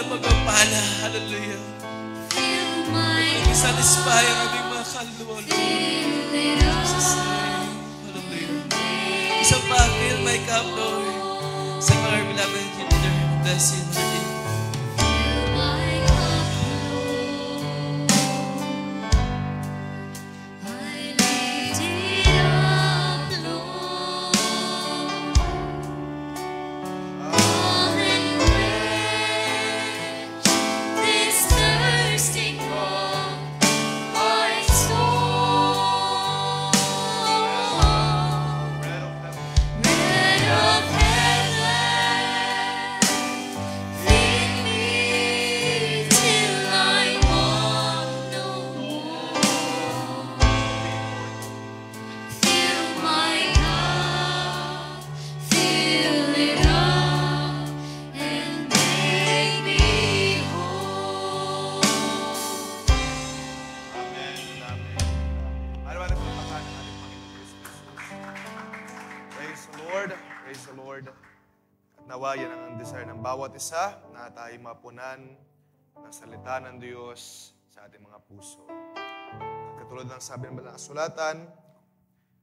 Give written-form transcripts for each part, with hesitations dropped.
magpapala. Hallelujah. Satisfy ang aming mga kaluluwa. Jesus' name. Hallelujah. Isang pa, fill my cup, Lord. Sa mga beloved children, bless you, Lord. Yan ang desire ng bawat isa na tayo mapunan ng salita ng Diyos sa ating mga puso. Katulad ng sabi ng Banal na Kasulatan,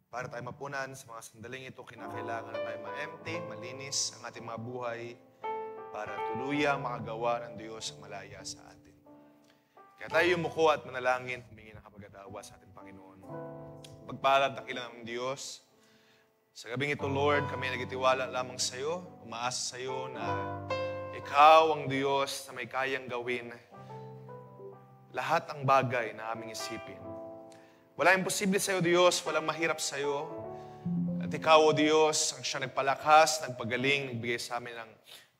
para tayo mapunan sa mga sandaling ito, kinakailangan na tayo ma-empty, malinis ang ating mga buhay para tuluyang makagawa ng Diyos ang malaya sa atin. Kaya tayo yumuko at manalangin, humingi ng kapag-atawa sa ating Panginoon. Pagpalad dakilang ng Diyos. Sa gabing ito, Lord, kami nagtitiwala lamang sa iyo, umaasa sa iyo na ikaw ang Diyos na may kayang gawin lahat ng bagay na aming isipin. Wala imposible sa iyo, Diyos, walang mahirap sa iyo. At ikaw, O Diyos, ang siya nagpalakas, nagpagaling, nagbigay sa amin ng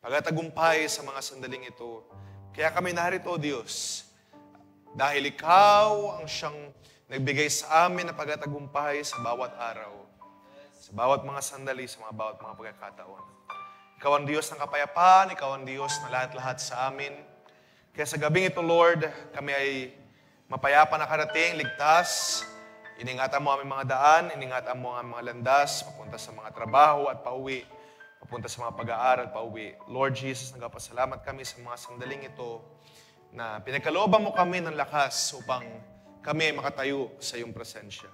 pagatagumpay sa mga sandaling ito. Kaya kami narito, O Diyos, dahil ikaw ang siyang nagbigay sa amin ng pagatagumpay sa bawat araw. Sa bawat mga sandali, sa bawat mga pagkakataon. Ikaw ang Diyos ng kapayapaan, Ikaw ang Diyos na lahat-lahat sa amin. Kaya sa gabing ito, Lord, kami ay mapayapa na karating, ligtas. Iningatan mo aming mga daan, iningatan mo ang mga landas, papunta sa mga trabaho at pauwi, papunta sa mga pag-aaral, pauwi. Lord Jesus, nagpapasalamat kami sa mga sandaling ito na pinagkalooban mo kami ng lakas upang kami ay makatayo sa iyong presensya.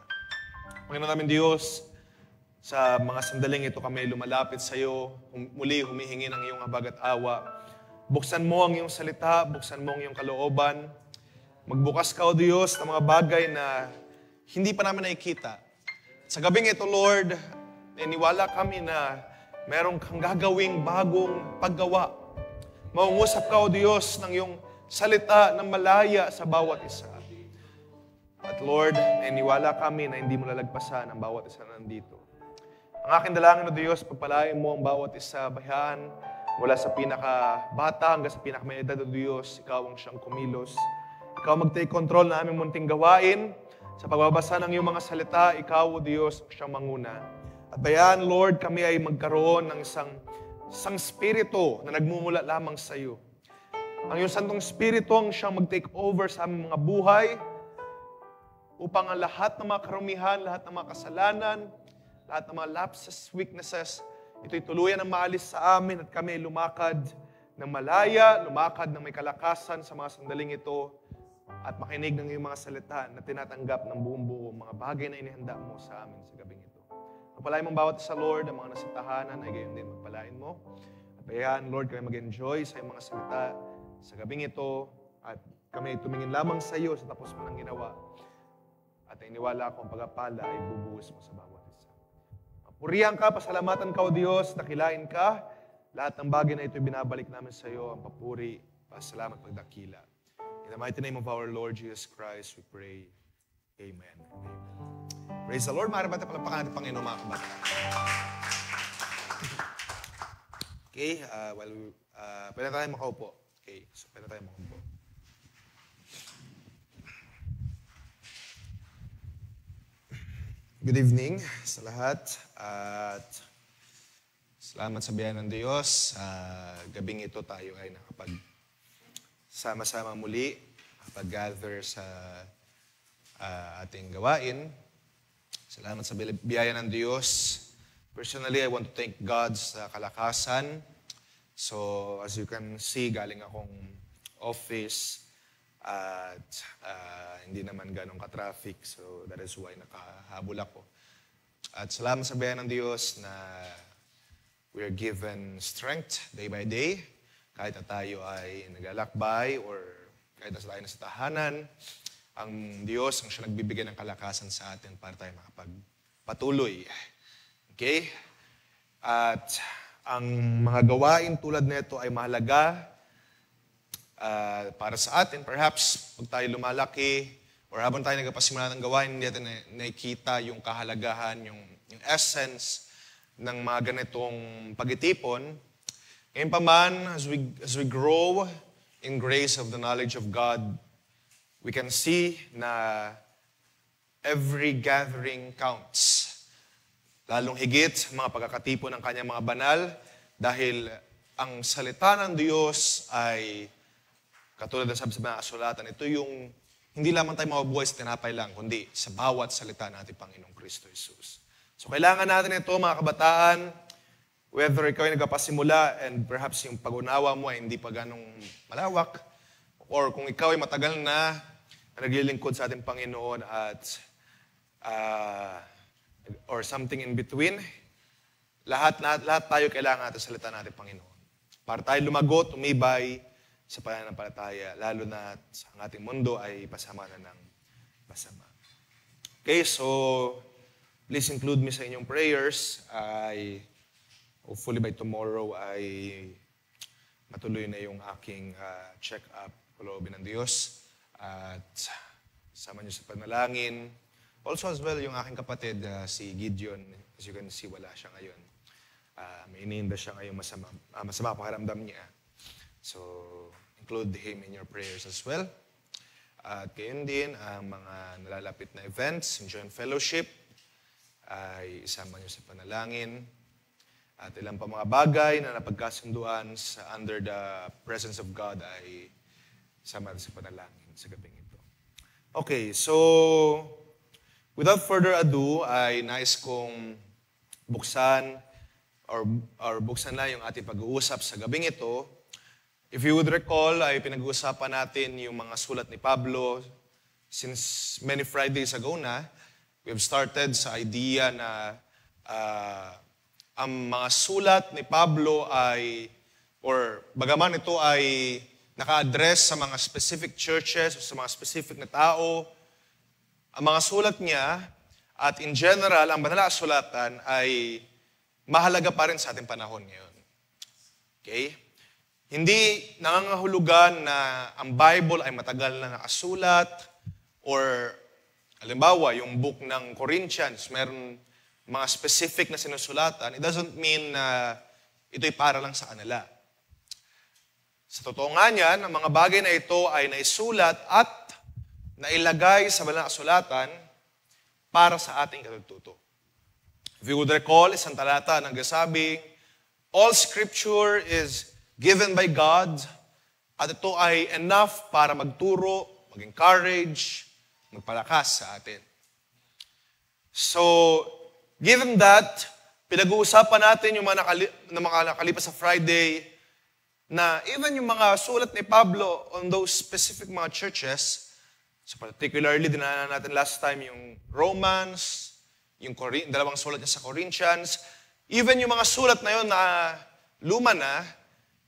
Panginoon namin Diyos, sa mga sandaling ito kami lumalapit sa iyo, muli humihingi ng iyong habag at awa. Buksan mo ang iyong salita, buksan mo ang iyong kalooban. Magbukas ka, O Diyos, ng mga bagay na hindi pa namin nakikita. Sa gabing ito, Lord, niniwala kami na meron kang gagawing bagong paggawa. Maungusap ka, O Diyos, ng iyong salita ng malaya sa bawat isa. At Lord, niniwala kami na hindi mo lalagpasan ang bawat isa na nandito. Ang aking dalangin, O Diyos, pagpalain mo ang bawat isa, bayan, mula sa pinaka-bata hanggang sa pinaka-may-edad, O Diyos, Ikaw ang siyang kumilos. Ikaw mag-take control na aming munting gawain. Sa pagbabasa ng iyong mga salita, Ikaw, O Diyos, ang siyang manguna. At bayan, Lord, kami ay magkaroon ng isang spirito na nagmumula lamang sa iyo. Ang iyong Santong Spirito ang siyang mag-take over sa aming mga buhay upang ang lahat ng mga karumihan, lahat ng mga kasalanan, lahat ng mga lapses, weaknesses, ito'y tuluyan ang maalis sa amin at kami ay lumakad ng malaya, lumakad ng may kalakasan sa mga sandaling ito at makinig ng iyong mga salita na tinatanggap ng buong buo mga bagay na inihanda mo sa amin sa gabing ito. Pagpalain mong bawat isa, Lord, ang mga nasa tahanan ay gayon din magpalain mo. At bayan, Lord, kami mag-enjoy sa iyong mga salita sa gabing ito at kami tumingin lamang sa iyo sa tapos mo ng ginawa. At iniwala akong pagpapala ay bubuhos mo sa bawat isa. Purihan ka, pasalamatan ka, O Diyos, dakilain ka. Lahat ng bagay na ito binabalik namin sa iyo, ang papuri, pasalamat, pagdakila. In the mighty name of our Lord Jesus Christ, we pray. Amen. Amen. Praise the Lord. Maaari ba tayo palapakan natin, Panginoon, mga kabata? Okay, pwede tayo makaupo. Okay, so pwede tayo makaupo. Good evening sa lahat at salamat sa biyaya ng Diyos. Gabing ito tayo ay nakapag-sama-sama muli, nakapag-gather sa ating gawain. Salamat sa biyaya ng Diyos. Personally, I want to thank God sa kalakasan. So, as you can see, galing akong office at hindi naman ganong ka-traffic. So that is why nakahabol ako. At salamat sa biyaya ng Diyos na we are given strength day by day. Kahit na tayo ay naglalakbay or kahit na tayo nasa tahanan, ang Diyos ang siya nagbibigay ng kalakasan sa atin para tayo makapagpatuloy. Okay? At ang mga gawain tulad nito ay mahalaga para sa atin. Perhaps pag tayo lumalaki or habang tayo nagpasimula ng gawain, hindi natin nakikita yung kahalagahan, yung essence ng mga ganitong pag-itipon. Ngayon pa man, as we grow in grace of the knowledge of God, we can see na every gathering counts. Lalong higit mga pagkakatipon ng kanyang mga banal dahil ang salita ng Diyos ay katulad ng sabi sa mga kasulatan, ito yung hindi lamang tayo mabubuhay sa tinapay lang, kundi sa bawat salita natin Panginoong Kristo Jesus. So kailangan natin ito mga kabataan, whether ikaw ay nagpapasimula and perhaps yung pag-unawa mo ay hindi pa ganong malawak, or kung ikaw ay matagal na naglilingkod sa ating Panginoon at or something in between, lahat tayo kailangan natin salita natin Panginoon. Para tayo lumagot, umibay sa pananampalataya, lalo na ang ating mundo ay pasama na ng pasama. Okay, so please include me sa inyong prayers. Hopefully by tomorrow ay matuloy na yung aking check-up kalooban ng Diyos. At sama niyo sa panalangin. Also as well, yung aking kapatid, si Gideon, as you can see, wala siya ngayon. May iniinda siya ngayon, masama pakiramdam niya. So, include him in your prayers as well. At gayon din, ang mga nalalapit na events, Joint Fellowship, ay isama niyo sa panalangin. At ilang pa mga bagay na napagkasunduan under the presence of God ay isama sa panalangin sa gabing ito. Okay, so without further ado, ay nais kong buksan buksan na yung ating pag-uusap sa gabing ito. If you would recall, ay pinag-uusapan natin yung mga sulat ni Pablo since many Fridays ago na. We have started sa idea na ang mga sulat ni Pablo ay, or bagaman ito ay naka-address sa mga specific churches o sa mga specific na tao, ang mga sulat niya at in general, ang banal na kasulatan ay mahalaga pa rin sa ating panahon ngayon. Okay? Hindi nangangahulugan na ang Bible ay matagal na nakasulat or halimbawa, yung book ng Corinthians, meron mga specific na sinusulatan. It doesn't mean na ito'y para lang sa kanila. Sa totoo nga niyan, ang mga bagay na ito ay naisulat at nailagay sa banal na kasulatan para sa ating katututo. If you would recall, isang talata nagsasabi, all scripture is given by God, at ito ay enough para magturo, mag-encourage, magpalakas sa atin. So, given that, pinag-uusapan natin yung mga nakalipas sa Friday, na even yung mga sulat ni Pablo on those specific mga churches, so particularly, dinaanan natin last time yung Romans, yung dalawang sulat niya sa Corinthians, even yung mga sulat na yun na luma na,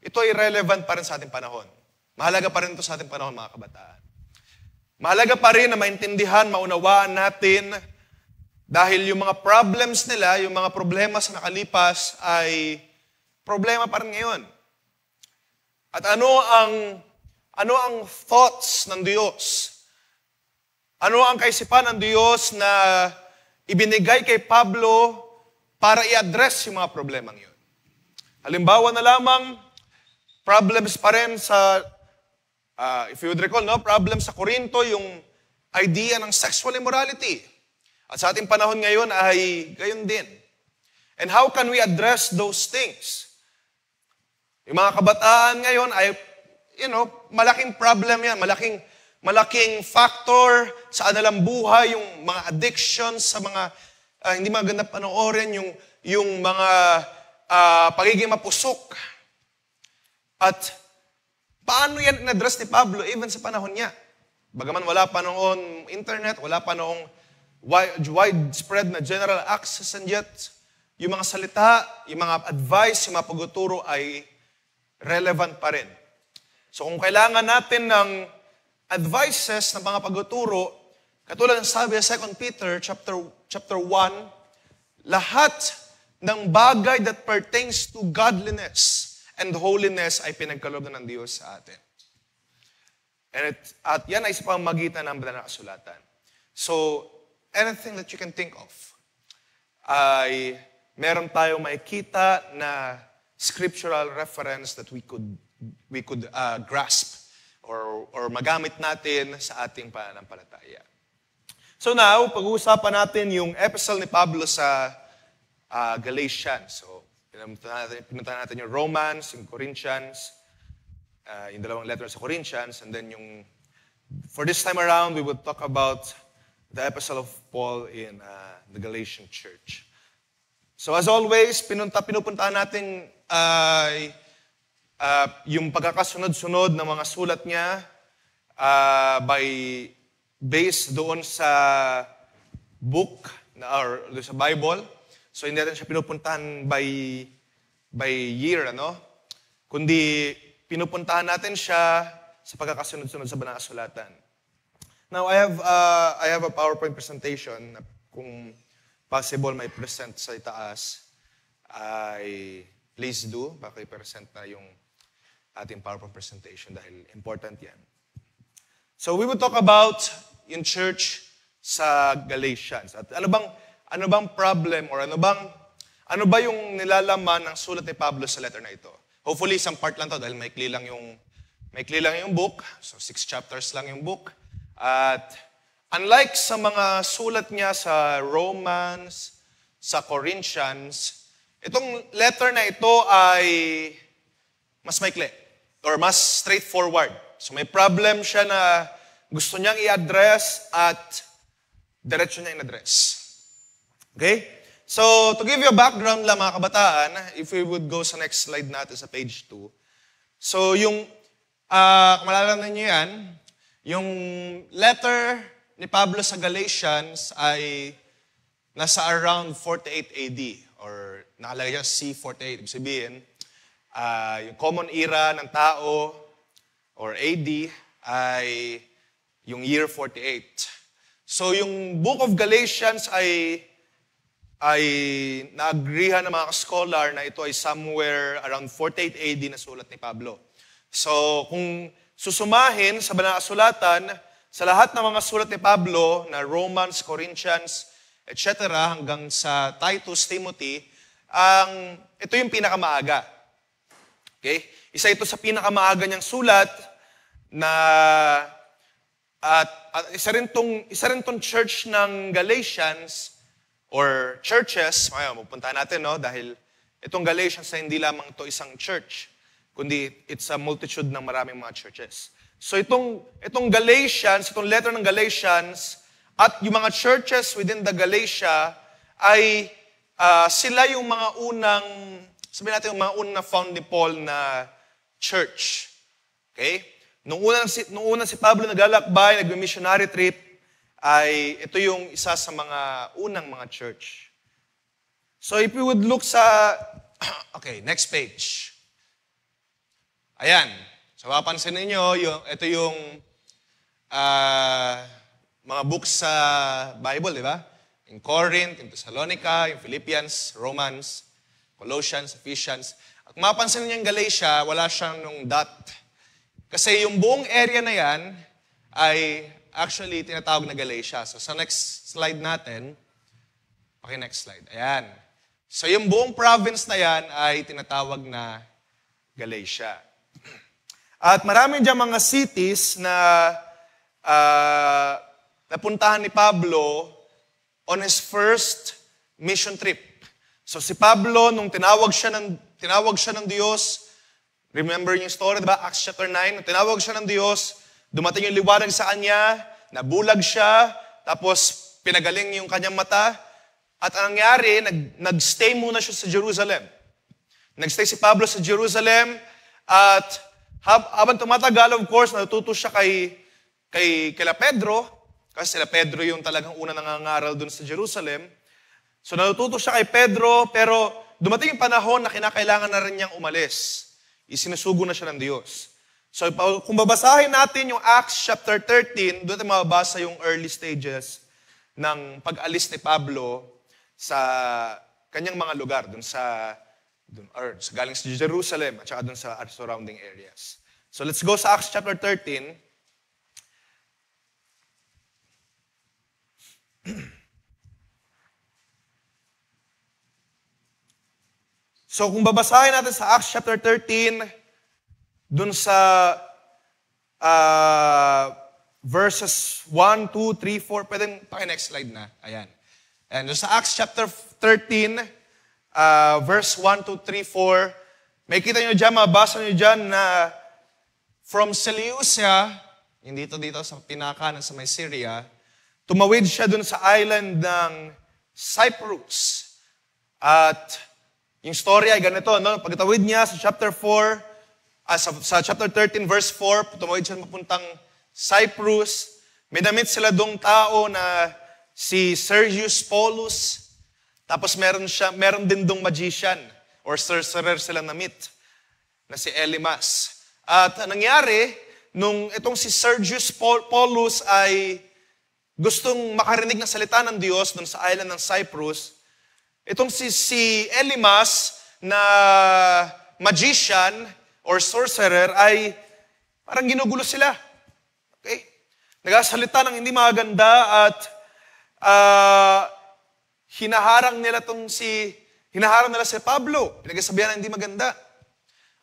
ito ay relevant pa rin sa ating panahon. Mahalaga pa rin ito sa ating panahon, mga kabataan. Mahalaga pa rin na maintindihan, maunawaan natin dahil yung mga problems nila, yung mga problema sa nakalipas ay problema pa rin ngayon. At ano ang thoughts ng Diyos? Ano ang kaisipan ng Diyos na ibinigay kay Pablo para i-address yung mga problemang yun? Halimbawa na lamang, problems pa rin sa, if you would recall, problem sa Corinto, yung idea ng sexual immorality. At sa ating panahon ngayon ay gayon din. And how can we address those things? Yung mga kabataan ngayon ay, malaking problem yan, malaking factor sa kanilang buhay, yung mga addictions, sa mga hindi maganda panoorin, yung mga pagiging mapusok. At Paano yan in-address ni Pablo even sa panahon niya? Bagaman wala pa noon internet, wala pa noong widespread na general access, and yet, yung mga salita, yung mga advice, yung mga pagtuturo ay relevant pa rin. So kung kailangan natin ng advices ng mga pagtuturo, katulad ng sabi sa 2 Peter chapter 1, lahat ng bagay that pertains to godliness and holiness ay pinagkaloob na ng Diyos sa atin. At yan ay sa pamamagitan ng banal na kasulatan. So, anything that you can think of ay meron tayong makikita na scriptural reference that we could grasp or magamit natin sa ating pananampalataya. So now, pag-uusapan natin yung epistle ni Pablo sa Galatians. So, pinuntahan natin yung Romans, yung Corinthians, yung dalawang letter sa Corinthians, and then for this time around, we would talk about the epistle of Paul in the Galatian church. So as always, pinupuntahan natin yung pagkakasunod-sunod ng mga sulat niya based doon sa book or sa Bible. So hindi natin siya pinupuntahan by year, kundi pinupuntahan natin siya sa pagkakasunod-sunod sa banal na kasulatan. Now, I have a PowerPoint presentation na kung possible may present sa itaas, ay please do, baka i-present na yung ating PowerPoint presentation dahil important yan. So, we will talk about yung church sa Galatians. At ano bang problem or ano ba yung nilalaman ng sulat ni Pablo sa letter na ito? Hopefully, isang part lang to dahil maikli lang yung book. So, 6 chapters lang yung book. At unlike sa mga sulat niya sa Romans, sa Corinthians, itong letter na ito ay mas maikli or mas straightforward. So, may problem siya na gusto niyang i-address at diretso niya in-address. Okay? So, to give you a background lang mga kabataan, if we would go sa next slide natin sa page 2. So, kung malalaman niyo yan, yung letter ni Pablo sa Galatians ay nasa around 48 AD or nakalagay dyan C48. Ibig sabihin, yung common era ng tao or AD ay yung year 48. So, yung book of Galatians ay na-agreehan ng mga scholar na ito ay somewhere around 48 AD na sulat ni Pablo. So, kung susumahin sa banal na kasulatan, sa lahat ng mga sulat ni Pablo na Romans, Corinthians, etc. hanggang sa Titus, Timothy, ito yung pinakamaaga. Okay? Isa ito sa pinakamaaga niyang sulat na at isa rin tong church ng Galatians or churches, pupuntahan natin, dahil itong Galatians na hindi lamang ito isang church, kundi it's a multitude ng maraming mga churches. So itong Galatians, itong letter ng Galatians, at yung mga churches within the Galatia, ay sila yung mga unang, sabihin natin yung mga unang na-found ni Paul na church. Okay? Nung unang si Pablo naglalakbay, nag-missionary trip, ay ito yung isa sa mga unang mga church. So if we would look sa, okay, next page. Ayan. So mapapansin ninyo, ito yung mga books sa Bible, di ba? Yung Corinth, yung Thessalonica, yung Philippians, Romans, Colossians, Ephesians. At mapapansin ninyo yung Galatia, wala siyang nung dot. Kasi yung buong area na yan ay actually tinatawag na Galatia. So sa next slide natin, okay, next slide. Ayan. So yung buong province na yan ay tinatawag na Galatia. At marami dyan mga cities na napuntahan ni Pablo on his first mission trip. So si Pablo, nung tinawag siya ng Diyos, remember yung story, diba? Acts chapter 9, nung tinawag siya ng Diyos, dumating yung liwanag sa kanya, nabulag siya, tapos pinagaling yung kanyang mata, at ang nangyari, nag-stay muna siya sa Jerusalem. Nag-stay si Pablo sa Jerusalem, at Habang tumatagal, of course, natututo siya kila Pedro, kasi sila Pedro yung talagang una nangangaral dun sa Jerusalem. So natututo siya kay Pedro, pero dumating yung panahon na kinakailangan na rin niyang umalis. Isinusugo na siya ng Diyos. So kung babasahin natin yung Acts chapter 13, doon tayo mababasa yung early stages ng pag-alis ni Pablo sa kanyang mga lugar, galing sa Jerusalem at saka doon sa surrounding areas. So let's go sa Acts chapter 13. So kung babasahin natin sa Acts chapter 13, dun sa verses 1, 2, 3, 4, pwedeng paki-next slide na. Ayan. And dun sa Acts chapter 13, verse 1, 2, 3, 4, may kita nyo dyan, mabasa nyo dyan na from Seleucia, yung dito sa pinakanan sa may Syria, tumawid siya dun sa island ng Cyprus. At yung story ay ganito, no? Pagtawid niya sa chapter 4, sa chapter 13 verse 4, tumawid siya mapuntang Cyprus. May damit sila dong tao na si Sergius Paulus. Tapos meron din dong magician or sorcerer sila na-meet na si Elymas. At nangyari, nung itong si Sergius Paulus ay gustong makarinig ng salita ng Diyos dun sa island ng Cyprus, itong si Elymas na magician or sorcerer ay parang ginugulo sila. Okay? Nagasalita ng hindi maganda at hinaharang nila si Pablo. Pinagsasabihan na hindi maganda.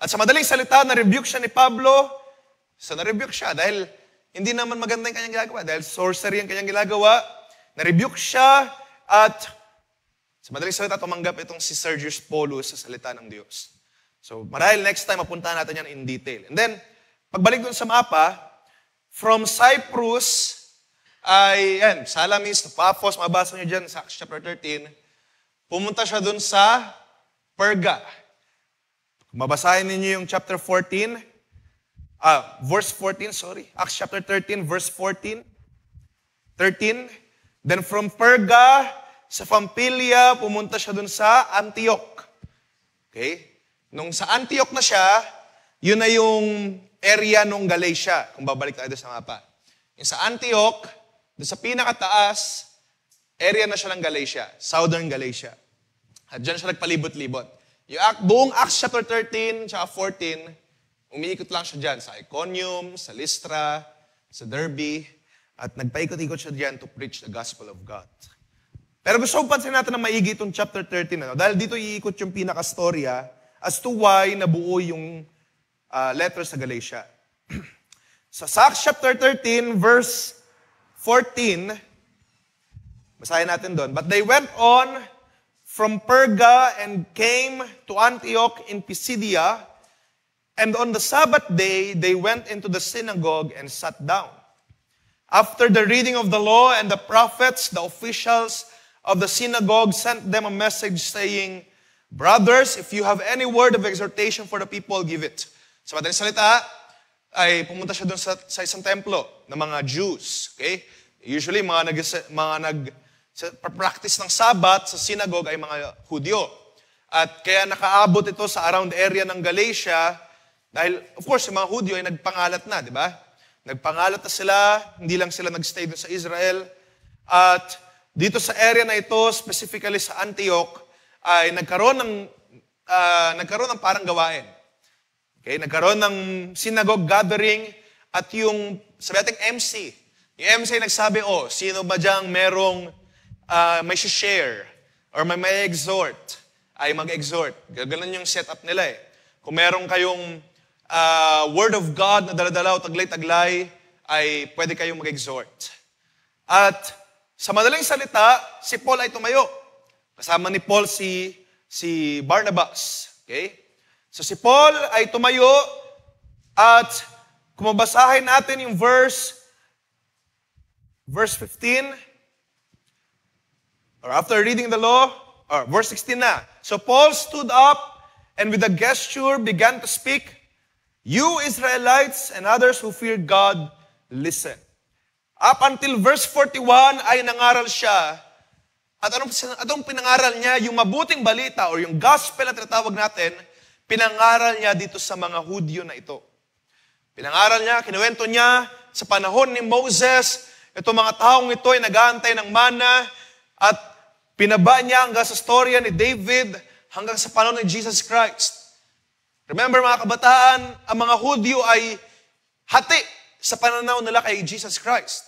At sa madaling salita, na-rebuke siya ni Pablo. So na-rebuke siya dahil hindi naman maganda yung kanyang ginagawa. Dahil sorcery ang kanyang ginagawa. Na-rebuke siya at sa madaling salita, tumanggap itong si Sergius Paulus sa salita ng Diyos. So, marahil next time, mapuntahan natin yan in detail. And then, pagbalik dun sa mapa, from Cyprus, Salamis, Paphos, mabasa nyo dyan sa Acts chapter 13, pumunta siya dun sa Perga. Kung mabasahin ninyo yung chapter 14, verse 14, Acts chapter 13, verse 13. Then from Perga, sa Pamphylia, pumunta siya dun sa Antioch. Okay? Nung sa Antioch na siya, yun na yung area nung Galatia, kung babalik tayo sa mapa. Yung sa Antioch, dun sa pinakataas, area na siya ng Galatia, southern Galatia. At dyan siya nagpalibot-libot. Yung buong Acts chapter 13, tsaka 14, umiikot lang siya dyan sa Iconium, sa Lystra, sa Derbe, at nagpaikot-ikot siya dyan to preach the gospel of God. Pero gusto kong pansin natin na maigi itong chapter 13. Dahil dito iikot yung pinaka-storya as to why nabuo yung letter sa Galatia. Sa Acts chapter 13, verse 14, basahin natin doon. But they went on from Perga and came to Antioch in Pisidia, and on the Sabbath day, they went into the synagogue and sat down. After the reading of the law and the prophets, the officials of the synagogue sent them a message saying, Brothers, if you have any word of exhortation for the people, give it. Sa madaling salita, ay pumunta siya doon sa isang templo ng mga Jews. Okay? Usually, practice ng Sabat sa synagogue ay mga Hudyo. At kaya nakaabot ito sa around area ng Galatia dahil, of course, yung mga Hudyo ay nagpangalat na, di ba? Nagpangalat na sila, hindi lang sila nagstay doon sa Israel. At dito sa area na ito, specifically sa Antioch, ay nagkaroon ng parang gawain. Okay? Nagkaroon ng synagogue gathering at yung, sabi natin MC. Yung MC nagsabi, sino ba diyang merong may share or may exhort, ay mag-exhort. Ganun yung setup nila eh. Kung meron kayong word of God na daladala o taglay-taglay, ay pwede kayong mag-exhort. At sa madaling salita, si Paul ay tumayo. Kasama ni Paul si Barnabas. Okay? So si Paul ay tumayo at kung mabasahin natin yung verse 15, or after reading the law, or verse 16 na. So Paul stood up and with a gesture began to speak. You Israelites and others who fear God, listen. Up until verse 41 ay nangaral siya. At anong pinangaral niya? Yung mabuting balita or yung gospel na tinatawag natin, pinangaral niya dito sa mga Hudyo na ito. Pinangaral niya, kinuwento niya sa panahon ni Moses, itong mga taong ito ay nag-aantay ng mana at pinaba niya hanggang sa storya ni David hanggang sa panahon ni Jesus Christ. Remember mga kabataan, ang mga Hudyo ay hati sa pananaw nila kay Jesus Christ.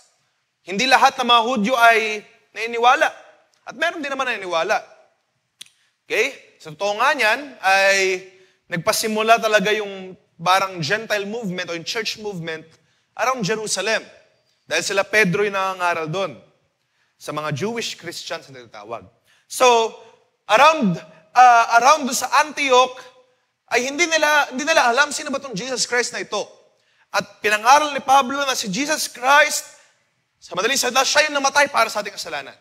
Hindi lahat ng mga Hudyo ay naniniwala. At meron din naman naniniwala. Okay? Sa totoo nga niyan, ay nagpasimula talaga yung barang Gentile movement o yung church movement around Jerusalem. Dahil sila Pedro yung nangangaral doon sa mga Jewish Christians na tinatawag. So, around doon sa Antioch, ay hindi nila alam sino ba itong Jesus Christ na ito. At pinangaral ni Pablo na si Jesus Christ, sa madaling salita, siya yung namatay para sa ating kasalanan.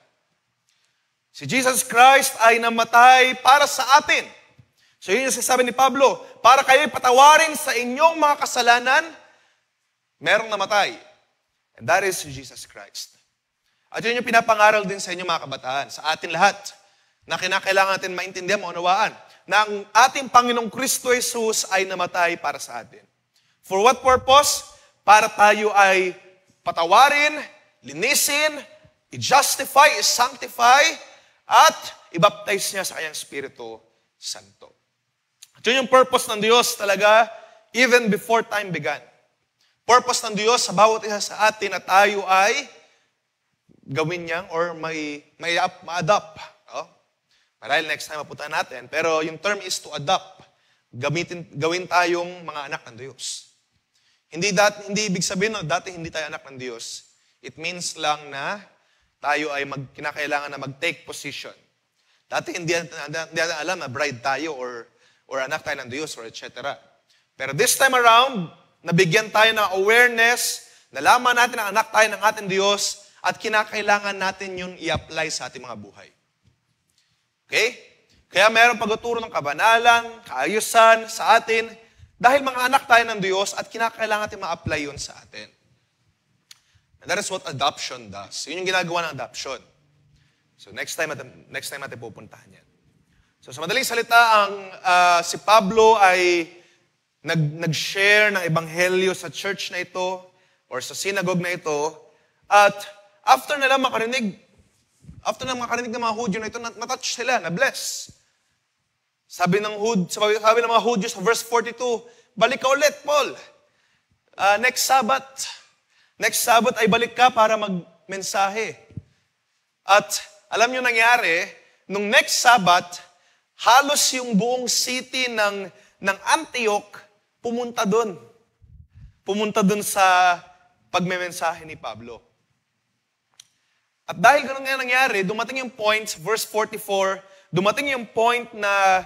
Si Jesus Christ ay namatay para sa atin. So yun yung sasabi ni Pablo, para kayo patawarin sa inyong mga kasalanan, merong namatay. And that is Jesus Christ. At yun yung pinapangaral din sa inyo mga kabataan, sa atin lahat, na kinakailangan natin maintindihan, maunawaan, na ang ating Panginoong Kristo Jesus ay namatay para sa atin. For what purpose? Para tayo ay patawarin, linisin, i-justify, i-sanctify, at i-baptize niya sa kanyang Espiritu Santo. At yun yung purpose ng Diyos talaga even before time began. Purpose ng Diyos sa bawat isa sa atin na tayo ay gawin niyang or ma-adopt. Marahil next time mapunta natin. Pero yung term is to adopt. Gawin tayong mga anak ng Diyos. Hindi ibig sabihin na dati hindi tayo anak ng Diyos. It means lang na tayo ay kinakailangan na mag-take position. Dati hindi natin alam na bride tayo or anak tayo ng Diyos or etc. Pero this time around, nabigyan tayo ng awareness, nalaman natin na anak tayo ng ating Diyos at kinakailangan natin yun i-apply sa ating mga buhay. Okay? Kaya mayroong pagtuturo ng kabanalan, kaayusan sa atin dahil mga anak tayo ng Diyos at kinakailangan natin ma-apply yun sa atin. And that is what adoption does. Yun yung ginagawa ng adoption. So next time natin pupuntahan yan. So sa madaling salita, si Pablo ay nag-share ng ebanghelyo sa church na ito or sa synagogue na ito at after nila makarinig ng mga Hudyo na ito, natouch sila, na-bless. Sabi ng mga Hudyo sa verse 42, balik ka ulit, Paul. Next Sabbath ay balik ka para magmensahe. At alam nyo nangyari, nung next Sabbath, halos yung buong city ng Antioch pumunta doon. Pumunta doon sa pagmemensahe ni Pablo. At dahil ganun nga nangyari, dumating yung point, verse 44, dumating yung point na,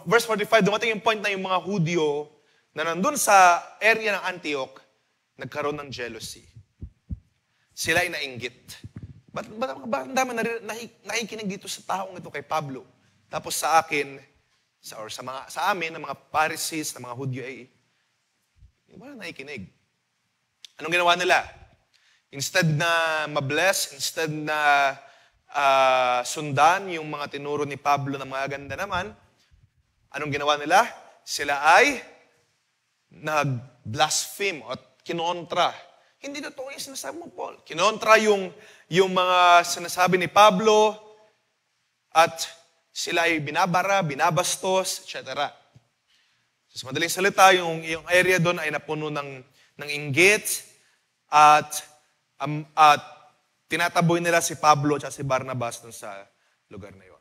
verse 45, dumating yung point na yung mga Hudyo na nandun sa area ng Antioch, nagkaroon ng jealousy. Sila ay nainggit. Ba't ang dami nakikinig dito sa taong ito kay Pablo? Tapos sa akin, sa amin, ng mga Pharisees, ng mga Hudyo ay, wala nakikinig. Anong ginawa nila? Instead na ma-bless, instead na sundan yung mga tinuro ni Pablo na mga ganda naman, anong ginawa nila? Sila ay nag-blaspheme at kinontra. Hindi totoo yung sinasabi mo, Paul. Kinontra yung mga sinasabi ni Pablo at sila ay binabara, binabastos, etc. So, sa madaling salita, yung area doon ay napuno ng inggit at tinataboy nila si Pablo at si Barnabas dun sa lugar na yun.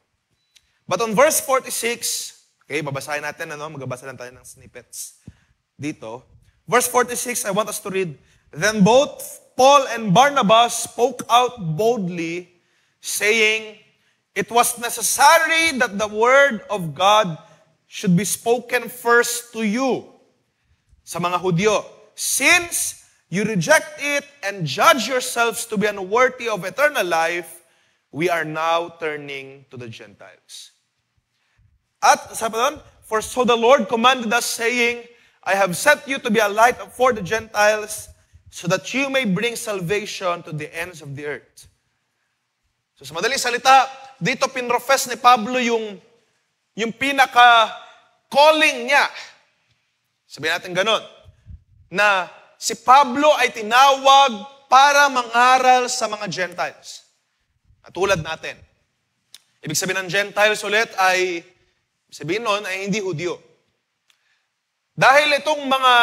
But on verse 46, okay, babasahin natin, magbabasa lang tayo ng snippets dito. Verse 46, I want us to read, Then both Paul and Barnabas spoke out boldly, saying, It was necessary that the word of God should be spoken first to you, sa mga Hudyo, since you reject it and judge yourselves to be unworthy of eternal life, we are now turning to the Gentiles. At sabi doon, for so the Lord commanded us saying, I have set you to be a light for the Gentiles so that you may bring salvation to the ends of the earth. So sa madaling salita, dito pinrofess ni Pablo yung pinaka-calling niya. Sabihin natin ganun, na si Pablo ay tinawag para mangaral sa mga Gentiles. Katulad natin. Ibig sabihin ng Gentiles ulit ay, sabihin nun, ay hindi Hudyo. Dahil itong mga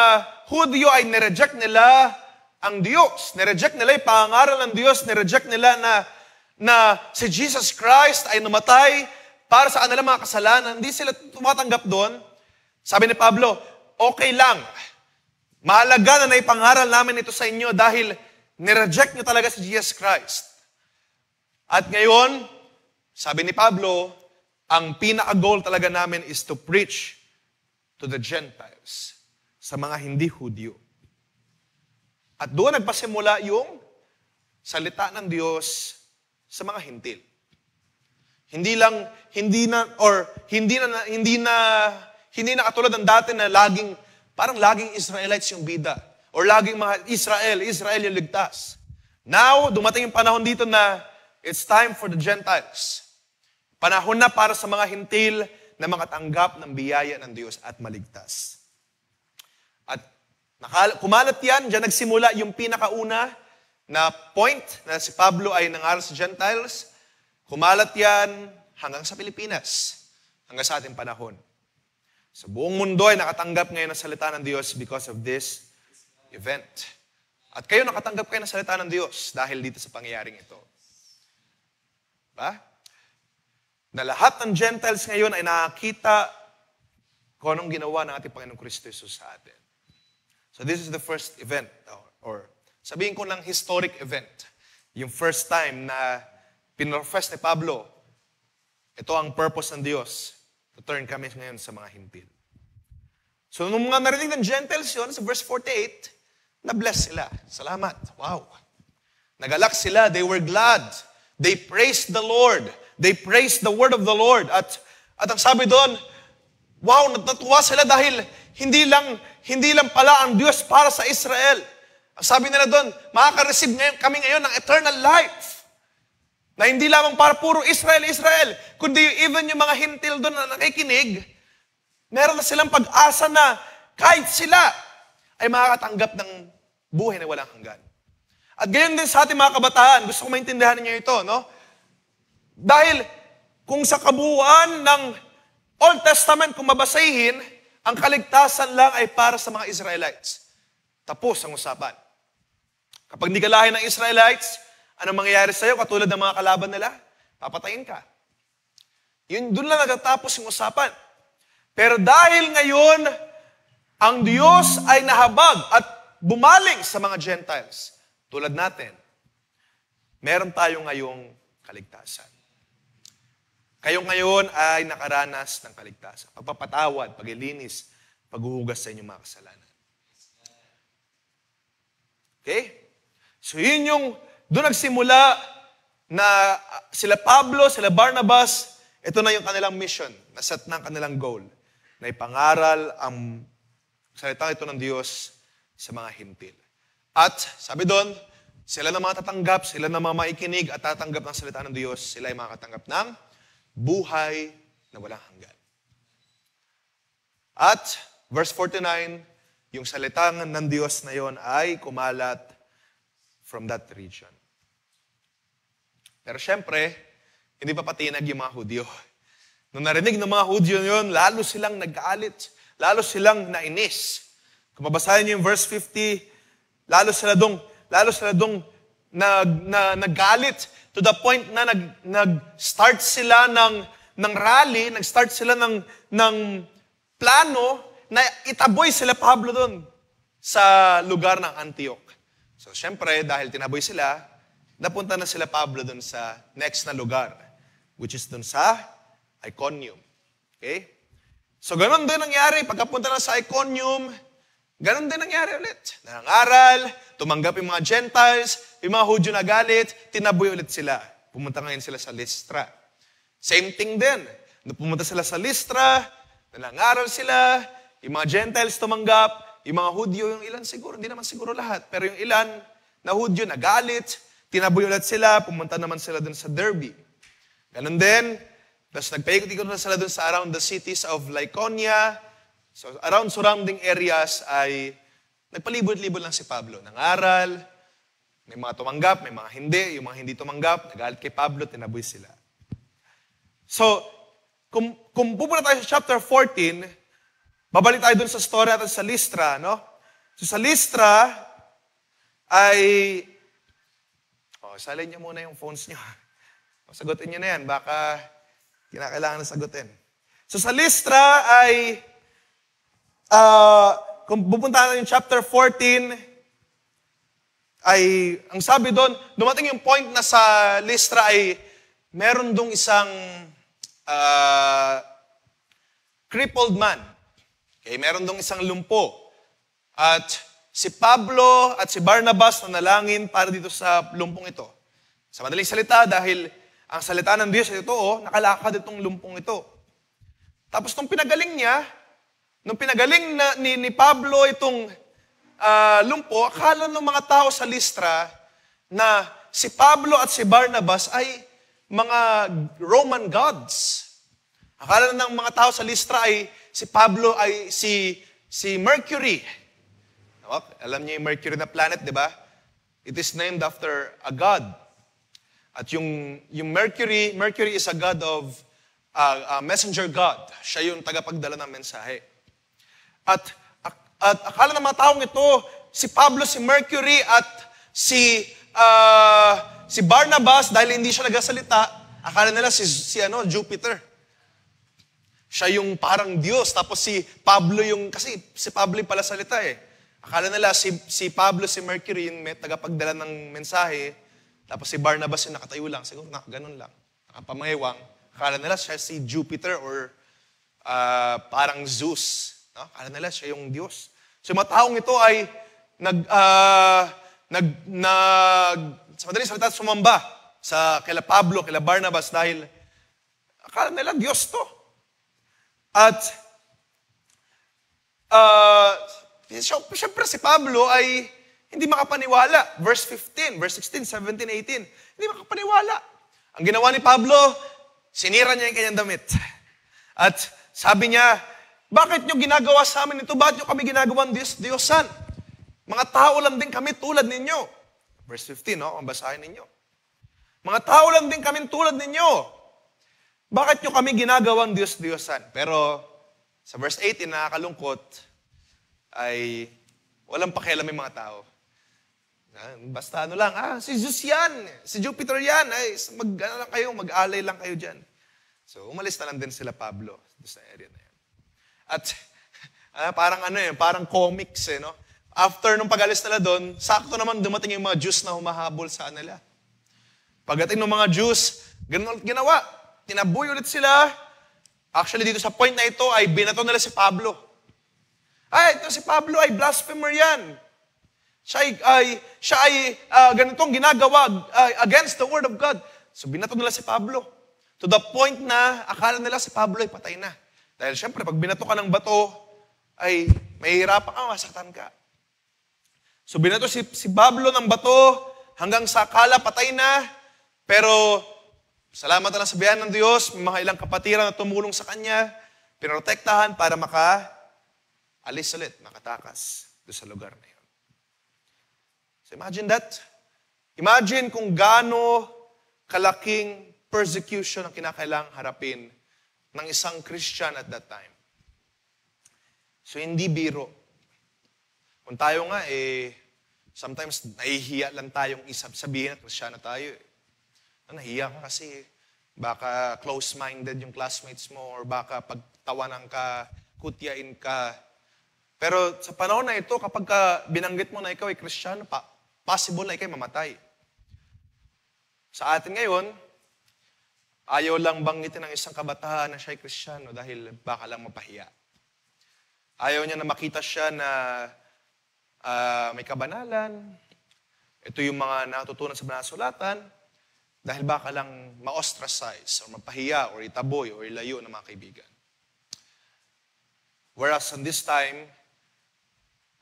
Hudyo ay nireject nila ang Diyos. Nireject nila yung pangaral ng Diyos. Nireject nila na si Jesus Christ ay namatay para sa kanilang mga kasalanan. Hindi sila tumatanggap doon. Sabi ni Pablo, okay lang. Mahalaga na naipangaral namin ito sa inyo dahil nireject nyo talaga si Jesus Christ. At ngayon, sabi ni Pablo, ang pinaka-goal talaga namin is to preach to the Gentiles, sa mga hindi Hudyo. At doon nagpasimula yung salita ng Diyos sa mga hintil. Hindi na katulad ng dati na parang laging Israelites yung bida. Or laging mga Israel yung ligtas. Now, dumating yung panahon dito na it's time for the Gentiles. Panahon na para sa mga hintil na makatanggap ng biyaya ng Diyos at maligtas. At kumalat yan, dyan nagsimula yung pinakauna na point na si Pablo ay nangaral sa Gentiles. Kumalat yan hanggang sa Pilipinas, hanggang sa ating panahon. Sa buong mundo ay nakatanggap ngayon ng salita ng Diyos because of this event. At kayo nakatanggap kayo ng salita ng Diyos dahil dito sa pangyayaring ito. Ba? Na lahat ng Gentiles ngayon ay nakakita kung anong ginawa ng ating Panginoong Kristo Jesus sa atin. So this is the first event, or sabihin ko lang historic event. Yung first time na pinrofess ni Pablo, ito ang purpose ng Diyos, to turn kami ngayon sa mga hintil. So nung mga narinig ng Gentiles yun, sa verse 48, na-bless sila. Salamat. Wow. Nagalak sila. They were glad. They praised the Lord. They praised the word of the Lord. At ang sabi doon, wow, natuwa sila dahil hindi lang pala ang Diyos para sa Israel. Ang sabi nila doon, makaka-receive kami ngayon ng eternal life. Na hindi lamang para puro Israel, kundi even yung mga hintil doon na nakikinig, meron na silang pag-asa na kahit sila ay makakatanggap ng buhay na walang hanggan. At gayon din sa ating mga kabataan, gusto ko maintindihan niyo ito, no? Dahil kung sa kabuuan ng Old Testament, kung mabasahin, ang kaligtasan lang ay para sa mga Israelites. Tapos ang usapan. Kapag di ka lahi ng Israelites, anong mangyayari sa'yo katulad ng mga kalaban nila? Papatayin ka. Yun, doon lang natatapos yung usapan. Pero dahil ngayon, ang Diyos ay nahabag at bumaling sa mga Gentiles, tulad natin, meron tayo ngayong kaligtasan. Kayo ngayon ay nakaranas ng kaligtasan. Pagpapatawad, paglilinis, paghuhugas sa inyong mga kasalanan. Okay? So yun yung, doon nagsimula na sila Pablo, sila Barnabas, ito na yung kanilang mission, naset na ang kanilang goal, na ipangaral ang salita ito ng Diyos sa mga hintil. At sabi doon, sila na mga tatanggap, sila na mga maikinig at tatanggap ng salita ng Diyos, sila ay makakatanggap ng buhay na walang hanggan. At verse 49, yung salita ng Diyos na yon ay kumalat from that region. Pero syempre, hindi pa patinag yung mga Hudyo. Nung narinig ng mga Hudyo yun, lalo silang nagkaalit, lalo silang nainis. Kung mabasahin niyo yung verse 50, lalo sila dong naggalit to the point na nag-start sila ng rally, nag-start sila ng plano na itaboy sila Pablo doon sa lugar ng Antioch. So, syempre, dahil tinaboy sila, napunta na sila Pablo doon sa next na lugar, which is doon sa Iconium. Okay? So, ganun din nangyari. Pagkapunta na sa Iconium, ganun din nangyari ulit. Nangaral, tumanggap yung mga Gentiles, yung mga Hudyo na galit, tinaboy ulit sila. Pumunta ngayon sila sa Lystra. Same thing din. Pumunta sila sa Lystra, nangaral sila, Yung mga Gentiles tumanggap, yung mga Hudyo, yung ilan siguro, hindi naman siguro lahat. Pero yung ilan na Hudyo, nagalit, tinaboy ulit sila, pumunta naman sila dun sa Derbe. Ganun din, tapos nagpaikot-ikot na sila dun sa around the cities of Lycaonia. So around surrounding areas ay nagpalibot-libot lang si Pablo. Nangaral, may mga tumanggap, may mga hindi. Yung mga hindi tumanggap, nagalit kay Pablo, tinaboy sila. So, kung pupunta tayo sa chapter 14, babalik tayo dun sa story natin sa Lystra, no? So sa Lystra ay... salin niyo muna yung phones niyo. Sagutin niyo na yan, baka kinakailangan na sagutin. So sa Lystra ay... kung pupunta natin yung chapter 14, ay, ang sabi doon, dumating yung point na sa Lystra ay meron dong isang crippled man. Okay, meron dong isang lumpo. At si Pablo at si Barnabas nanalangin para dito sa lumpong ito. Sa madaling salita, dahil ang salita ng Diyos ay totoo, nakalakad itong lumpong ito. Tapos nung pinagaling niya, ni Pablo itong lumpo, akala ng mga tao sa Lystra na si Pablo at si Barnabas ay mga Roman gods. Akala ng mga tao sa Lystra ay si Pablo ay si Mercury. Alam niyo yung Mercury na planet, di ba? It is named after a god. At yung Mercury is a god of, a messenger god. Siya yung tagapagdala ng mensahe. At akala ng mga taong ito, si Pablo, si Mercury, at si Barnabas, dahil hindi siya nagasalita, akala nila si Jupiter. Siya yung parang Diyos, tapos si Pablo kasi si Pablo yung pala salita eh. Akala nila si Pablo, si Mercury, yung may tagapagdala ng mensahe, tapos si Barnabas yung nakatayo lang, siguro ganun lang, nakapamewang. Akala nila siya si Jupiter or parang Zeus. No? Akala nila siya yung Diyos. So yung mga taong ito ay sa madaling salita, sumamba kila Pablo, kila Barnabas dahil akala nila Diyos to. At siyempre si Pablo ay hindi makapaniwala. Verse 15, verse 16, 17, 18. Hindi makapaniwala. Ang ginawa ni Pablo, sinira niya yung kanyang damit. At sabi niya, bakit nyo ginagawa sa amin ito? Bakit nyo kami ginagawang Diyosan? Mga tao lang din kami tulad ninyo. Verse 15, no? Ang basahin ninyo. Mga tao lang din kami tulad ninyo. Bakit nyo kami ginagawang Diyos-Diyosan? Pero sa verse 18, nakakalungkot, ay walang pakialam yung mga tao. Basta si Zeus yan, si Jupiter yan, ay mag-alay lang kayo dyan. So umalis na lang din sila Pablo sa area na yan. At parang comics no? After nung pag-alis nila doon, sakto naman dumating yung mga Jews na humahabol sa kanila. Pagdating ng mga Jews, ganun ginawa. Tinaboy ulit sila. Actually, dito sa point na ito ay binato nila si Pablo. Ito si Pablo ay blasphemer yan. Siya ay ganitong ginagawa against the word of God. So binato nila si Pablo. To the point na akala nila si Pablo ay patay na. Dahil syempre, pag binato ka ng bato, ay mahihirapan ka, masaktan ka. So binato si Pablo ng bato hanggang sa akala patay na. Pero salamat na lang sa biyaya ng Diyos, may mga ilang kapatiran na tumulong sa kanya, pinoprotektahan para maka-alis ulit, makatakas doon sa lugar na yun. So imagine that. Imagine kung gaano kalaking persecution ang kinakailangang harapin ng isang Christian at that time. So hindi biro. Kung tayo nga, sometimes nahihiya lang tayong sabihin na Kristiyano tayo. Nahiya ka kasi baka close-minded yung classmates mo or baka pagtawanan ka, kutyain ka. Pero sa panahon na ito, kapag binanggit mo na ikaw ay Kristiyano, possible na ikaw mamatay. Sa atin ngayon, ayaw lang banggitin ng isang kabataan na siya ay Kristiyano dahil baka lang mapahiya. Ayaw niya na makita siya na may kabanalan. Ito yung mga natutunan sa banasulatan. Dahil baka lang ma-ostracize, or mapahiya, or itaboy, or ilayo ng mga kaibigan. Whereas on this time,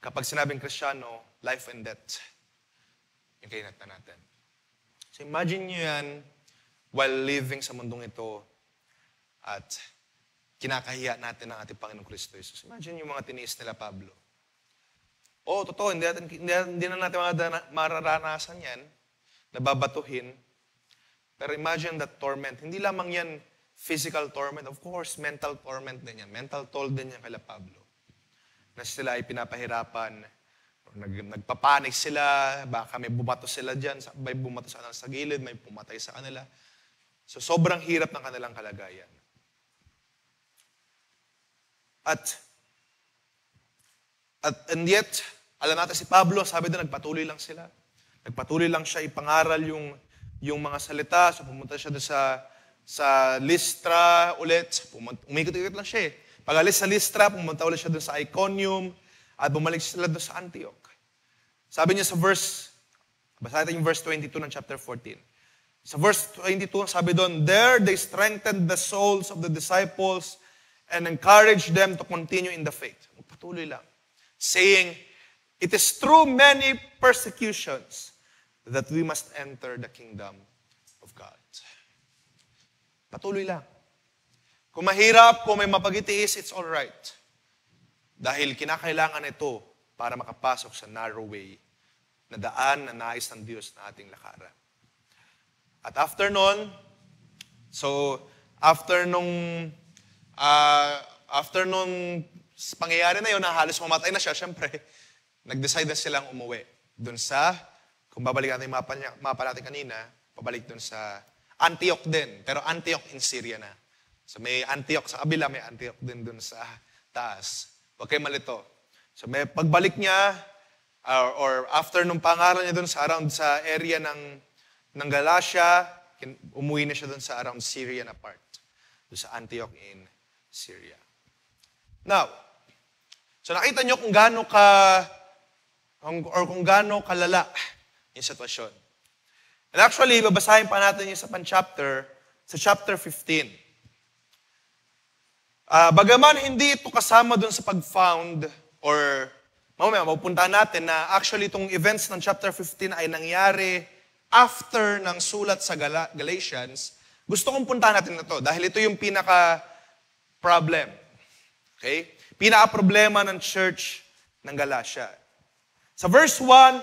kapag sinabing Kristiyano, life and death, yung kainatan natin. So imagine nyo yan while living sa mundong ito at kinakahiya natin ang ating Panginoong Kristo Jesus. Imagine yung mga tiniis nila Pablo. Totoo, hindi na natin mararanasan yan, nababatuhin. Pero imagine that torment. Hindi lamang yan physical torment. Of course, mental torment din yan. Mental toll din yan kay Pablo. Na sila ay pinapahirapan. Nagpapanik sila. Baka may bumato sila dyan. May bumato sa gilid. May pumatay sa kanila. So, sobrang hirap ng kanilang kalagayan. And yet, alam natin si Pablo, sabi doon, nagpatuloy lang sila. Nagpatuloy lang siya ipangaral yung mga salita. So pumunta siya doon sa Lystra ulit. Umikot-ikot lang siya eh. Pag-alis sa Lystra, pumunta ulit siya doon sa Iconium at bumalik sila doon sa Antioch. Sabi niya sa basa natin yung verse 22 ng chapter 14. Sa verse 22, sabi doon, there they strengthened the souls of the disciples and encouraged them to continue in the faith. Patuloy lang. Saying, it is through many persecutions that we must enter the kingdom of God. Patuloy lang. Kung mahirap, kung may mapagitiis, it's all right. Dahil kinakailangan ito para makapasok sa narrow way na daan na nais ng Diyos na ating lakaran. At after nung pangyayari na yun, na halos mamatay na siya, syempre, nag-decide na silang umuwi. Doon sa, kung babalik natin yung mapa natin kanina, pabalik doon sa Antioch din. Pero Antioch in Syria na. So may Antioch sa kabila, may Antioch din doon sa taas. Huwag kayo malito. So may pagbalik niya, or after nung pangaral niya doon sa around sa area ng Galatia, umuwi na siya doon sa around Syrian na part. Doon sa Antioch in Syria. Now, so nakita nyo kung gaano kalala yung sitwasyon. And actually, babasahin pa natin yung sa chapter 15. Bagaman hindi ito kasama dun sa pag-found, or mamaya mapupuntahan natin na actually itong events ng chapter 15 ay nangyari after ng sulat sa Galatians, gusto kong puntahan natin na to dahil ito yung pinaka-problem. Okay? Pinaka-problema ng church ng Galatia. Sa verse 1,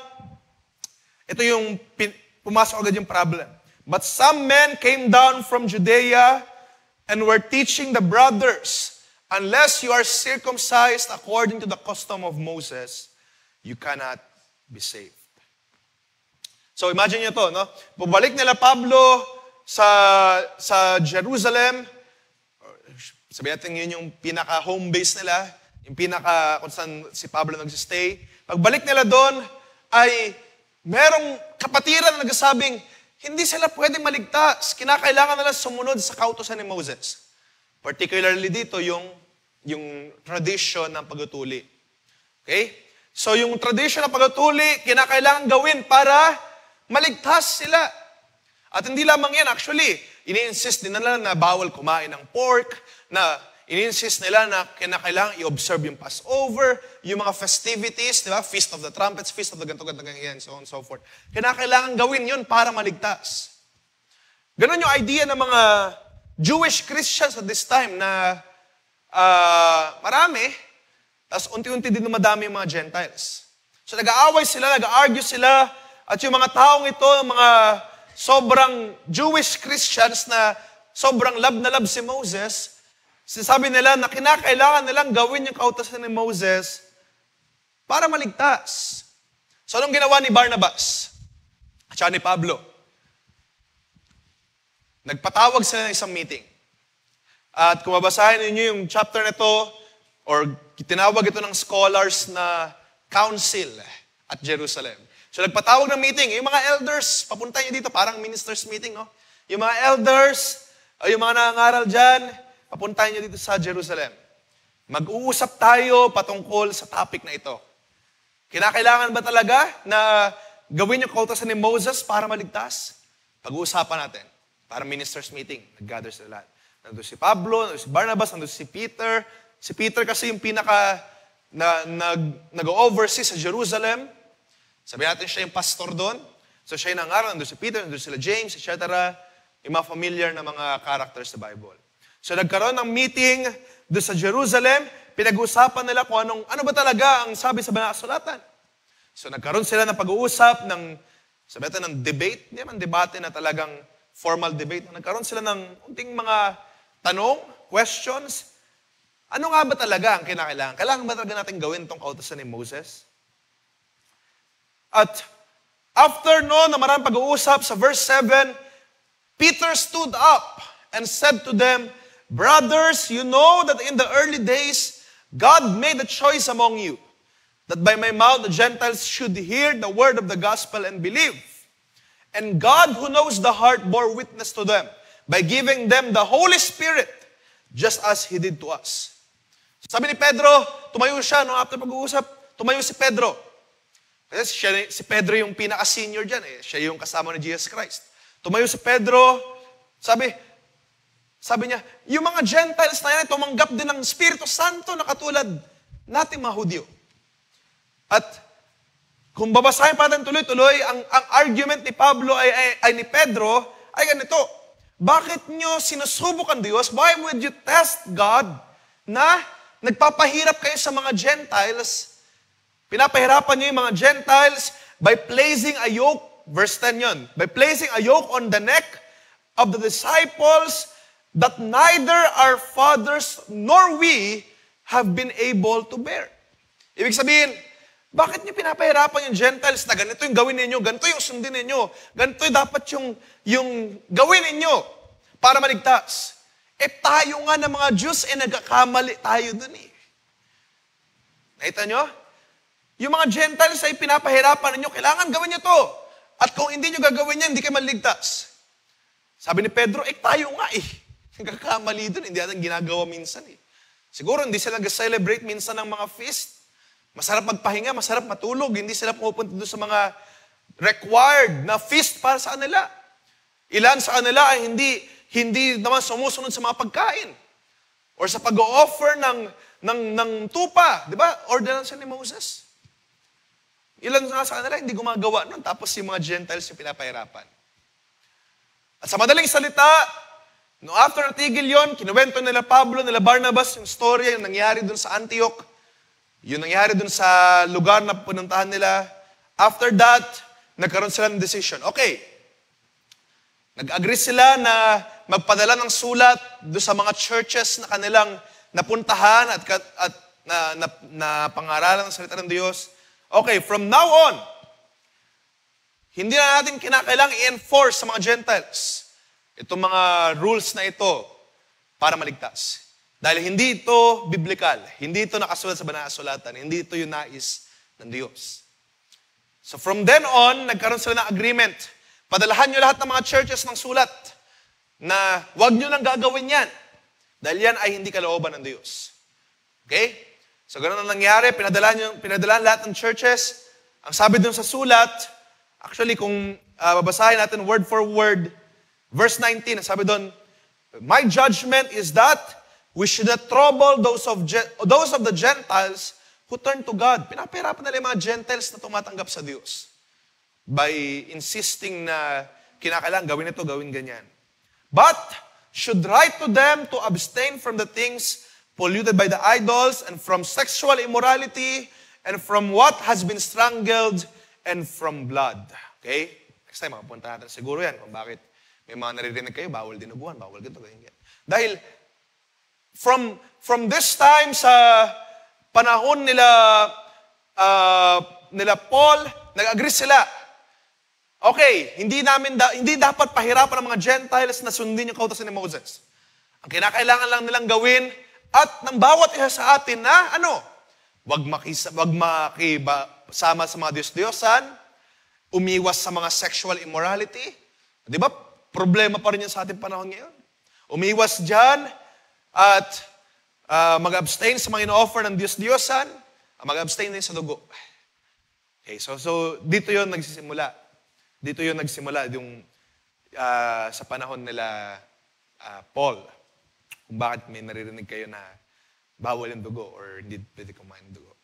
ito yung pumasok agad yung problem. But some men came down from Judea and were teaching the brothers, unless you are circumcised according to the custom of Moses, you cannot be saved. So imagine nyo to, no? Pabalik nila Pablo sa Jerusalem. Sabihin natin yun yung pinaka-home base nila, yung kung saan si Pablo nagsistay. Pagbalik nila doon, ay merong kapatiran na nagsasabing, hindi sila pwedeng maligtas. Kinakailangan nila sumunod sa kautusan ni Moses. Particularly dito, yung tradition ng pagtutuli. Okay? So yung tradition ng pagtutuli, kinakailangan gawin para maligtas sila. At hindi lamang yan, actually, ini-insist din nila na bawal kumain ng pork, na ini-insist nila na kinakailangan i-observe yung Passover, yung mga festivities, di ba? Feast of the Trumpets, Feast of the ganto-ganto, so on and so forth. Kinakailangan gawin yun para maligtas. Ganon yung idea ng mga Jewish Christians at this time na marami, tapos unti-unti din dumadami yung mga Gentiles. So nag-aaway sila, nag-argue sila, at yung mga taong ito, mga sobrang Jewish Christians na sobrang love na love si Moses, sinasabi nila na kinakailangan nilang gawin yung kautusan ni Moses para maligtas. So anong ginawa ni Barnabas at saka ni Pablo? Nagpatawag sila ng isang meeting. At kung mabasahin ninyo yung chapter na ito, or tinawag ito ng scholars na council at Jerusalem. So nagpatawag ng meeting. Yung mga elders, papunta nyo dito, parang ministers meeting, no? Yung mga elders, yung mga nangangaral dyan, papunta nyo dito sa Jerusalem. Mag-uusap tayo patungkol sa topic na ito. Kinakailangan ba talaga na gawin yung kautusan ni Moses para maligtas? Pag-uusapan natin. Parang ministers meeting. Nag-gather sila lahat. Nandun si Pablo, nandun si Barnabas, nandun si Peter, Si Peter kasi yung nag-oversee sa Jerusalem. Sabi natin siya yung pastor doon. So siya yung nangaral, nandun si Peter, nandun sila James, etc. Yung mga familiar na mga characters sa Bible. So nagkaroon ng meeting doon sa Jerusalem, pinag-uusapan nila kung ano ba talaga ang sabi sa banal na kasulatan. So nagkaroon sila ng pag-uusap ng, sabi natin, ng debate, hindi man debate na talagang formal debate. Nagkaroon sila ng unting mga tanong, questions. Ano nga ba talaga ang kinakailangan? Kailangan ba talaga natin gawin itong kautosan ni Moses? At after no, na maraming pag-uusap, sa verse 7, Peter stood up and said to them, "Brothers, you know that in the early days, God made a choice among you, that by my mouth the Gentiles should hear the word of the gospel and believe. And God, who knows the heart, bore witness to them by giving them the Holy Spirit, just as He did to us." Sabi ni Pedro, tumayo siya, no, after pag-uusap, tumayo si Pedro. Kasi si Pedro yung pinaka-senior dyan, siya yung kasama ni Jesus Christ. Tumayo si Pedro, sabi niya, yung mga Gentiles na yan, tumanggap din ng Espiritu Santo na katulad nating mga Hudyo. At kung babasahin pa natin tuloy-tuloy, ang argument ni Pablo ay ni Pedro ay ganito, bakit nyo sinusubok ang Diyos? Why would you test God na nagpapahirap kayo sa mga Gentiles? Pinapahirapan nyo yung mga Gentiles by placing a yoke, verse 10 yun, by placing a yoke on the neck of the disciples that neither our fathers nor we have been able to bear. Ibig sabihin, bakit nyo pinapahirapan yung Gentiles na ganito yung gawin ninyo, ganito yung sundin ninyo, ganito yung dapat yung gawin ninyo para maligtas? Tayo nga ng mga Jews, nagkakamali tayo dun eh. Nakita nyo? Yung mga Gentiles ay pinapahirapan ninyo, kailangan gawin nyo to. At kung hindi nyo gagawin yan, hindi kayo maligtas. Sabi ni Pedro, tayo nga eh. Nagkakamali dun, hindi natin ginagawa minsan eh. Siguro hindi sila nag-celebrate minsan ng mga feast. Masarap magpahinga, masarap matulog. Hindi sila pupunta doon sa mga required na feast para sa kanila. Ilan sa kanila ay hindi naman sumusunod sa mga pagkain. Or sa pag-o-offer ng tupa. Di ba? Ordinance ni Moses. Ilan sa kanila hindi gumagawa nun. Tapos yung mga Gentiles yung pinapahirapan. At sa madaling salita, no, after natigil yun, kinuwento nila Pablo, nila Barnabas, yung storya, yung nangyari dun sa Antioch, yung nangyari dun sa lugar na pununtahan nila. After that, nagkaroon sila ng decision. Okay, nag-agree sila na magpadala ng sulat doon sa mga churches na kanilang napuntahan at na pangaralan ng salita ng Diyos. Okay, from now on, hindi na natin kinakailangang i-enforce sa mga Gentiles itong mga rules na ito para maligtas. Dahil hindi ito biblical, hindi ito nakasulat sa banal na kasulatan, hindi ito yung nais ng Diyos. So from then on, nagkaroon sila ng agreement. Padalahan nyo lahat ng mga churches ng sulat na huwag nyo lang gagawin yan. Dahil yan ay hindi kalooban ng Diyos. Okay? So ganun ang nangyari, pinadalahan lahat ng churches. Ang sabi dun sa sulat, actually kung babasahin natin word for word, verse 19, ang sabi dun, "My judgment is that we should not trouble those of the Gentiles who turn to God." Pinapahirapan nila yung mga Gentiles na tumatanggap sa Diyos by insisting na kinakailangan gawin ito, gawin ganyan. "But should write to them to abstain from the things polluted by the idols and from sexual immorality and from what has been strangled and from blood." Okay? Next time, makapunta natin siguro yan kung bakit may mga naririnig kayo, bawal dinuguan, bawal ganito, ganyan. Dahil from this time sa panahon nila Paul, nag-agree sila. Okay, hindi dapat pahirapan ng mga Gentiles na sundin yung kautosan ni Moses. Ang kinakailangan lang nilang gawin at ng bawat isa sa atin na wag makisama sa mga Diyos-Diyosan, umiwas sa mga sexual immorality. Di ba? Problema pa rin yan sa ating panahon ngayon. Umiwas dyan at mag-abstain sa mga ino-offer ng Diyos-Diyosan, mag-abstain din sa dugo. Okay, so dito yon nagsisimula. Dito yon nagsimula yung sa panahon nila Paul. Kung bakit may naririnig kayo na bawal yung dugo or hindi pwede kumain ng dugo.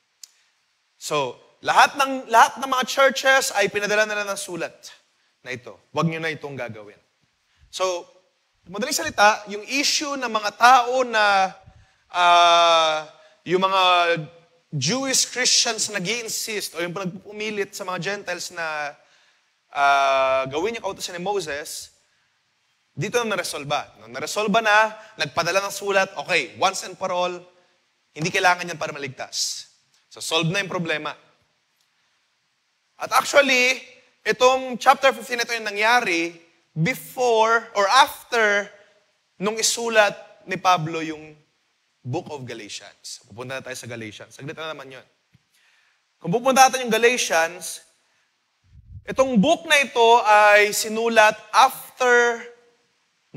So, lahat ng mga churches ay pinadala nila ng sulat na ito. Huwag nyo na itong gagawin. So, madaling salita, yung issue ng mga tao na yung mga Jewish Christians na nag-i-insist o yung nagpupumilit sa mga Gentiles na gawin yung kautusan ni Moses, dito na naresolba. Nung naresolba na, nagpadala ng sulat, okay, once and for all, hindi kailangan yan para maligtas. So, solve na yung problema. At actually, itong chapter 15 ito yung nangyari before or after nung isulat ni Pablo yung Book of Galatians. Pupunta na tayo sa Galatians. Saglit na naman yun. Kung pupunta natin yung Galatians, itong book na ito ay sinulat after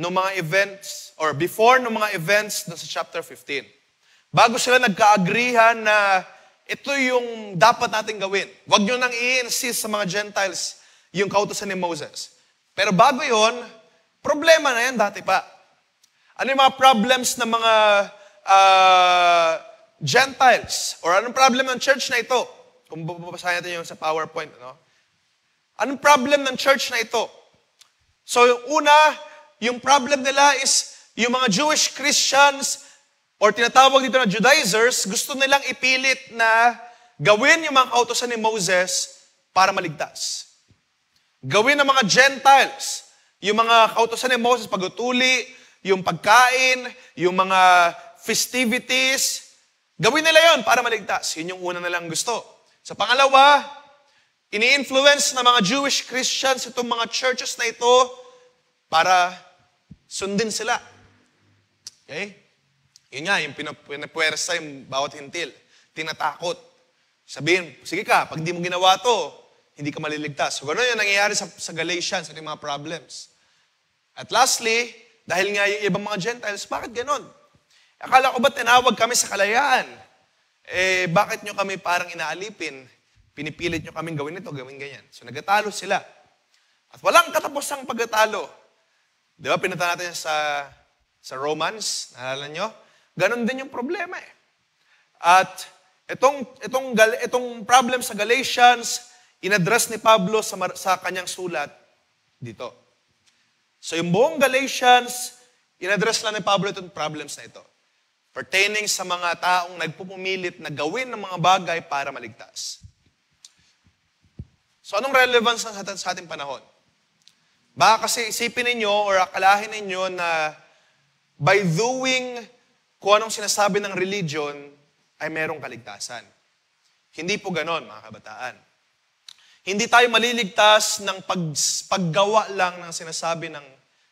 ng mga events or before ng mga events na sa chapter 15. Bago sila nagka-agreehan na ito yung dapat natin gawin. Huwag nyo nang i-insist sa mga Gentiles yung kautusan ni Moses. Pero bago yon, problema na yan dati pa. Ano yung mga problems ng mga Gentiles? Or anong problem ng church na ito? Kung babasahin natin yung sa PowerPoint. Ano? Anong problem ng church na ito? So yung una, yung problem nila is yung mga Jewish Christians or tinatawag dito na Judaizers, gusto nilang ipilit na gawin yung mga kautusan ni Moses para maligtas. Gawin ng mga Gentiles yung mga kautusan ni Moses, pagutuli, yung pagkain, yung mga festivities, gawin nila yon para maligtas. Yun yung una nilang gusto. Sa pangalawa, ini-influence ng mga Jewish Christians itong mga churches na ito para sundin sila. Okay? Yun nga, yung pinapuwersa yung bawat hintil. Tinatakot. Sabihin, sige ka, pag di mo ginawa to, hindi ka maliligtas. So, gano'n yung nangyayari sa Galatians at yung mga problems. At lastly, dahil nga yung ibang mga Gentiles, bakit gano'n? Akala ko ba tinawag kami sa kalayaan? Bakit nyo kami parang inaalipin? Pinipilit nyo kaming gawin ito, gawin ganyan. So, nagatalo sila. At walang katapusang pagkatalo. Di ba, pinunta natin sa Romans, naalala nyo? Ganon din yung problema eh. At itong problem sa Galatians, inaddress ni Pablo sa kanyang sulat dito. So yung buong Galatians, inaddress lang ni Pablo itong problems na ito. Pertaining sa mga taong nagpupumilit na gawin ng mga bagay para maligtas. So anong relevance sa ating panahon? Baka kasi isipin ninyo or akalahin ninyo na by doing kung anong sinasabi ng religion ay merong kaligtasan. Hindi po ganon, mga kabataan. Hindi tayo maliligtas ng paggawa lang ng sinasabi ng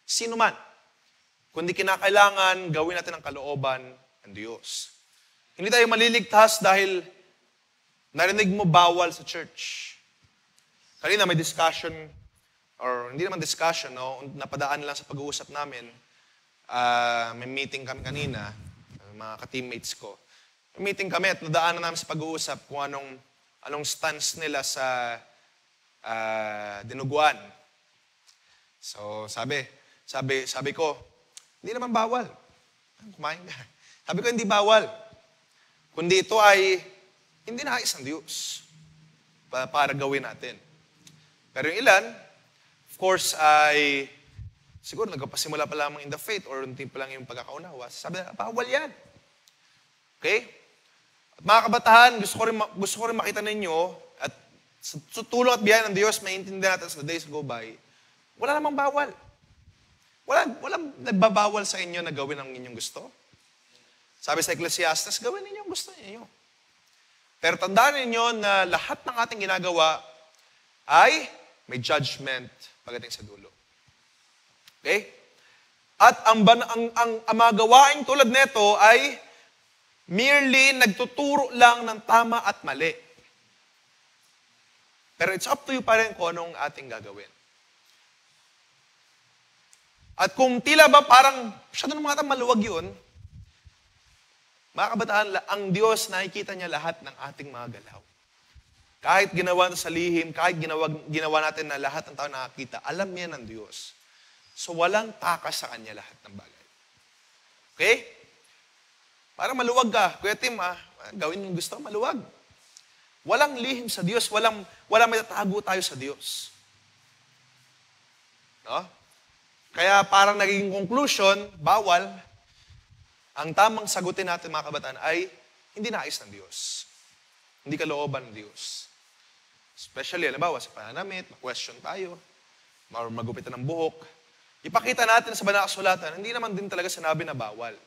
sino man. Kundi kinakailangan gawin natin ang kalooban ng Diyos. Hindi tayo maliligtas dahil narinig mo bawal sa church. Kanina may discussion, or hindi naman discussion, no? Napadaan lang sa pag-uusap namin. May meeting kami kanina, mga ka-teammates ko. May meeting kami at nadaanan namin sa pag-uusap kung anong stance nila sa dinuguan. So sabi ko, hindi naman bawal. Kumain ka. Sabi ko, hindi bawal. Kundi ito ay hindi nais ng Diyos para gawin natin. Pero yung ilan, of course, ay siguro nagpasimula pa lamang in the faith or unti pa lang yung pagkakaunawa. Sabi na, bawal yan. Okay? At mga kabatahan, gusto ko rin makita ninyo at sa tulong at biyaya ng Diyos, maintindihan natin sa days go by, wala namang bawal. Walang nagbabawal sa inyo na gawin ang inyong gusto. Sabi sa Ecclesiastes, gawin ninyo ang gusto ninyo. Pero tandaan ninyo na lahat ng ating ginagawa ay may judgment pagdating sa dulo. Okay? At ang mga gawain tulad nito ay merely nagtuturo lang ng tama at mali. Pero it's up to you pa rin kung anong ating gagawin. At kung tila ba parang masyado ng mga maluwag yun, mga kabataan, ang Diyos nakikita niya lahat ng ating mga galaw. Kahit ginawa natin sa lihim, kahit ginawa natin na lahat ng tao nakakita, alam niya ng Diyos. So walang takas sa Kanya lahat ng bagay. Okay? Para maluwag ka. Kuya Tim, gawin yung gusto, maluwag. Walang lihim sa Diyos. Walang may tatago tayo sa Diyos. No? Kaya parang naging conclusion, bawal. Ang tamang sagutin natin mga kabataan ay hindi nais ng Diyos. Hindi kalooban ng Diyos. Especially, halimbawa, sa pananamit, ma-question tayo, magupitan ng buhok. Ipakita natin sa banal na kasulatan, hindi naman din talaga sinabi na bawal.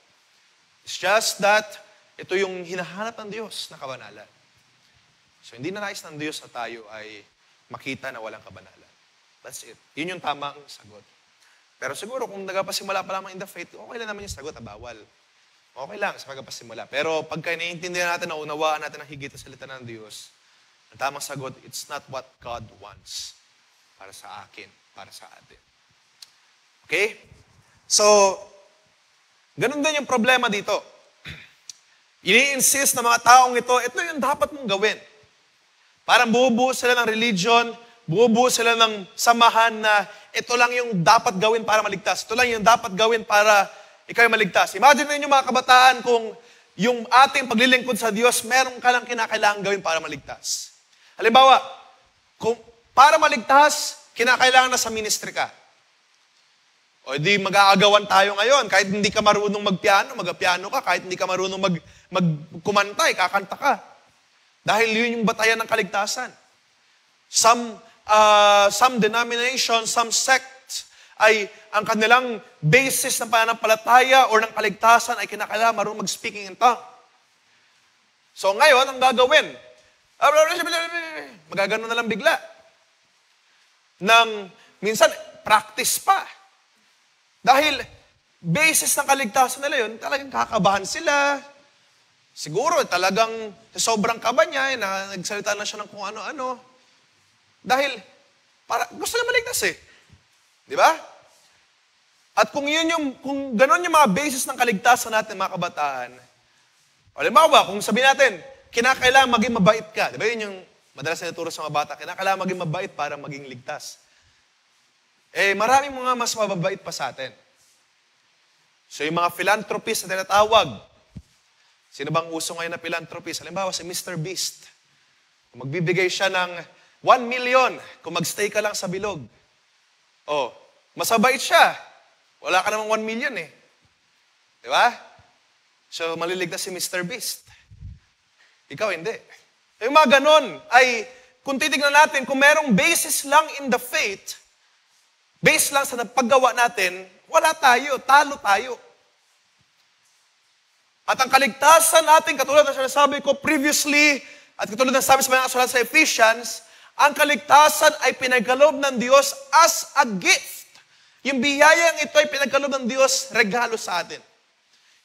It's just that ito yung hinahanap ng Diyos na kabanalan. So, hindi na nais ng Diyos na tayo ay makita na walang kabanalan. That's it. Yun yung tamang sagot. Pero siguro, kung nagpasimula pa lamang in the faith, okay lang naman yung sagot na bawal. Okay lang sa pagpasimula. Pero pagka naiintindihan natin, naunawaan natin ang higit na salita ng Diyos, ang tamang sagot, it's not what God wants para sa akin, para sa atin. Okay? So, ganun din yung problema dito. Ini-insist ng mga taong ito yung dapat mong gawin. Parang bubuo sila ng religion, bubuo sila ng samahan na ito lang yung dapat gawin para maligtas. Ito lang yung dapat gawin para ikaw ay maligtas. Imagine ninyo mga kabataan kung yung ating paglilingkod sa Diyos, meron ka lang kinakailangan gawin para maligtas. Halimbawa, kung para maligtas, kinakailangan na sa ministry ka. O di mag-aagawan tayo ngayon. Kahit hindi ka marunong magpiano, mag-piano ka. Kahit hindi ka marunong magkumanta, kakanta ka. Dahil yun yung batayan ng kaligtasan. Some denominations, some sects, ay ang kanilang basis ng pananampalataya o ng kaligtasan ay kinakailangan marunong mag-speaking in tongue. So ngayon, ang gagawin, magagano na lang bigla. Minsan, practice pa. Dahil, basis ng kaligtasan nila yun, talagang kakabahan sila. Siguro, talagang sobrang kaba niya, nagsalita na siya ng kung ano-ano. Dahil, gusto niya maligtas eh. Di ba? At kung gano'n yung mga basis ng kaligtasan natin, mga kabataan, halimbawa, kung sabihin natin, kinakailangan maging mabait ka. Di ba yun yung madalas na ituro sa mga bata, kinakailangan maging mabait para maging ligtas. Maraming mga mas mababait pa sa atin. So yung mga philanthropist na tinatawag, sino bang uso ngayon na philanthropist? Halimbawa, si Mr. Beast. Magbibigay siya ng 1 million kung magstay ka lang sa bilog. Mas mabait siya. Wala ka namang 1 million eh. Di ba? So, maliligtas si Mr. Beast. Ikaw, hindi. Yung mga ganon ay, kung titignan natin, kung merong basis lang in the faith, base lang sa paggawa natin, wala tayo, talo tayo. At ang kaligtasan natin, katulad ng sinasabi ko previously, at katulad ng sabi sa mga kasulat sa Ephesians, ang kaligtasan ay pinagkaloob ng Diyos as a gift. Yung biyayang ito ay pinagkaloob ng Diyos, regalo sa atin.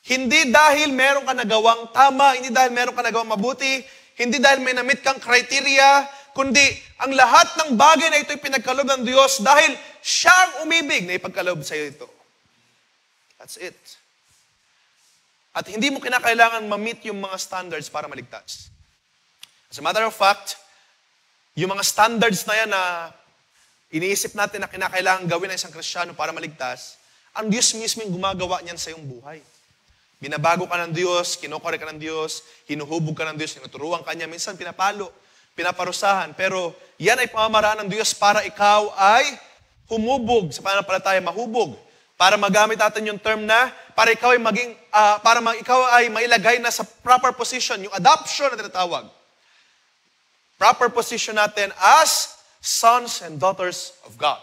Hindi dahil meron ka nagawang tama, hindi dahil meron ka nagawang mabuti, hindi dahil may na-meet kang criteria, kundi ang lahat ng bagay na ito ay pinagkaloob ng Diyos dahil siya ang umibig na ipagkaloob sa iyo ito. That's it. At hindi mo kinakailangan ma-meet yung mga standards para maligtas. As a matter of fact, yung mga standards na yan na iniisip natin na kinakailangan gawin ng isang Kristiyano para maligtas, ang Diyos mismo yung gumagawa niyan sa iyong buhay. Binabago ka ng Diyos, kinokorek ka ng Diyos, hinuhubog ka ng Diyos, tinuturuan ka niya, minsan pinapalo, pinaparusahan. Pero yan ay pamamaraan ng Diyos para ikaw ay humubog sa pananampalataya, mahubog. Para magamit natin yung term na, para ikaw ay ikaw ay mailagay na sa proper position, yung adoption na tinatawag. Proper position natin as sons and daughters of God.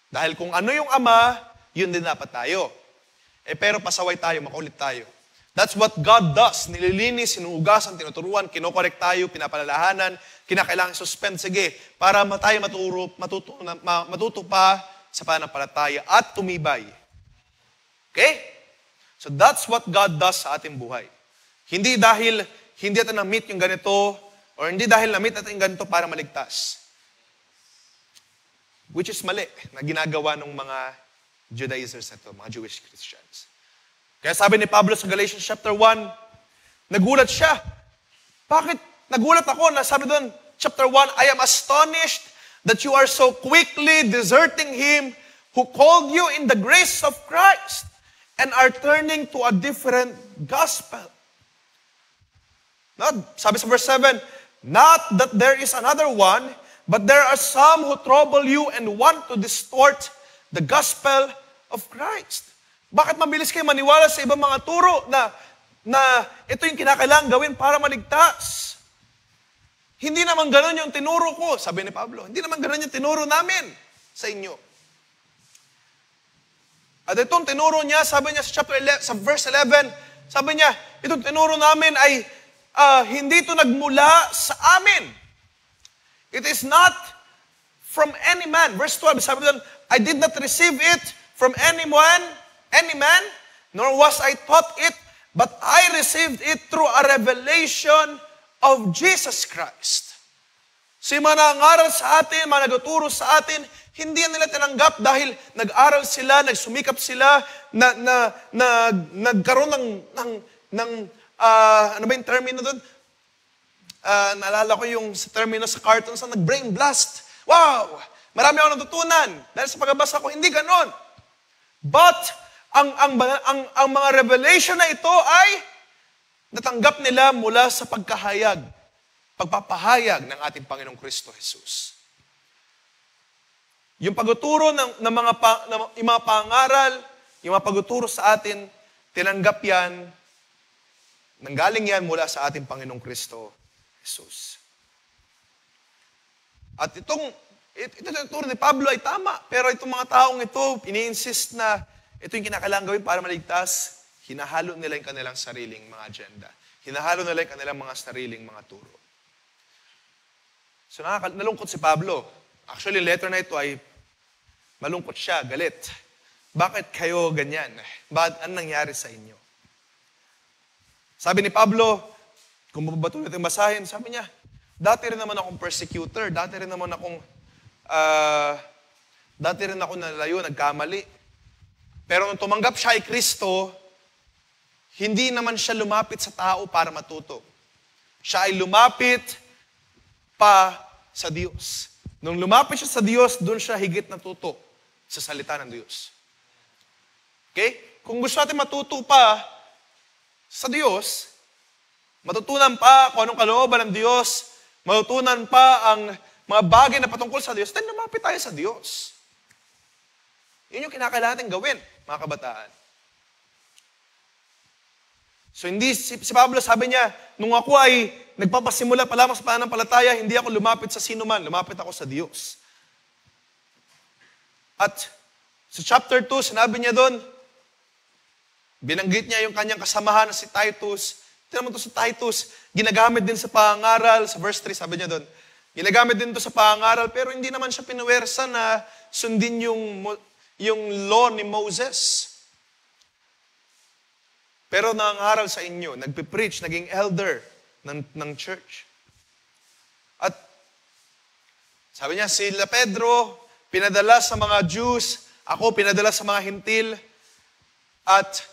Dahil kung ano yung ama, yun din dapat tayo. Pero pasaway tayo, makulit tayo. That's what God does. Nililinis, sinuhugasan, tinuturuan, kinokorek tayo, pinapalalahanan, kinakailangan suspend. Sige, para tayo matuto pa sa pananampalataya at tumibay. Okay? So that's what God does sa ating buhay. Hindi dahil hindi natin na-meet yung ganito, or hindi dahil na-meet natin yung ganito para maligtas. Which is mali na ginagawa ng mga Judaizers na ito, mga Jewish Christians. Kaya sabi ni Pablo sa Galatians chapter 1, nagulat siya. Bakit? Nagulat ako na sabi doon, chapter 1, I am astonished that you are so quickly deserting Him who called you in the grace of Christ and are turning to a different gospel. Sabi sa verse 7, not that there is another one, but there are some who trouble you and want to distort the gospel of Christ. Bakit mabilis kayo maniwala sa ibang mga turo na ito yung kinakailangan gawin para maligtas? Hindi naman ganun yung tinuro ko, sabi ni Pablo. Hindi naman ganun yung tinuro namin sa inyo. At itong tinuro niya, sabi niya sa verse 11, sabi niya, itong tinuro namin ay hindi ito nagmula sa amin. It is not from any man. Verse 12, sabi doon, I did not receive it from any man, nor was I taught it, but I received it through a revelation of Jesus Christ. So yung mga nangaral sa atin, mga nagtuturo sa atin, hindi nila tinanggap dahil nag-aral sila, nagsumikap sila, nagkaroon ng ano ba yung termino doon? Naalala ko yung termino sa cartoon sa nag-brain blast. Wow! Marami ako natutunan dahil sa pagbabasa ko. Hindi ganon. But, ang mga revelation na ito ay natanggap nila mula sa pagpapahayag ng ating Panginoong Kristo Jesus. Yung pagtuturo ng mga pangaral, yung mga pagtuturo sa atin, tinanggap yan, nanggaling yan mula sa ating Panginoong Kristo Jesus. At ito turo ni Pablo ay tama, pero itong mga taong ito, ini-insist na ito yung kinakailangan gawin para maligtas, hinahalo nila yung kanilang sariling mga agenda. Hinahalo nila yung kanilang mga sariling mga turo. So nalungkot si Pablo. Actually, letter na ito ay malungkot siya, galit. Bakit kayo ganyan? Bakit anong nangyari sa inyo? Sabi ni Pablo, kung mapapatuloy natin basahin, sabi niya, dati rin naman akong persecutor, dati rin ako nalayo, nagkamali. Pero nung tumanggap siya ay Kristo, hindi naman siya lumapit sa tao para matuto. Siya ay lumapit pa sa Diyos. Nung lumapit siya sa Diyos, doon siya higit natuto sa salita ng Diyos. Okay? Kung gusto natin matuto pa sa Diyos, matutunan pa kung anong kalooban ng Diyos, matutunan pa ang mga bagay na patungkol sa Diyos, then lumapit tayo sa Diyos. Yun yung kinakailangan natin gawin, mga kabataan. So hindi, si Pablo sabi niya, nung ako ay nagpapasimula pa lamang sa pananampalataya, hindi ako lumapit sa sino man, lumapit ako sa Diyos. At sa chapter 2, sinabi niya doon, binanggit niya yung kanyang kasamahan na si Titus. Tignan mo ito sa Titus, ginagamit din sa pangaral, sa verse 3, sabi niya doon, ginagamit din ito sa pangaral, pero hindi naman siya pinuwersa na sundin yung law ni Moses. Pero nangaral sa inyo, nagpipreach, naging elder ng church. At sabi niya, sila Pedro, pinadala sa mga Jews, ako pinadala sa mga Hintil, at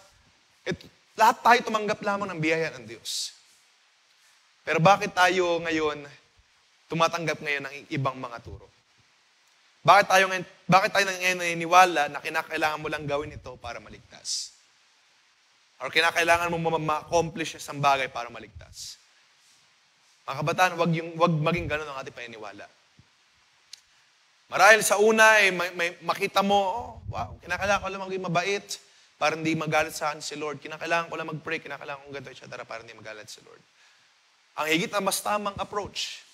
lahat tayo tumanggap lamang ng biyaya ng Diyos. Pero bakit tayo ngayon tumatanggap ngayon ng ibang mga turo? Bakit tayo ngayon naniniwala na kinakailangan mo lang gawin ito para maligtas? Or kinakailangan mo ma-accomplish isang bagay para maligtas? Mga kabataan, wag maging ganun ang ating paniniwala. Marahil sa una, makita mo, wow, kinakailangan ko lang maging mabait para hindi magalit sa akin si Lord. Kinakailangan ko lang mag-pray, kinakailangan ko ganito, etc. para hindi magalit si Lord. Ang higit na mas tamang approach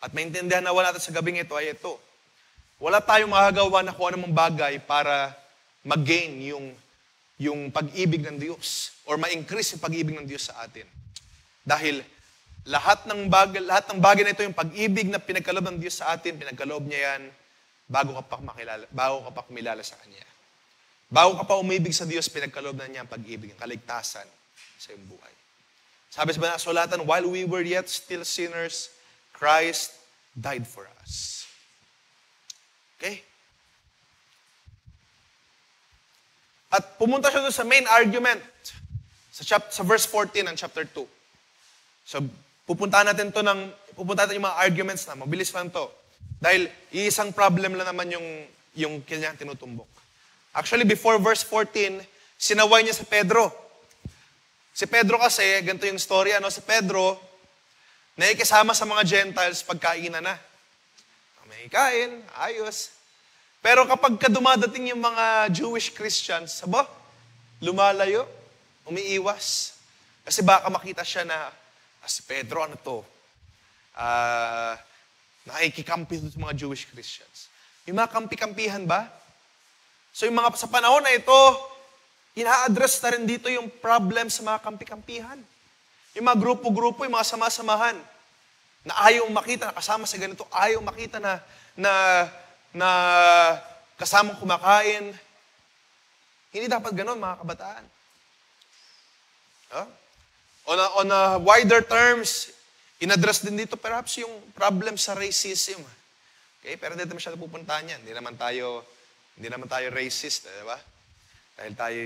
at maintindihan na wala natin sa gabing ito ay ito. Wala tayong makagawa na kung anumang bagay para mag-gain yung pag-ibig ng Diyos or ma-increase yung pag-ibig ng Diyos sa atin. Dahil lahat ng bagay na ito, yung pag-ibig na pinagkaloob ng Diyos sa atin, pinagkaloob niya yan bago ka pa kumilala sa Kanya. Bago ka pa umibig sa Diyos, pinagkaloob na niya ang pag-ibig, ang kaligtasan sa iyong buhay. Sabi sa banal na kasulatan, while we were yet still sinners, Christ died for us. Okay? At pumunta siya doon sa main argument sa verse 14 ng chapter 2. So, pupuntahan natin yung mga arguments na, mabilis lang to. Dahil isang problem lang naman yung kanyang tinutumbok. Actually, before verse 14, Sinaway niya si Pedro. Si Pedro kasi, ganito yung story, si Pedro, nakikisama sa mga Gentiles pagkainan na. May kain, ayos. Pero kapag dumadating yung mga Jewish Christians, lumalayo, umiiwas. Kasi baka makita siya na, si Pedro, ano to? Nakikikampi sa mga Jewish Christians. Yung mga kampi-kampihan ba? So yung sa panahon na ito, ina-address na rin dito yung problem sa mga kampi-kampihan. Yung mga grupo-grupo, yung mga sama-samahan, na ayaw makita, na kasama sa ganito, ayaw makita na kasamang kumakain. Hindi dapat ganon, mga kabataan. On a wider terms, in-address din dito perhaps yung problem sa racism. Okay? Pero dito masyado pupuntahan yan. Hindi naman tayo racist, di ba? Dahil tayo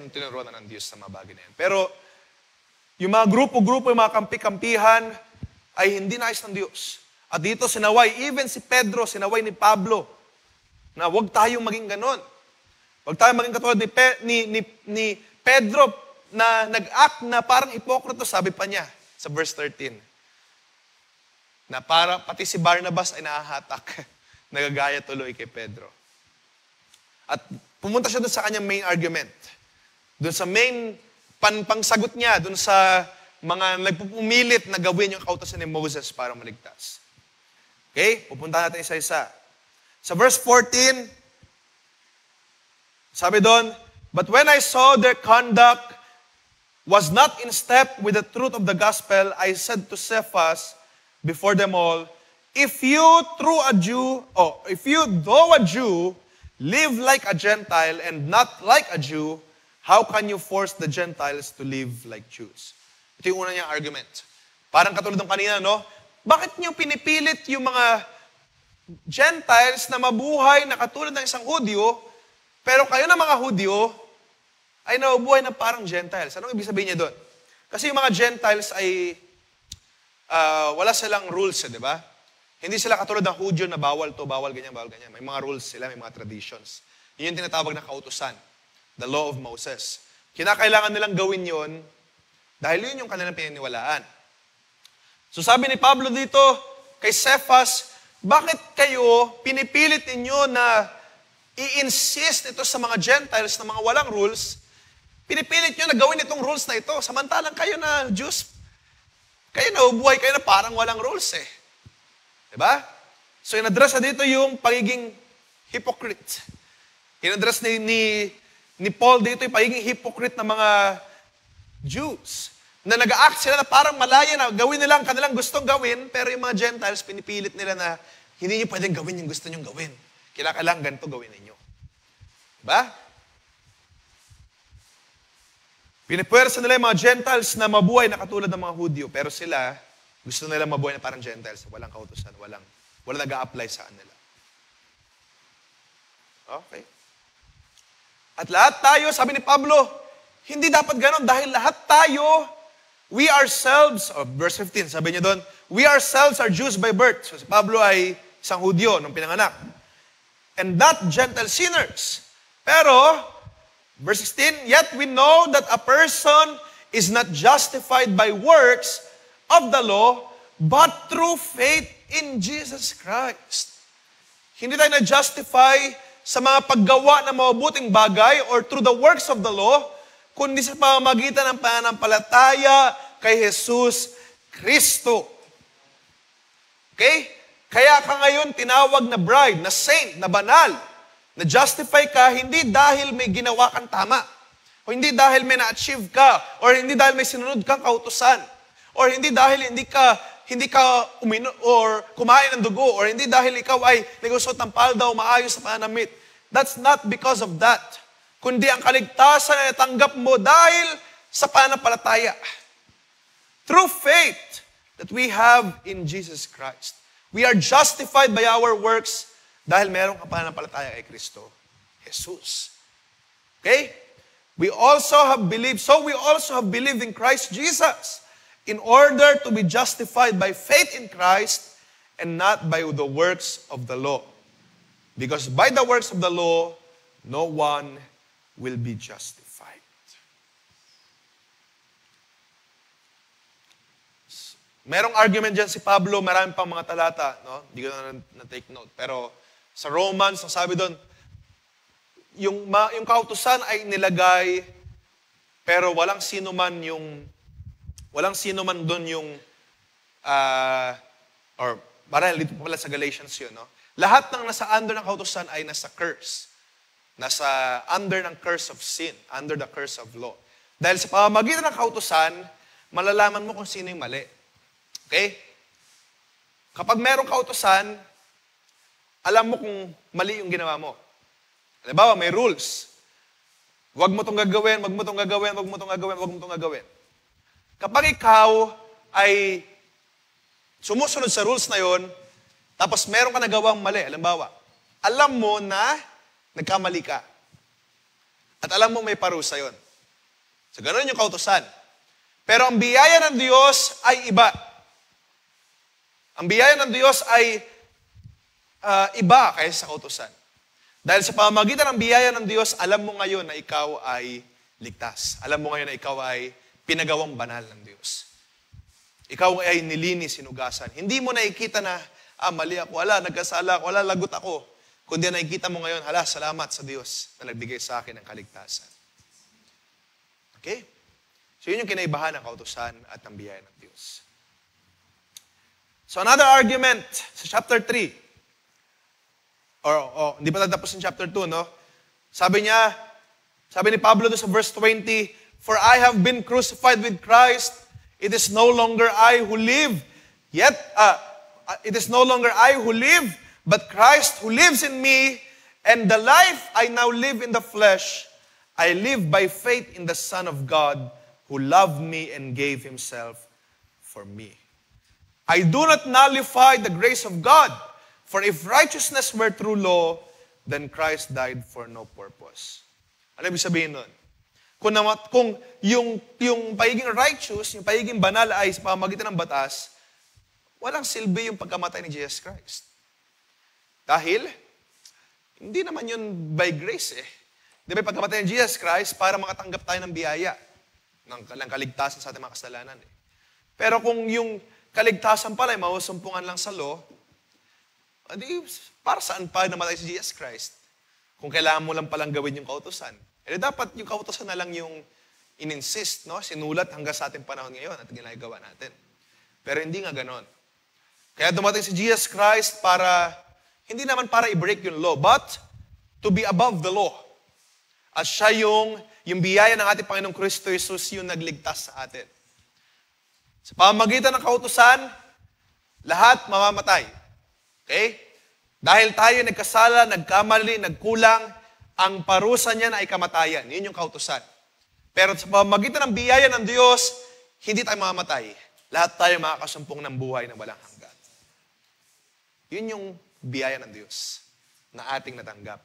tinuruan na ng Diyos sa mga bagay na yan. Pero, yung mga grupo-grupo, yung mga kampi-kampihan, ay hindi nais ng Diyos. At dito sinaway, even si Pedro, sinaway ni Pablo, na huwag tayong maging ganon. Huwag tayong maging katulad ni Pedro, na nag-act na parang hipokrito, sabi pa niya, sa verse 13. Na pati si Barnabas ay nahahatak. Nagagaya tuloy kay Pedro. At pumunta siya doon sa kanyang main argument. Doon sa main pangsagot niya, doon sa mga nagpupumilit na gawin yung kautosan ni Moses para maligtas. Okay? Pupunta natin isa-isa. Sa verse 14, sabi doon, "But when I saw their conduct was not in step with the truth of the gospel, I said to Cephas before them all, if you, though a Jew, live like a Gentile and not like a Jew, how can you force the Gentiles to live like Jews?" Ito yung una niyang argument. Parang katulad ng kanina, no? Bakit niyo pinipilit yung mga Gentiles na mabuhay na katulad ng isang Hudyo, pero kayo na mga Hudyo ay nabubuhay na parang Gentiles? Anong ibig sabihin niya doon? Kasi yung mga Gentiles ay wala silang rules, di ba? Hindi sila katulad ng Hudyo na bawal to, bawal ganyan, bawal ganyan. May mga rules sila, may mga traditions. Yun yung tinatawag na kautusan. The law of Moses. Kinakailangan nilang gawin yun dahil yun yung kanilang pininiwalaan. So sabi ni Pablo dito kay Cephas, bakit kayo pinipilit ninyo na i-insist ito sa mga Gentiles na mga walang rules? Pinipilit nyo na gawin itong rules na ito. Samantalang kayo na Jews, kayo na ubuhay, kayo na parang walang rules eh. Diba? So, in-address na dito yung pagiging hypocrite. In-address ni Paul dito yung pagiging hypocrite ng mga Jews. Na nag-act sila na parang malaya na gawin nila ang kanilang gustong gawin, pero yung mga Gentiles, pinipilit nila na hindi nyo pwedeng gawin yung gusto nyong gawin. Kailangan ganito gawin ninyo. Diba? Pinipwersa nila yung mga Gentiles na mabuhay na katulad ng mga Hudyo, pero sila, gusto nila mabuhay na parang Gentiles, walang kautusan, walang nag-a-apply sa kanila. Okay. At lahat tayo, sabi ni Pablo, hindi dapat ganon dahil lahat tayo, we ourselves, verse 15, sabi niya doon, we ourselves are Jews by birth. So si Pablo ay isang Hudyo nung pinanganak. And not Gentile sinners. Pero, verse 16, yet we know that a person is not justified by works of the law, but through faith in Jesus Christ. Hindi tayo na-justify sa mga paggawa ng mabuting bagay or through the works of the law, kundi sa pamamagitan ng pananampalataya kay Jesus Kristo. Okay? Kaya ka ngayon tinawag na bride, na saint, na banal, na justify ka hindi dahil may ginawa kang tama, o hindi dahil may na-achieve ka, or hindi dahil may sinunod kang kautusan, or hindi dahil hindi ka or kumain ng dugo, or hindi dahil ikaw ay nagusot ng palda o maayos sa pananamit. That's not because of that. Kundi ang kaligtasan ay natanggap mo dahil sa pananampalataya. Through faith that we have in Jesus Christ. We are justified by our works dahil meron ka pananampalataya kay Kristo Jesus. Okay? We also have believed in Christ Jesus in order to be justified by faith in Christ and not by the works of the law. Because by the works of the law, no one will be justified. Merong argument dyan si Pablo, marami pang mga talata, no? Hindi ko na take note. Pero sa Romans, ang sabi doon, yung kautusan ay nilagay, pero walang sino man doon yung, or marahil dito pala sa Galatians yun, no? Lahat ng nasa under ng kautusan ay nasa curse. Nasa under ng curse of sin, under the curse of law. Dahil sa pamamagitan ng kautusan, malalaman mo kung sino yung mali. Okay? Kapag merong kautusan, alam mo kung mali yung ginawa mo. Halimbawa, may rules. Huwag mo itong gagawin, huwag mo itong gagawin, huwag mo itong gagawin, huwag mo itong gagawin. Kapag ikaw ay sumusunod sa rules na yon, tapos meron ka nagawang mali, halimbawa, alam mo na nagkamali ka. At alam mo may parusa yon. So, ganoon yung kautusan. Pero ang biyaya ng Diyos ay iba. Ang biyaya ng Diyos ay iba kaysa sa kautusan. Dahil sa pamamagitan ng biyaya ng Diyos, alam mo ngayon na ikaw ay ligtas. Alam mo ngayon na ikaw ay pinagawang banal ng Diyos. Ikaw ay nilinis, sinugasan. Hindi mo nakikita na, mali ako, nagkasala ako, lagot ako. Kundi nakikita mo ngayon, salamat sa Diyos na nagbigay sa akin ng kaligtasan. Okay? So yun yung kinaibahan ng kautusan at ng biyaya ng Diyos. So another argument sa chapter 3. Hindi pa tatapos ng chapter 2, no? Sabi ni Pablo sa verse 20, "For I have been crucified with Christ. It is no longer I who live, it is no longer I who live, but Christ who lives in me, and the life I now live in the flesh, I live by faith in the Son of God, who loved me and gave himself for me. I do not nullify the grace of God, for if righteousness were through law, then Christ died for no purpose." Ano ibig sabihin nun? Kung yung pagiging righteous, yung pagiging banal ay sa pamamagitan ng batas, walang silbi yung pagkamatay ni Jesus Christ. Dahil, hindi naman yun by grace eh. Di ba yung pagkamatay ni Jesus Christ para makatanggap tayo ng biyaya, ng kaligtasan sa ating mga kasalanan eh. Pero kung yung kaligtasan pala ay mausumpungan lang sa law, adi, para saan pa namatay si Jesus Christ? Kung kailangan mo lang palang gawin yung kautusan. Eh dapat yung kautusan na lang yung in-insist, no? Sinulat hanggang sa ating panahon ngayon at ginagawa natin. Pero hindi nga ganon. Kaya dumating si Jesus Christ para, hindi naman para i-break yung law, but to be above the law. At siya yung biyaya ng ating Panginoong Kristo Jesus yung nagligtas sa atin. Sa pamamagitan ng kautusan, lahat mamamatay. Okay? Dahil tayo nagkasala, nagkamali, nagkulang, ang parusa niya na ay kamatayan. Yun yung kautusan. Pero sa pamamagitan ng biyaya ng Diyos, hindi tayo mamamatay. Lahat tayo makakasumpong ng buhay na walang hanggan. Yun yung biyaya ng Diyos na ating natanggap.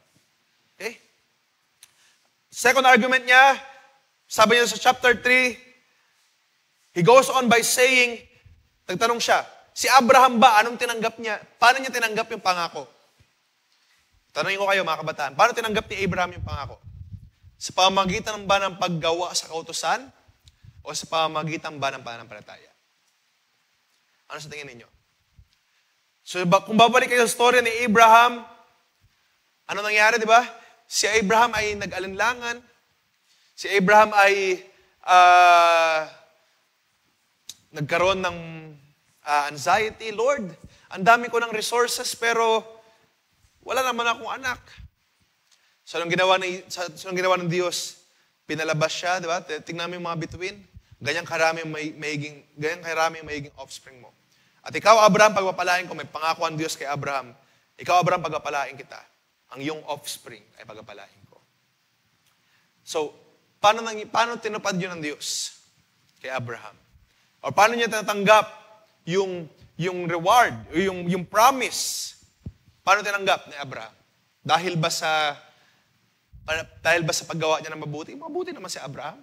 Okay? Second argument niya, sabi niya sa chapter 3, he goes on by saying, nagtanong siya, si Abraham ba, anong tinanggap niya? Paano niya tinanggap yung pangako? Tanungin ko kayo mga kabataan, paano tinanggap ni Abraham yung pangako? Sa pamamagitan ba ng paggawa sa kautusan o sa pamamagitan ba ng pananampalataya? Ano sa tingin ninyo? So kung babalik kayo sa story ni Abraham, ano nangyari, di ba? Si Abraham ay nag-alinlangan. Si Abraham ay nagkaroon ng anxiety. Lord, ang dami ko ng resources pero wala naman akong anak. So, anong ginawa ng Diyos? Pinalabas siya, di ba? Tingnan mo yung mga bituin. Ganyang karami magiging offspring mo. At ikaw, Abraham, pagpapalain ko, may pangako ang Diyos kay Abraham. Ikaw, Abraham, pagpapalain kita. Ang iyong offspring ay pagpapalain ko. So, paano tinupad yun ng Diyos kay Abraham? O paano niya tinatanggap yung reward, yung promise? Paano tinanggap ni Abraham? Dahil ba sa paggawa niya ng mabuti? Mabuti naman si Abraham.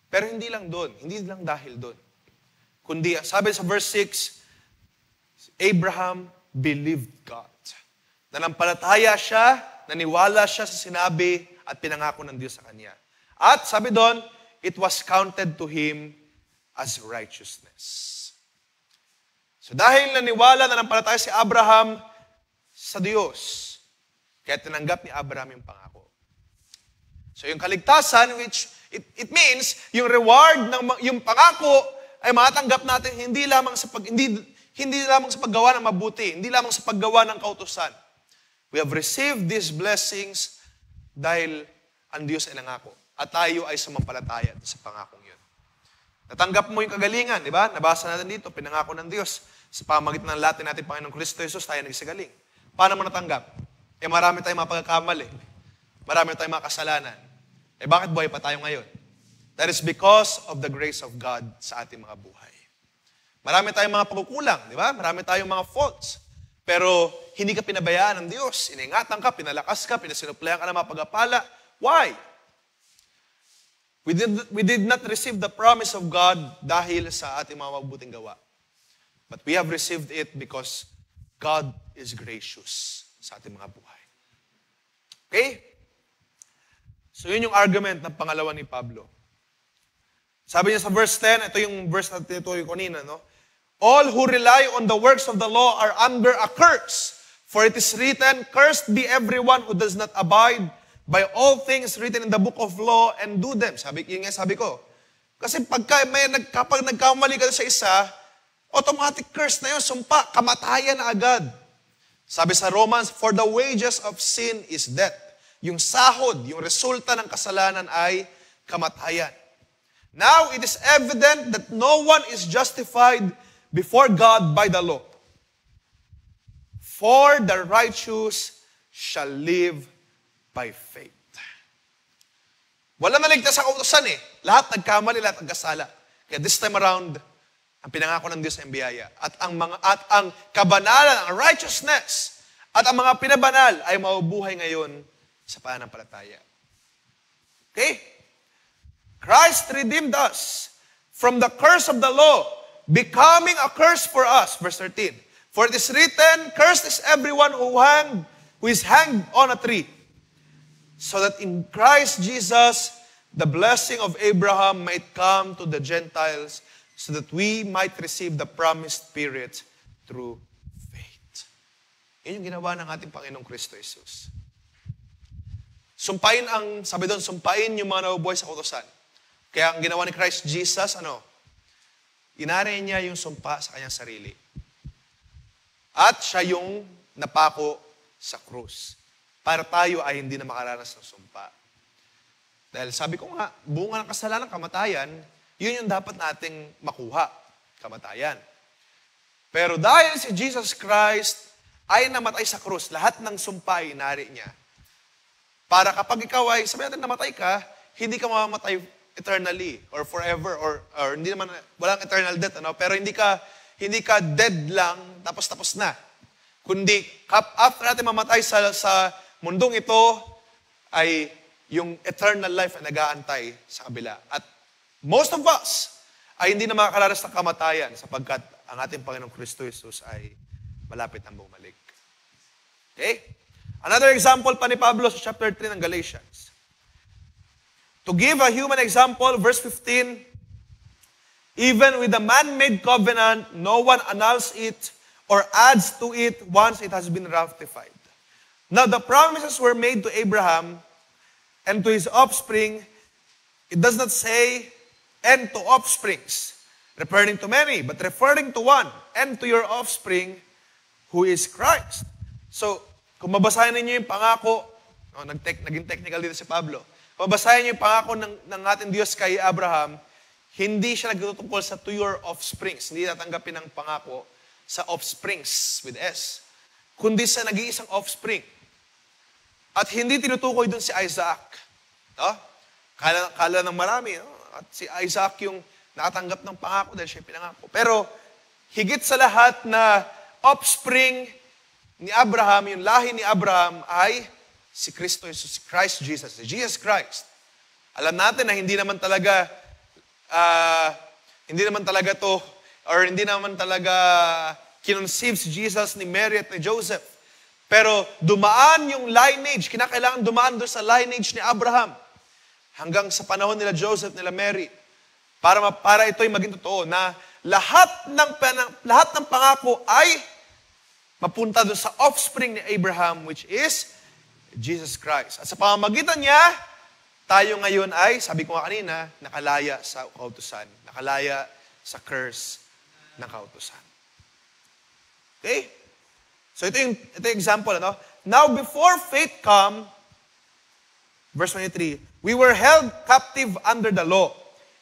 Pero hindi lang doon. Hindi lang dahil doon. Kundi, sabi sa verse 6, Abraham believed God. Nanampalataya siya, naniwala siya sa sinabi at pinangako ng Diyos sa kanya. At sabi doon, it was counted to him as righteousness. So dahil naniwala na nampalataya si Abraham sa Diyos, kaya tinanggap ni Abraham yung pangako. So yung kaligtasan, which it means, yung reward ng yung pangako ay matanggap natin hindi lamang sa paggawa ng mabuti, hindi lamang sa paggawa ng kautusan. We have received these blessings dahil ang Diyos ay nangako at tayo ay sumampalataya sa pangakong yun. Natanggap mo yung kagalingan, di ba? Nabasa natin dito, pinangako ng Diyos. Sa pamagitan ng lahat natin, Panginoong Kristo Jesus, tayo nagsagaling. Paano mo natanggap? Marami tayong mga pagkakamali. Marami tayong mga kasalanan. Bakit buhay pa tayo ngayon? That is because of the grace of God sa ating mga buhay. Marami tayong mga pagkukulang, di ba? Marami tayong mga faults. Pero hindi ka pinabayaan ng Diyos. Iningatan ka, pinalakas ka, pinasinuplayan ka ng mga pagpapala. Why? We did not receive the promise of God dahil sa ating mga mabuting gawa. But we have received it because God is gracious sa ating mga buhay. Okay? So yun yung argument ng pangalawa ni Pablo. Sabi niya sa verse 10, ito yung verse na tinutuloy ko kanina, no? All who rely on the works of the law are under a curse. For it is written, cursed be everyone who does not abide by all things written in the book of law and do them. Yun nga sabi ko. Kasi kapag nagkamali ka sa isa, automatic curse na yun, sumpa, kamatayan na agad. Sabi sa Romans, for the wages of sin is death. Yung sahod, yung resulta ng kasalanan ay kamatayan. Now, it is evident that no one is justified before God by the law. For the righteous shall live by faith. Wala maligtas sa kautusan eh. Lahat nagkamali, lahat nagkasala. Kaya this time around, ang pinangako ng Diyos ay biyaya. At ang kabanalan, ang righteousness, at ang mga pinabanal ay mabubuhay ngayon sa pananampalataya. Okay? Christ redeemed us from the curse of the law, becoming a curse for us. Verse 13. For it is written, cursed is everyone who is hanged on a tree, so that in Christ Jesus, the blessing of Abraham might come to the Gentiles, so that we might receive the promised Spirit through faith. Yun yung ginawa ng ating Panginoong Kristo Jesus. Sabi doon, sumpain yung mga nabubuhay sa kautusan. Kaya ang ginawa ni Christ Jesus, inari niya yung sumpa sa kanyang sarili. At siya yung napako sa krus. Para tayo ay hindi na makaranas ng sumpa. Dahil sabi ko nga, bunga ng kasalanan, kamatayan, yun yung dapat nating makuha, kamatayan. Pero dahil si Jesus Christ ay namatay sa krus, lahat ng sumpa ay inari niya. Para kapag ikaw ay, sabi natin namatay ka, hindi ka mamamatay eternally or forever or hindi naman, walang eternal death, pero hindi ka dead lang, tapos na. Kundi, after natin mamatay sa mundong ito, ay yung eternal life ay nag-aantay sa kabila. At most of us ay hindi na makakaranas ng kamatayan sapagkat ang ating Panginoong Kristo Jesus ay malapit na bumalik. Okay? Another example pa ni Pablo sa chapter 3 ng Galatians. To give a human example, verse 15, even with the man-made covenant, no one annuls it or adds to it once it has been ratified. Now, the promises were made to Abraham and to his offspring. It does not say, and to offsprings, referring to many, but referring to one, and to your offspring, who is Christ. So, kung mabasahin ninyo yung pangako, naging technical dito si Pablo, kung mabasahin niyo yung pangako ng ating Diyos kay Abraham, hindi siya nagtutungkol sa to your offsprings. Hindi tatanggapin ang pangako sa offsprings with S, kundi sa nag-iisang offspring. At hindi tinutukoy dun si Isaac. Kala ng marami, at si Isaac yung nakatanggap ng pangako dahil siya pinangako. Pero higit sa lahat na offspring ni Abraham, yung lahi ni Abraham ay si Kristo, si Christ Jesus, si Jesus Christ. Alam natin na hindi naman talaga kinonceived si Jesus ni Mary at ni Joseph. Pero dumaan yung lineage, kinakailangan dumaan doon sa lineage ni Abraham hanggang sa panahon nila Joseph, nila Mary. Para ito'y maging totoo na lahat ng pangako ay mapunta doon sa offspring ni Abraham, which is Jesus Christ. At sa pamamagitan niya, tayo ngayon ay, sabi ko nga kanina, nakalaya sa kautusan. Nakalaya sa curse ng kautusan. Okay? So ito yung example. Ano? Now before faith come, verse 23, we were held captive under the law,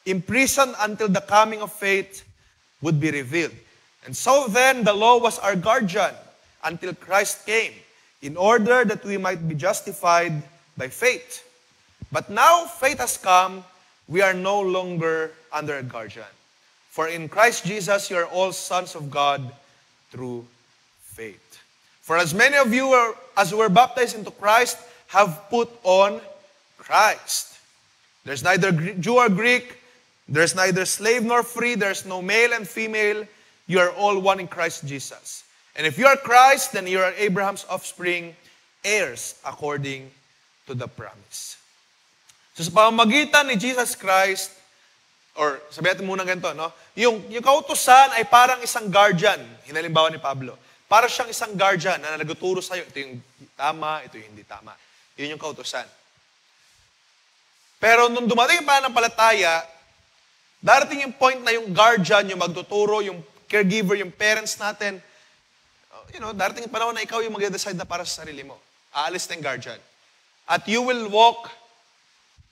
imprisoned until the coming of faith would be revealed. And so then the law was our guardian until Christ came, in order that we might be justified by faith. But now faith has come, we are no longer under a guardian. For in Christ Jesus you are all sons of God through faith. For as many of you as were baptized into Christ have put on Christ. There's neither Jew or Greek, there's neither slave nor free, there's no male and female, you are all one in Christ Jesus. And if you are Christ, then you are Abraham's offspring, heirs according to the promise. So sa pamamagitan ni Jesus Christ, or sabihin natin muna ganito, no? Yung kautusan ay parang isang guardian, hinalimbawa ni Pablo. Para siyang isang guardian na nagtuturo sa'yo, ito yung tama, ito yung hindi tama. Yun yung kautusan. Pero nung dumating yung pananampalataya, darating yung point na yung guardian, yung magtuturo, yung caregiver, yung parents natin, darating yung panahon na ikaw yung mag-decide na para sa sarili mo. Aalis na yung guardian. At you will walk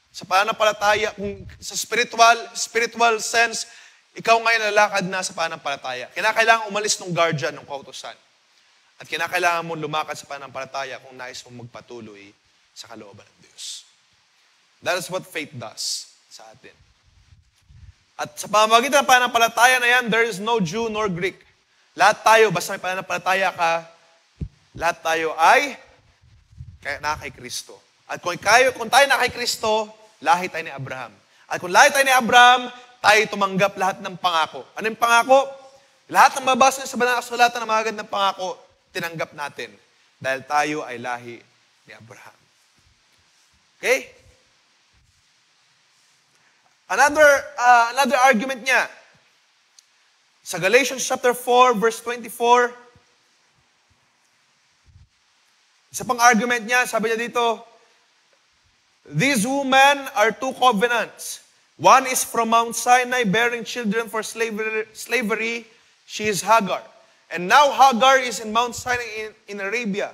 sa pananampalataya, kung sa spiritual sense, ikaw ngayon lalakad na sa pananampalataya. Kinakailangan umalis ng guardian, ng kautusan. At kinakailangan mo lumakad sa pananampalataya kung nais mong magpatuloy sa kalooban ng Diyos. That is what faith does sa atin. At sa pamamagitan ng pananampalataya na yan, there is no Jew nor Greek. Lahat tayo, basta may pananampalataya ka, lahat tayo ay na kay Kristo. At kung tayo na kay Kristo, lahi tayo ni Abraham. At kung lahi tayo ni Abraham, tayo tumanggap lahat ng pangako. Ano yung pangako? Lahat ng mabasa sa banal na kasulatan ng mga gandang pangako, tinanggap natin. Dahil tayo ay lahi ni Abraham. Okay? Another argument niya, sa Galatians chapter 4, verse 24, isa pang argument niya, sabi niya dito, these women are two covenants. One is from Mount Sinai, bearing children for slavery. She is Hagar. And now Hagar is in Mount Sinai in Arabia.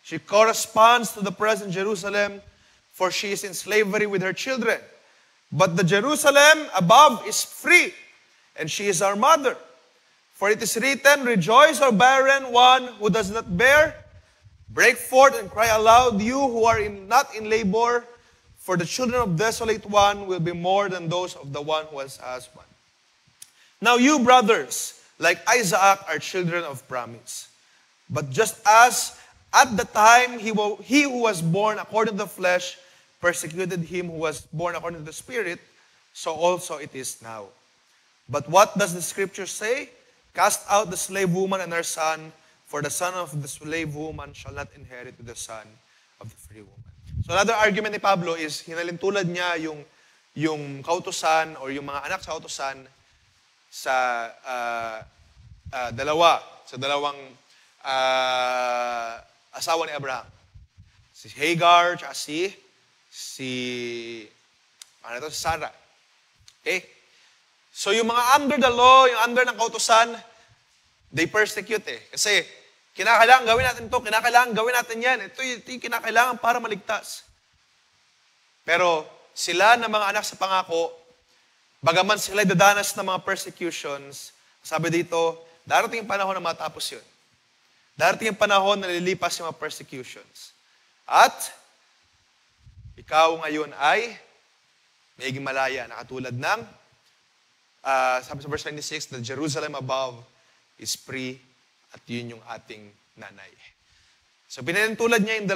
She corresponds to the present Jerusalem, for she is in slavery with her children. But the Jerusalem above is free, and she is our mother. For it is written, rejoice, O barren one who does not bear. Break forth and cry aloud, you who are not in labor, for the children of desolate one will be more than those of the one who has husband. Now you, brothers, like Isaac, are children of promise. But just as at the time he who was born according to the flesh persecuted him who was born according to the Spirit, so also it is now. But what does the Scripture say? Cast out the slave woman and her son, for the son of the slave woman shall not inherit with the son of the free woman. So another argument ni Pablo is, hinalintulad niya yung kautusan or yung mga anak sa kautusan sa dalawang asawa ni Abraham. Si Hagar, at si Sarah. Okay? So yung mga under the law, yung under ng kautusan, they persecute Kasi kinakailangan gawin natin ito, kinakailangan gawin natin yan. Ito yung kinakailangan para maligtas. Pero sila na mga anak sa pangako, bagaman sila dadanas ng mga persecutions, sabi dito, darating yung panahon na matapos yun. Darating yung panahon na lilipas yung mga persecutions. At ikaw ngayon ay maiging malaya na katulad ng sabi sa verse 26, the Jerusalem above is free at yun yung ating nanay. So pinalintulad niya yung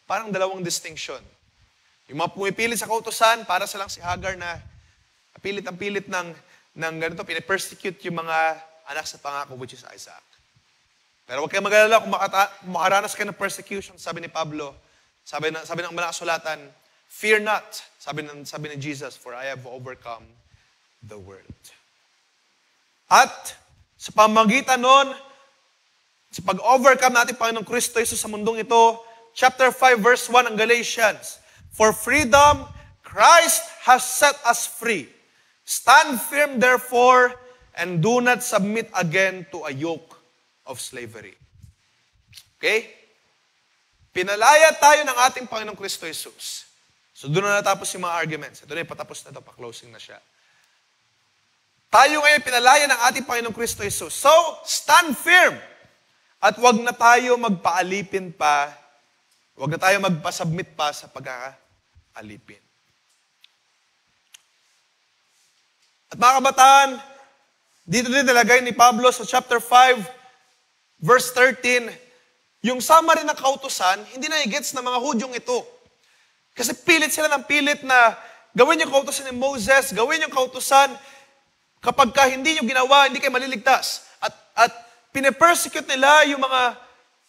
parang dalawang distinction. Yung mga pumipilit sa kautusan, para sa lang si Hagar na pilit ng ganito, pinapersecute yung mga anak sa pangako, which is Isaac. Pero huwag kayong mag-alala kung makaranas kayo ng persecution, sabi ni Pablo, sabi ng mga kasulatan, fear not, sabi ni Jesus, for I have overcome the world. At sa pamagitan nun, sa pag-overcome natin, Panginoong Kristo Jesus sa mundong ito, chapter 5, verse 1 ng Galatians, for freedom, Christ has set us free. Stand firm, therefore, and do not submit again to a yoke of slavery. Okay? Pinalaya tayo ng ating Panginoong Kristo Jesus. So doon na natapos yung mga arguments. Ito na yung patapos na ito, pa-closing na siya. Tayo ngayon pinalaya ng ating Panginoong Kristo Jesus. So, stand firm. At wag na tayo magpaalipin pa, wag na tayo magpasubmit pa sa pagkakaalipin. At mga kabataan, dito din nilagay ni Pablo sa chapter 5, verse 13, yung summary ng kautusan, hindi na i-gets ng mga Hudyong ito. Kasi pilit sila ng pilit na gawin yung kautusan ni Moses, gawin yung kautusan, kapag ka hindi nyo ginawa, hindi kayo maliligtas. At pine-persecute nila yung mga,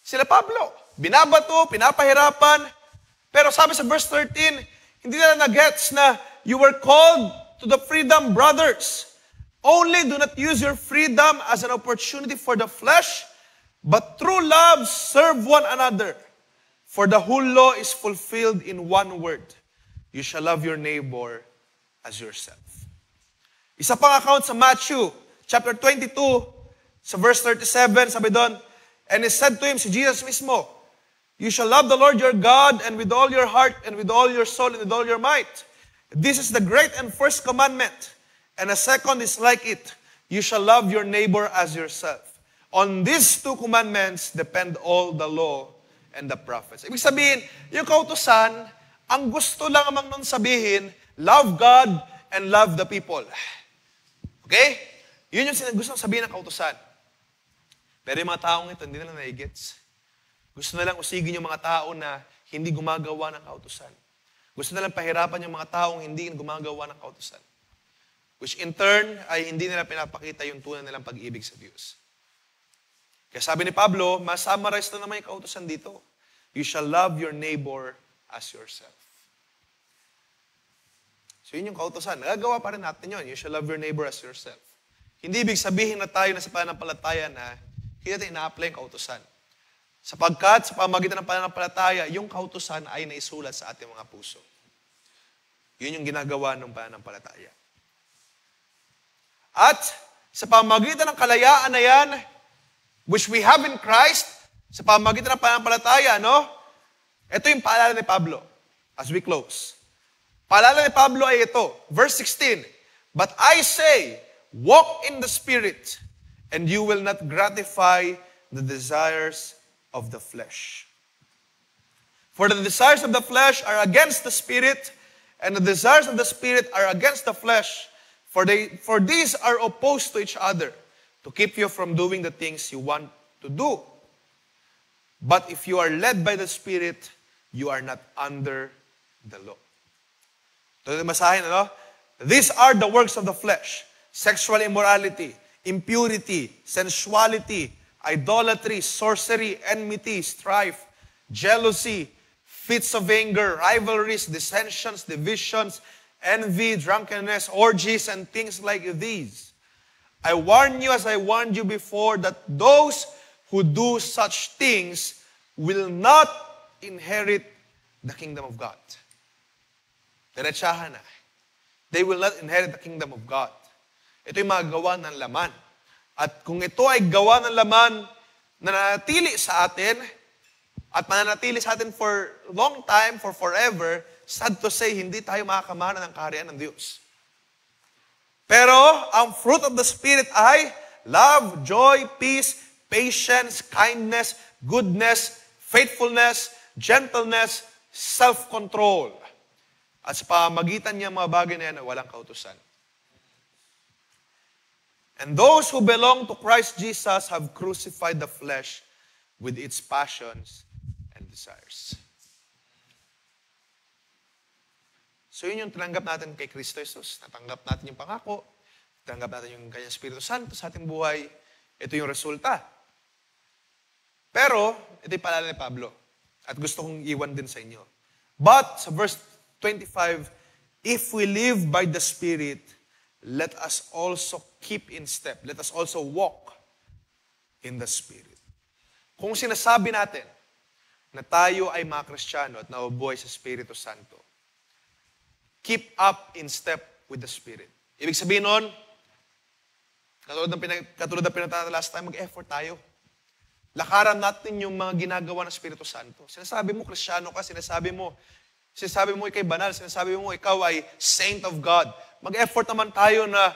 sila Pablo. Binabato, pinapahirapan. Pero sabi sa verse 13, hindi nila na-gets na you were called to the freedom, brothers. Only do not use your freedom as an opportunity for the flesh, but through love serve one another. For the whole law is fulfilled in one word. You shall love your neighbor as yourself. Isa pang account sa Matthew, chapter 22, sa verse 37, sabi doon, and he said to him, si Jesus mismo, you shall love the Lord your God and with all your heart and with all your soul and with all your might. This is the great and first commandment. And the second is like it. You shall love your neighbor as yourself. On these two commandments depend all the law and the prophets. Ibig sabihin, yung kautusan, ang gusto lang amang nun sabihin, love God and love the people. Okay? Yun yung gusto sabihin ng kautusan. Pero yung mga taong ito, hindi nila naigets. Gusto na lang usigin yung mga tao na hindi gumagawa ng kautusan. Gusto na lang pahirapan yung mga taong hindi gumagawa ng kautusan. Which in turn, ay hindi nila pinapakita yung tunay nilang pag-ibig sa Diyos. Kaya sabi ni Pablo, mas-summarize na naman yung kautusan dito. You shall love your neighbor as yourself. So yun yung kautusan. Nagagawa pa rin natin yun. You shall love your neighbor as yourself. Hindi ibig sabihin na tayo na sa pananampalataya na hindi natin ina-apply yung kautusan. Sapagkat sa pamagitan ng pananampalataya, yung kautusan ay naisulat sa ating mga puso. Yun yung ginagawa ng pananampalataya. At sa pamagitan ng kalayaan na yan, which we have in Christ, sa pamagitan ng pananampalataya, no? Ito yung paalala ni Pablo as we close. Paalala ni Pablo ay ito, verse 16, but I say, walk in the Spirit, and you will not gratify the desires of the flesh. For the desires of the flesh are against the Spirit, and the desires of the Spirit are against the flesh. For these are opposed to each other, to keep you from doing the things you want to do. But if you are led by the Spirit, you are not under the law. Ito yung masahin, ano? These are the works of the flesh: sexual immorality, impurity, sensuality, idolatry, sorcery, enmity, strife, jealousy, fits of anger, rivalries, dissensions, divisions, envy, drunkenness, orgies, and things like these. I warn you as I warned you before that those who do such things will not inherit the kingdom of God. Diretsahan na. They will not inherit the kingdom of God. Ito yung mga gawa ng laman. At kung ito ay gawa ng laman na nanatili sa atin, at mananatili sa atin for long time, for forever, sad to say, hindi tayo makakamana ng kaharian ng Diyos. Pero, ang fruit of the Spirit ay love, joy, peace, patience, kindness, goodness, faithfulness, gentleness, self-control. At sa pamagitan niya mga bagay na yan, walang kautusan. And those who belong to Christ Jesus have crucified the flesh with its passions and desires. So yun yung tinanggap natin kay Kristo Jesus. Natanggap natin yung pangako. Natanggap natin yung kanyang Espiritu Santo sa ating buhay. Ito yung resulta. Pero, ito yung paalala ni Pablo. At gusto kong iwan din sa inyo. But, sa verse 25, if we live by the Spirit, let us also keep in step. Let us also walk in the Spirit. Kung sinasabi natin na tayo ay mga Kristiyano at nabubuhay sa Espiritu Santo, keep up in step with the Spirit. Ibig sabihin nun, katulad ng pinatatalas tayo, mag-effort tayo. Lakaran natin yung mga ginagawa ng Espiritu Santo. Sinasabi mo, Kristiyano ka, sinasabi mo ikay banal, sinasabi mo ikaw ay saint of God. Mag-effort naman tayo na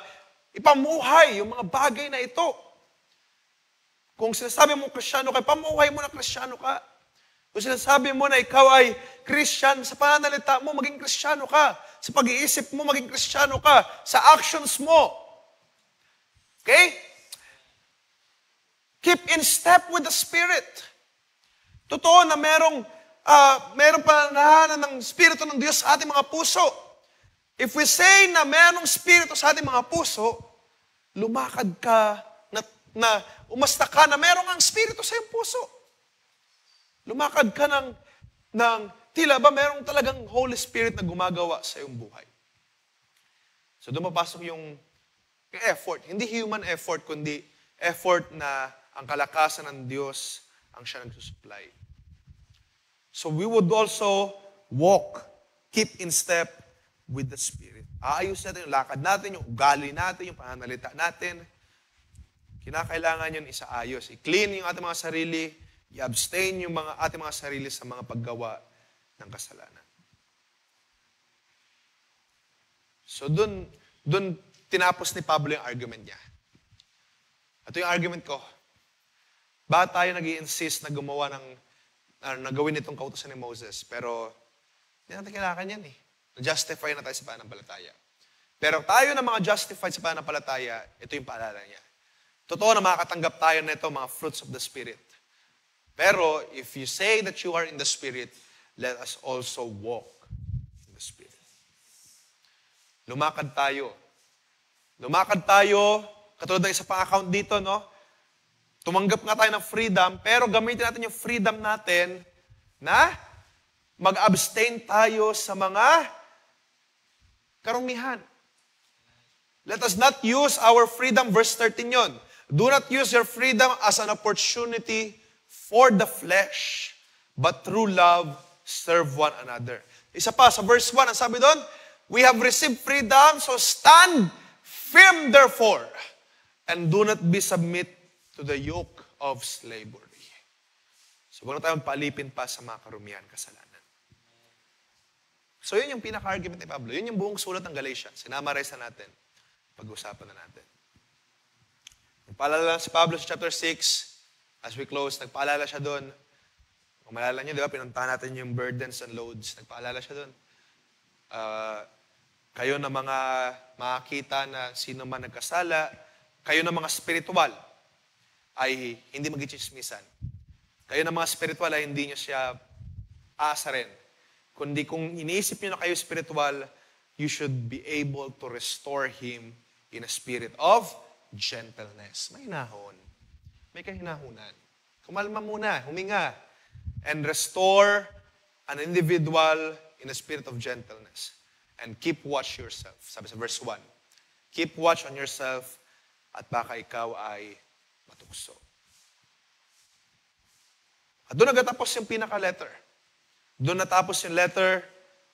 ipamuhay yung mga bagay na ito. Kung sinasabi mo Kristiyano ka, pamuhay mo na Kristiyano ka. Kung sinasabi mo na ikaw ay Christian, sa pananalita mo, maging Kristiyano ka. Sa pag-iisip mo, maging Kristiyano ka. Sa actions mo. Okay? Keep in step with the Spirit. Totoo na merong pananahanan ng Espiritu ng Diyos sa ating mga puso. If we say na merong Espiritu sa ating mga puso, lumakad ka na umasta ka na merong ang Espiritu sa iyong puso. Lumakad ka ng tila ba merong talagang Holy Spirit na gumagawa sa iyong buhay. So doon mapasok yung effort. Hindi human effort, kundi effort na ang kalakasan ng Diyos ang siya nagsusupply. So we would also walk, keep in step with the Spirit. Aayos natin yung lakad natin, yung ugali natin, yung pananalita natin. Kinakailangan yun isaayos. I-clean yung ating mga sarili, i-abstain yung ating mga sarili sa mga paggawa ng kasalanan. So dun tinapos ni Pablo yung argument niya. Ito yung argument ko. Bakit tayo nag-i-insist na gumawa na gawin itong kautusan ni Moses? Pero hindi natin kailangan yan eh. Justify na tayo sa pananampalataya. Pero tayo na mga justified sa pananampalataya, ito yung paalala niya. Totoo na makakatanggap tayo na ito, mga fruits of the Spirit. Pero if you say that you are in the Spirit, let us also walk in the Spirit. Lumakad tayo. Lumakad tayo, katulad ng isa pang account dito, no? Tumanggap nga tayo ng freedom, pero gamitin natin yung freedom natin na mag-abstain tayo sa mga karumihan. Let us not use our freedom, verse 13 yun. Do not use your freedom as an opportunity for the flesh, but through love, serve one another. Isa pa, sa verse 1, ang sabi doon, we have received freedom, so stand firm therefore, and do not be submit to the yoke of slavery. So, huwag na tayo magpaalipin pa sa mga karumihan, kasalanan. So, yun yung pinaka-argument ni Pablo. Yun yung buong sulat ng Galatians. Sinamarize na natin. Pag-usapan na natin. Nagpaalala si Pablo sa chapter 6, as we close, nagpaalala siya doon. Kung malala niyo, di ba, pinuntahan natin yung burdens and loads. Nagpaalala siya doon. Kayo na mga makakita na sino man nagkasala, kayo na mga spiritual ay hindi magichismisan. Kayo na mga spiritual ay hindi nyo siya aasarin. Kundi kung iniisip nyo na kayo spiritual, you should be able to restore him in a spirit of gentleness. May hinahon. May kahinahunan. Kumalma muna, huminga. And restore an individual in a spirit of gentleness. And keep watch yourself. Sabi sa verse 1. Keep watch on yourself at baka ikaw ay matukso. At doon nagatapos yung pinaka-letter. Doon natapos yung letter,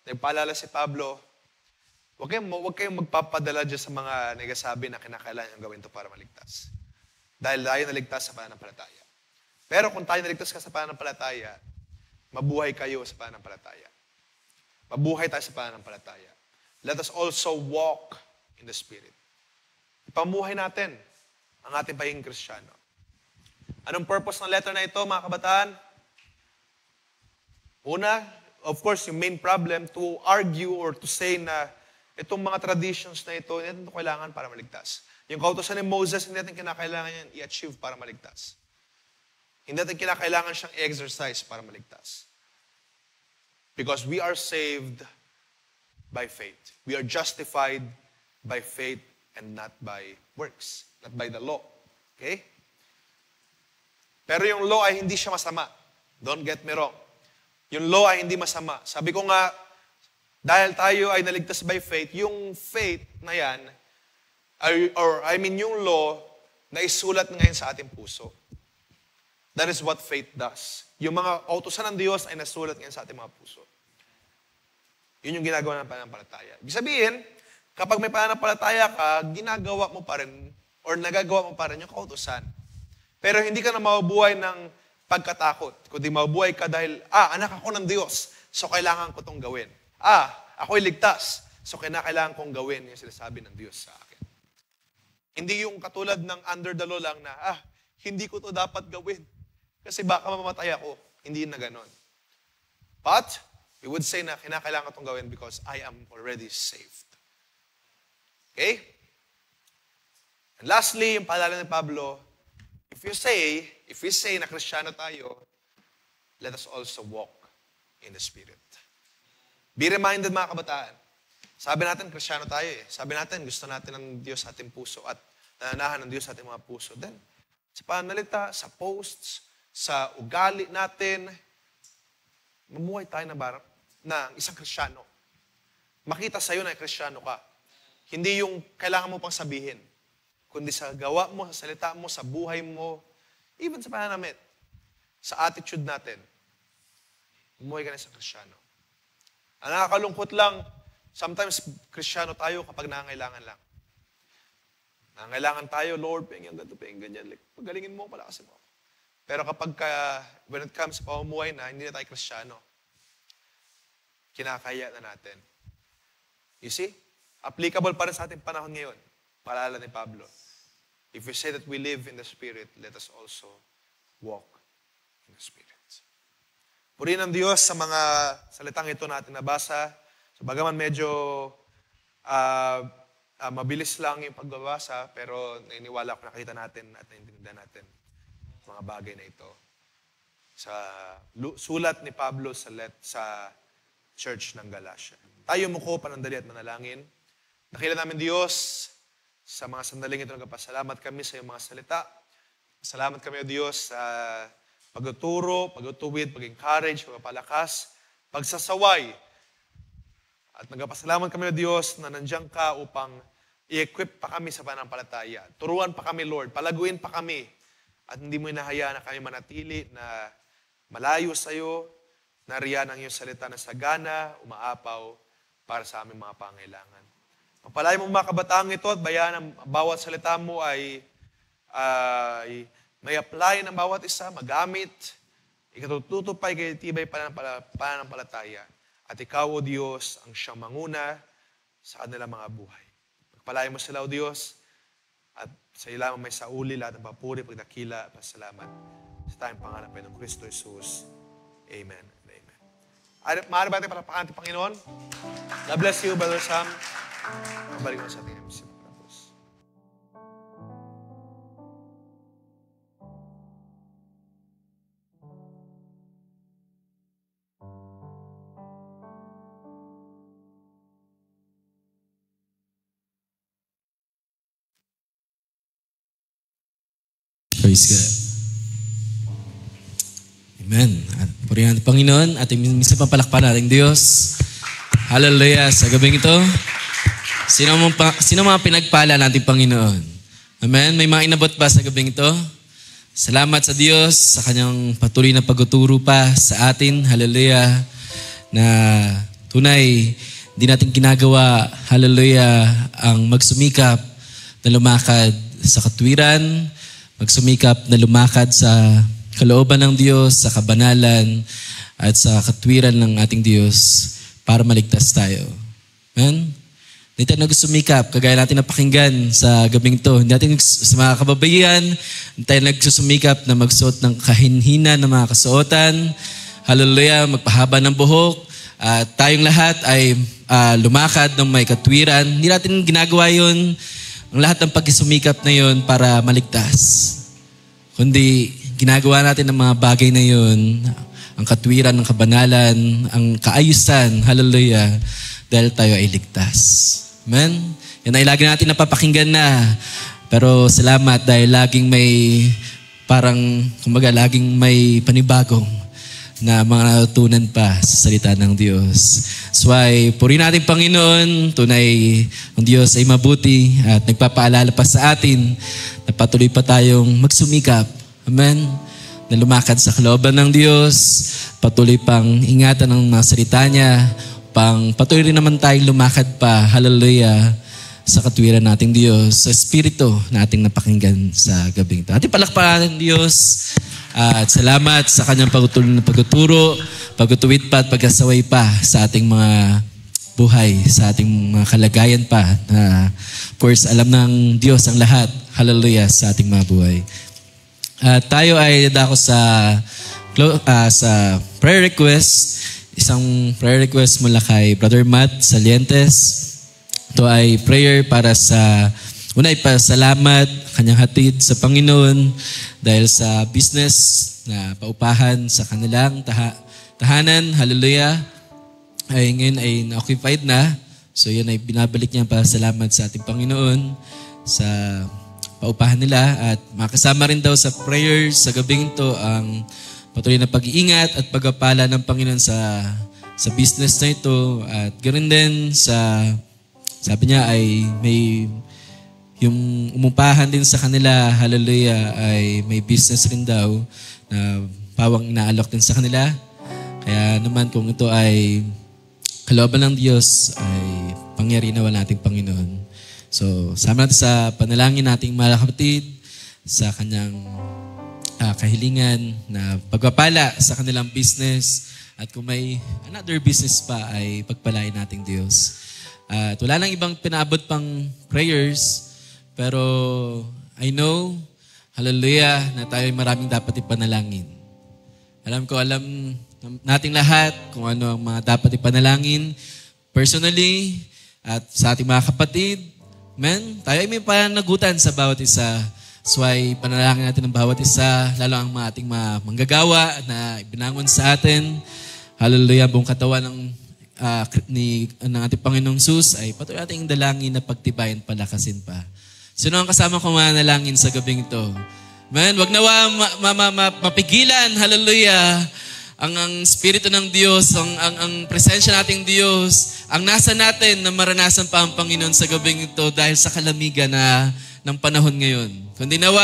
nagpaalala si Pablo, huwag kayong magpapadala dyan sa mga nagsasabi na kinakailangan yung gawin to para maligtas. Dahil tayo naligtas sa pananampalataya. Pero kung tayo naligtas ka sa pananampalataya, mabuhay kayo sa pananampalataya. Mabuhay tayo sa pananampalataya. Let us also walk in the Spirit. Ipamuhay natin ang ating pagiging Kristiyano. Anong purpose ng letter na ito, mga kabataan? Una, of course, yung main problem, to argue or to say na itong mga traditions na ito, hindi natin ito kailangan para maligtas. Yung kautusan ni Moses, hindi natin kinakailangan yan i-achieve para maligtas. Hindi natin kinakailangan siyang i-exercise para maligtas. Because we are saved by faith. We are justified by faith and not by works. Not by the law. Okay? Pero yung law ay hindi siya masama. Don't get me wrong. Yung law ay hindi masama. Sabi ko nga, dahil tayo ay naligtas by faith, yung faith na yan, yung law na isulat ngayon sa ating puso. That is what faith does. Yung mga kautusan ng Diyos ay nasulat ngayon sa ating mga puso. Yun yung ginagawa ng pananampalataya. Ibig sabihin, kapag may pananampalataya ka, ginagawa mo pa rin, or nagagawa mo pa rin yung kautusan. Pero hindi ka na mabubuhay ng pagkatakot. Kundi mabubuhay ka dahil, anak ako ng Diyos, so kailangan ko itong gawin. Ako'y ligtas, so kailangan kong gawin yung sinasabi ng Diyos sa akin. Hindi yung katulad ng under the law lang na, hindi ko to dapat gawin. Kasi baka mamamatay ako. Hindi na ganon. But, we would say na kinakailangan ko itong gawin because I am already saved. Okay? And lastly, yung paalala ni Pablo, if we say na Kristiyano tayo, let us also walk in the Spirit. Be reminded mga kabataan. Sabi natin, Kristiyano tayo eh. Sabi natin, gusto natin ng Diyos sa ating puso at nananahan ng Diyos sa ating mga puso. Then, sa pananalita, sa posts, sa ugali natin, mamuhay tayo na isang Kristiyano. Makita sa'yo na Kristiyano ka. Hindi yung kailangan mo pang sabihin, kundi sa gawa mo, sa salita mo, sa buhay mo, even sa pananamit, sa attitude natin, mamuhay ka na isang Kristiyano. Ang nakakalungkot lang, sometimes Kristiyano tayo kapag nangangailangan lang. Nangangailangan tayo, Lord, pahingyan ganito, pahingyan ganyan. Like, pagalingin mo, palakasin mo. Pero kapag when it comes sa pamumuhay na, hindi na tayo Kristiyano, kinakaya na natin. You see? Applicable pa rin sa ating panahon ngayon. Paalala ni Pablo. If we say that we live in the Spirit, let us also walk in the Spirit. Purihin ang Diyos sa mga salitang ito natin nabasa. So bagaman medyo mabilis lang yung pagbabasa, pero naniniwala ko nakita natin at naiintindihan natin mga bagay na ito. Sa sulat ni Pablo sa Church ng Galatia. Tayo muko, panandali at manalangin. Dakila namin Diyos, sa mga sandaling ito nagpapasalamat kami sa iyong mga salita. Salamat kami o Diyos sa pagtuturo, pagtutuwid, pag-encourage, pagpapalakas, pagsasaway. At nagpapasalamat kami o Diyos na nandiyan ka upang i-equip pa kami sa pananampalataya. Turuan pa kami, Lord. Palaguin pa kami. At hindi mo inahayaan na kami manatili na malayo sa iyo, nariyan ang iyong salita na sagana, umaapaw para sa aming mga pangailangan. Pagpalain mo mga kabataang ito at bayan ang bawat salita mo ay may apply ng bawat isa, magamit, ikatutupay kay tibay pananampalataya. At ikaw, O Diyos, ang siyang manguna sa kanilang mga buhay. Pagpalain mo sila, O Diyos, at sa iyo lamang may sauli, lahat ng papuri, pagdakila, pasalamat. Sa tayong pangalan ng Kristo Jesus. Amen and amen. Maaari ba natin palapakan natin, Panginoon? God bless you, Brother Sam. Mabalik mo sa ating MC. Praise God. Amen. At purihan ng Panginoon at minsan papalakpan natin Diyos. Hallelujah. Sa gabing ito, sino mga pinagpala natin Panginoon? Amen. May mga inabot ba sa gabing ito? Salamat sa Diyos sa kanyang patuloy na pagtuturo pa sa atin. Hallelujah. Na tunay, di natin ginagawa, hallelujah, ang magsumikap na lumakad sa katwiran, magsumikap na lumakad sa kalooban ng Diyos, sa kabanalan, at sa katwiran ng ating Diyos para maligtas tayo. Amen? Hindi tayo nagsumikap, kagaya natin napakinggan sa gabing ito. Hindi natin sa mga kababaihan, hindi tayo nagsusumikap na magsuot ng kahinhinan ng mga kasuotan. Hallelujah, magpahaba ng buhok. At tayong lahat ay lumakad ng may katwiran. Hindi natin ginagawa yun, ang lahat ng pagsusumikap na yun para maligtas. Kundi ginagawa natin ang mga bagay na yun, ang katwiran, ang kabanalan, ang kaayusan, hallelujah, dahil tayo ay ligtas. Amen? Yan ay lagi natin napapakinggan na. Pero salamat dahil laging may parang, kumbaga, laging may panibagong na mga natutunan pa sa salita ng Diyos. That's why, purihin natin Panginoon, tunay ang Diyos ay mabuti at nagpapaalala pa sa atin na patuloy pa tayong magsumikap. Amen? Na lumakad sa kalooban ng Diyos, patuloy pang ingatan ang mga salita niya, patuloy rin naman tayong lumakad pa, hallelujah, sa katwiran nating Diyos, sa Espiritu na ating napakinggan sa gabing ito. Ating palakpakan ng Diyos at salamat sa kanyang pagtutuloy na pagtuturo, pagtutuwid pa at pagkasaway pa sa ating mga buhay, sa ating mga kalagayan pa na of course alam ng Diyos ang lahat, hallelujah, sa ating mga buhay. Tayo ay dadako sa prayer request. Isang prayer request mula kay Brother Matt Salientes. Ito ay prayer para sa unay pasalamat kanyang hatid sa Panginoon dahil sa business na paupahan sa kanilang tahanan. Hallelujah. Ay ngayon ay na-occupied na. So yun ay binabalik niya pasalamat sa ating Panginoon sa paupahan nila at makasama rin daw sa prayers sa gabing ito ang patuloy na pag-iingat at pagpapala ng Panginoon sa business na ito at ganoon din sabi niya ay may yung umupahan din sa kanila, hallelujah, ay may business rin daw na pawang inaalok din sa kanila. Kaya naman kung ito ay kalooban ng Diyos ay pangyarinawan nating Panginoon. So, sama natin sa panalangin nating mga kapatid sa kanyang kahilingan na pagpapala sa kanilang business at kung may another business pa ay pagpalain nating Diyos. At wala nang ibang pinaabot pang prayers pero I know, hallelujah, na tayo ay maraming dapat ipanalangin. Alam nating lahat kung ano ang mga dapat ipanalangin personally at sa ating mga kapatid. Amen? Tayo ay may pananagutan sa bawat isa. That's why panalangin natin ang bawat isa, lalo ang mga ating mga manggagawa na ibinangon sa atin. Hallelujah, buong katawan ng ating Panginoong Sus ay patuloy nating dalangin na pagtibayan, palakasin pa. Sino ang kasama ko manalangin sa gabing ito? Amen? Wag nawa mapigilan, hallelujah, ang Espiritu ng Diyos, ang presensya nating Diyos, ang nasa natin na maranasan pa ang Panginoon sa gabing ito dahil sa kalamigan ng panahon ngayon. Kundi nawa,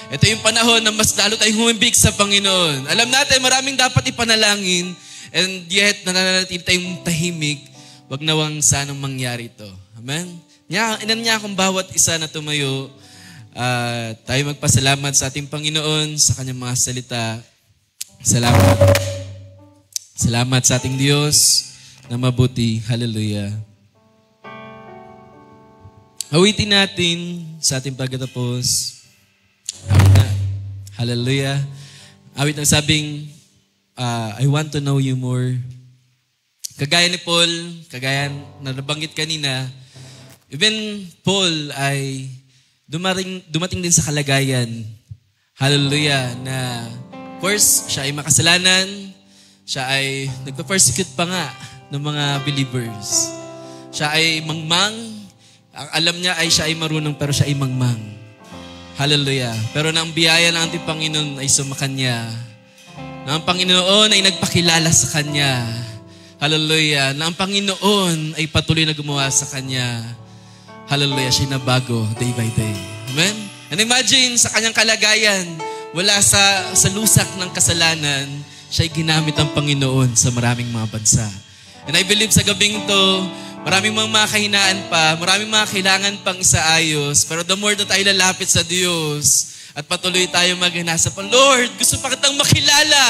ito yung panahon na mas lalo tayong humibig sa Panginoon. Alam natin, maraming dapat ipanalangin and yet nananatili tayong tahimik. Wag nawang sanang mangyari ito. Amen? Inan niya akong bawat isa na tumayo. Tayo magpasalamat sa ating Panginoon sa kanyang mga salita. Salamat. Salamat sa ating Diyos na mabuti. Hallelujah. Awitin natin sa ating pagkatapos. Hallelujah. Awit ang sabing, I want to know you more. Kagaya ni Paul, kagaya na nabanggit kanina, even Paul ay dumating din sa kalagayan. Hallelujah. Na of course, siya ay makasalanan. Siya ay nagpa-persecute pa nga ng mga believers. Siya ay mangmang. Ang alam niya ay siya ay marunong pero siya ay mangmang. Hallelujah. Pero na ang biyaya ng ating Panginoon ay sumakanya. Na ang Panginoon ay nagpakilala sa kanya. Hallelujah. Na ang Panginoon ay patuloy na gumawa sa kanya. Hallelujah. Siya na bago day by day. Amen? And imagine sa kanyang kalagayan, wala sa lusak ng kasalanan, siya'y ginamit ng Panginoon sa maraming mga bansa. And I believe sa gabing ito, maraming mga kahinaan pa, maraming mga kailangan pang isaayos, pero the more na tayo lalapit sa Diyos at patuloy tayo magnasa pa, Lord, gusto pa kitang makilala.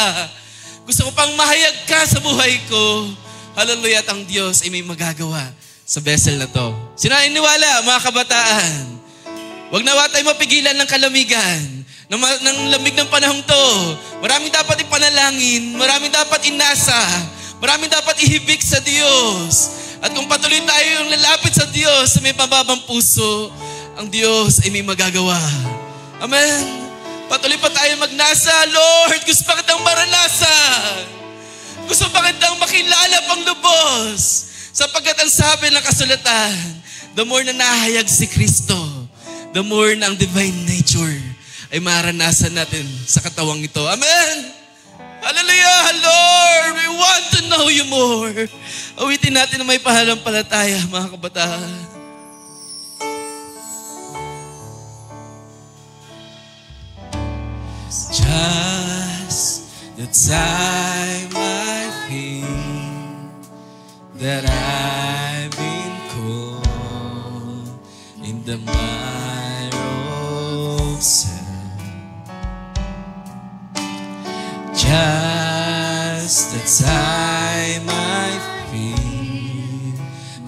Gusto ko pang mahayag ka sa buhay ko. Hallelujah, at ang Diyos ay may magagawa sa vessel na to. Sino naniniwala, mga kabataan? Huwag nawa tayo mapigilan ng kalamigan. Ng lamig ng panahon to. Maraming dapat ipanalangin, maraming dapat inasa, maraming dapat ihibik sa Diyos. At kung patuloy tayo yung lalapit sa Diyos sa may pababang puso, ang Diyos ay may magagawa. Amen? Patuloy pa tayo magnasa, Lord, gusto pa kitang maranasan. Gusto pa kitang makilala pang lubos. Sapagkat ang sabi ng kasulatan, the more na nahayag si Kristo, the more na ang divine nature ay maranasan natin sa katawang ito. Amen! Hallelujah, Lord! We want to know you more. Awitin natin na may pananampalataya, mga kabataan. Just the time I feel that I've been called in the mire of sin. Just the time I feel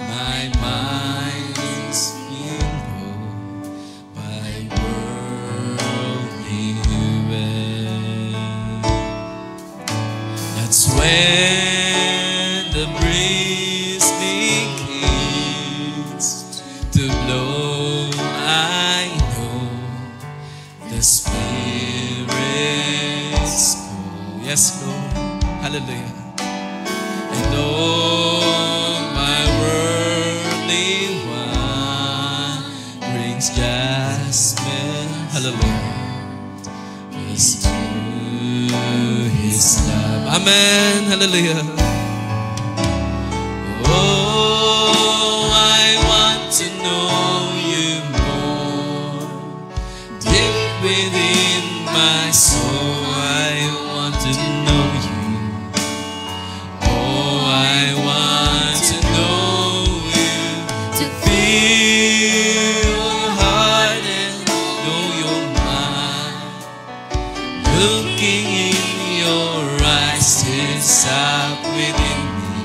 my mind is being ruled by worldly will. That's when the breeze begins to blow. I know the Spirit's call. Yes, Lord. Hallelujah. And all my worldly wanderings just melt. Hallelujah. Is to His love. Amen. Hallelujah. Oh, I want to know you more. Deep within my soul, I want to know you. Oh, I want to know you. To feel your heart and know your mind. Looking in your eyes, tears up within me.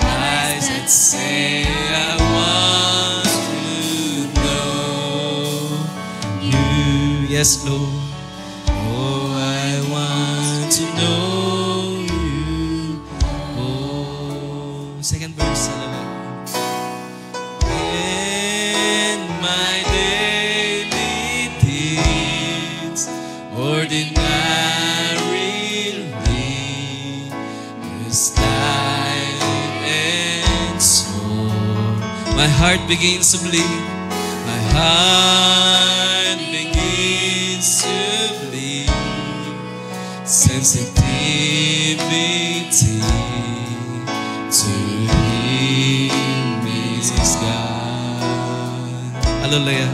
Eyes that say I want to know you. Yes, Lord. Oh, I want to know you. Oh, second verse. In my daily deeds, ordinarily, this life and soul, my heart begins to bleed. My heart begins to bleed. Sensitivity to Him is God. Hallelujah.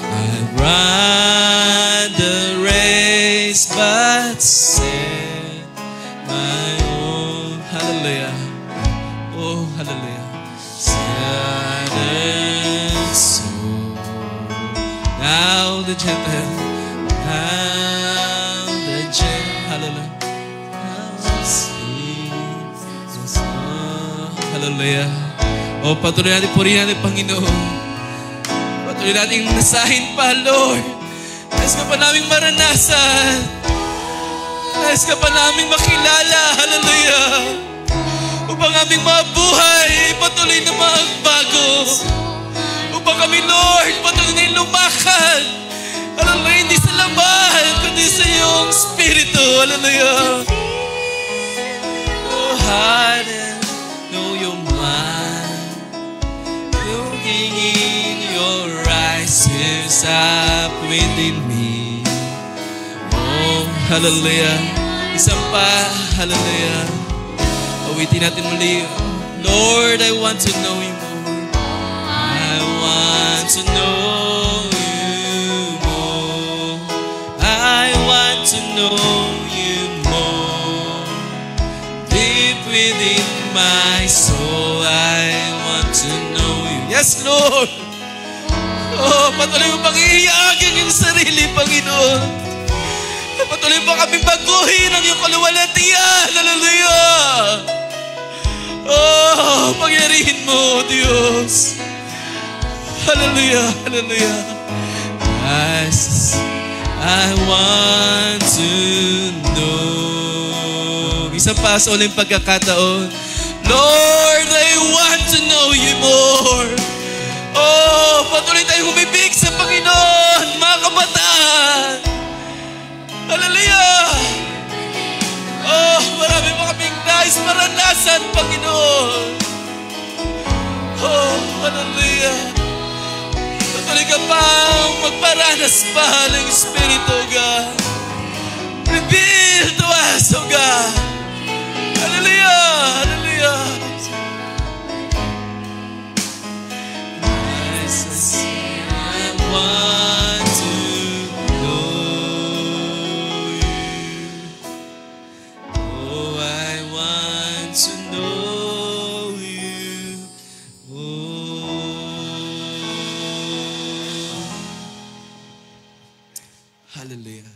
I run the race, but set my own. Hallelujah. Oh, hallelujah. Sad and soul. Now the gentle. Now the gentle. Hallelujah. Now sing the song. Hallelujah. Oh, patuloy natin purihin natin, Panginoon. Patuloy natin nasahin pa, Lord. Nais ka pa namin maranasan. Nais ka pa namin makilala. Hallelujah. Upang aming mga buhay patuloy na magbago. Upang kami, Lord, patuloy na lumakad. Hallelujah. Hindi sa laman, kundi sa iyong Espiritu. Hallelujah. Oh, heart and know your mind. Looking in your eyes, tears up within me. Oh, hallelujah. Isang pa, hallelujah. Awitin natin muli. Lord, I want to know you more. I want to know you more. I want to know you more. Deep within my soul, I want to know you. Yes, Lord. Oh, patuloy mo pang iiyagin yung sarili, Panginoon. Patuloy pa kaming baguhin ang iyong kaluwalhatian. Hallelujah. Oh, pangyarihin mo, Diyos. Hallelujah, hallelujah. Yes, I want to know. Isa pa sa uling pagkakataon. Lord, I want to know you more. Oh, patuloy tayong humibig sa Panginoon, mga kabataan. Hallelujah. Oh, marami pa kaming nais maranasan, Panginoon. Oh, hallelujah. Patuloy ka pang magparanas pa ng Espiritu, O God. Reveal to us, O God. Hallelujah! Hallelujah! I want to know you. Oh, I want to know you. Oh. Hallelujah.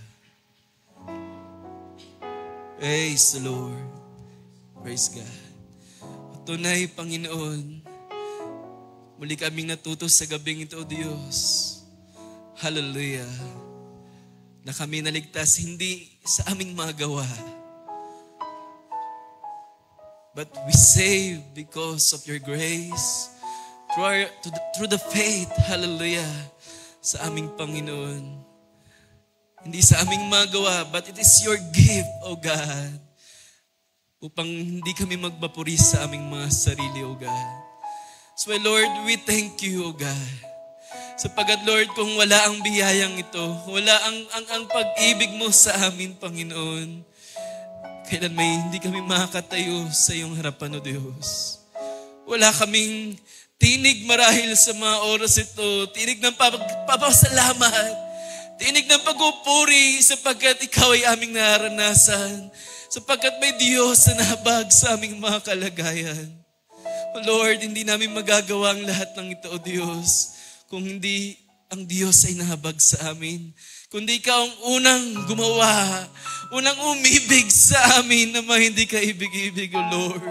Praise the Lord. Praise God. Tunay, Panginoon, muli kaming natuto sa gabing ito, O Diyos. Hallelujah. Na kami naligtas hindi sa aming mga gawa, but we save because of your grace through the faith, hallelujah, sa aming Panginoon. Hindi sa aming mga gawa, but it is your gift, O God, upang hindi kami magbapuri sa aming mga sarili, O God. So Lord, we thank you, O God. Sapagat Lord, kung wala ang biyayang ito, wala ang pag-ibig mo sa amin, Panginoon, kailan may hindi kami makakatayo sa iyong harapan, O Diyos. Wala kaming tinig marahil sa mga oras ito, tinig ng papasalamat, tinig ng pagpupuri, sapagkat ikaw ay aming naranasan, sapagkat may Diyos na nahabag sa aming mga kalagayan. O Lord, hindi namin magagawa ang lahat ng ito, O Diyos, kung hindi ang Diyos ay nahabag sa amin. Kundi ikaw ang unang gumawa, unang umibig sa amin na hindi ka ibig-ibig, O Lord.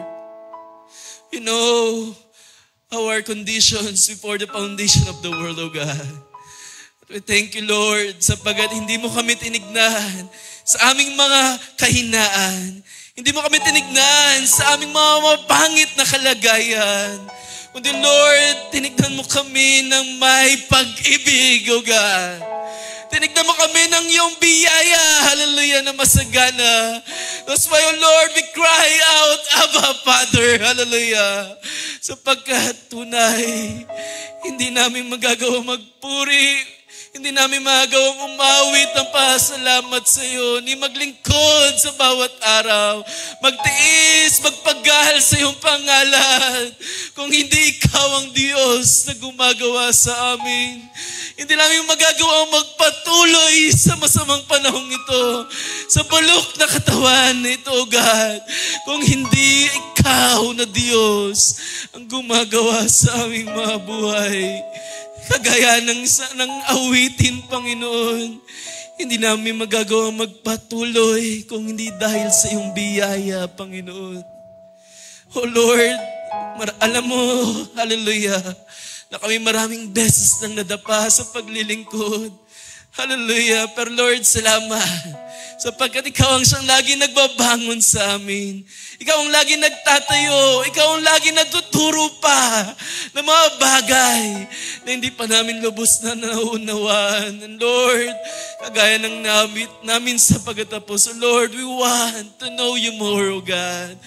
You know our conditions before the foundation of the world, O God. We thank you, Lord, sapagat hindi mo kami tinignan sa aming mga kahinaan. Hindi mo kami tinignan sa aming mga mapangit na kalagayan. Kundi Lord, tinignan mo kami ng may pag-ibig, O God. Tinignan mo kami ng iyong biyaya, hallelujah, na masagana. That's why, O Lord, we cry out, Abba, Father, hallelujah. Sapagkat tunay, hindi namin magagawa magpuri, hindi namin magawang umawit ng pasalamat sa iyo, ni maglingkod sa bawat araw, magtiis, magpagal sa iyong pangalan, kung hindi ikaw ang Diyos na gumagawa sa amin. Hindi namin magagawang magpatuloy sa masamang panahong ito, sa bulok na katawan nito, God, kung hindi ikaw na Diyos ang gumagawa sa aming mga buhay. Kagaya ng awitin, Panginoon, hindi namin magagawa magpatuloy kung hindi dahil sa iyong biyaya, Panginoon. Oh Lord, alam mo, hallelujah, na kami maraming beses nang nadapa sa paglilingkod. Hallelujah. Pero Lord, salamat, sapagkat ikaw ang siyang lagi nagbabangon sa amin. Ikaw ang lagi nagtatayo. Ikaw ang lagi nagtuturo pa ng mga bagay na hindi pa namin lubos na naunawaan. And Lord, kagaya ng namin sa pagtatapos, so Lord, we want to know you more, O God.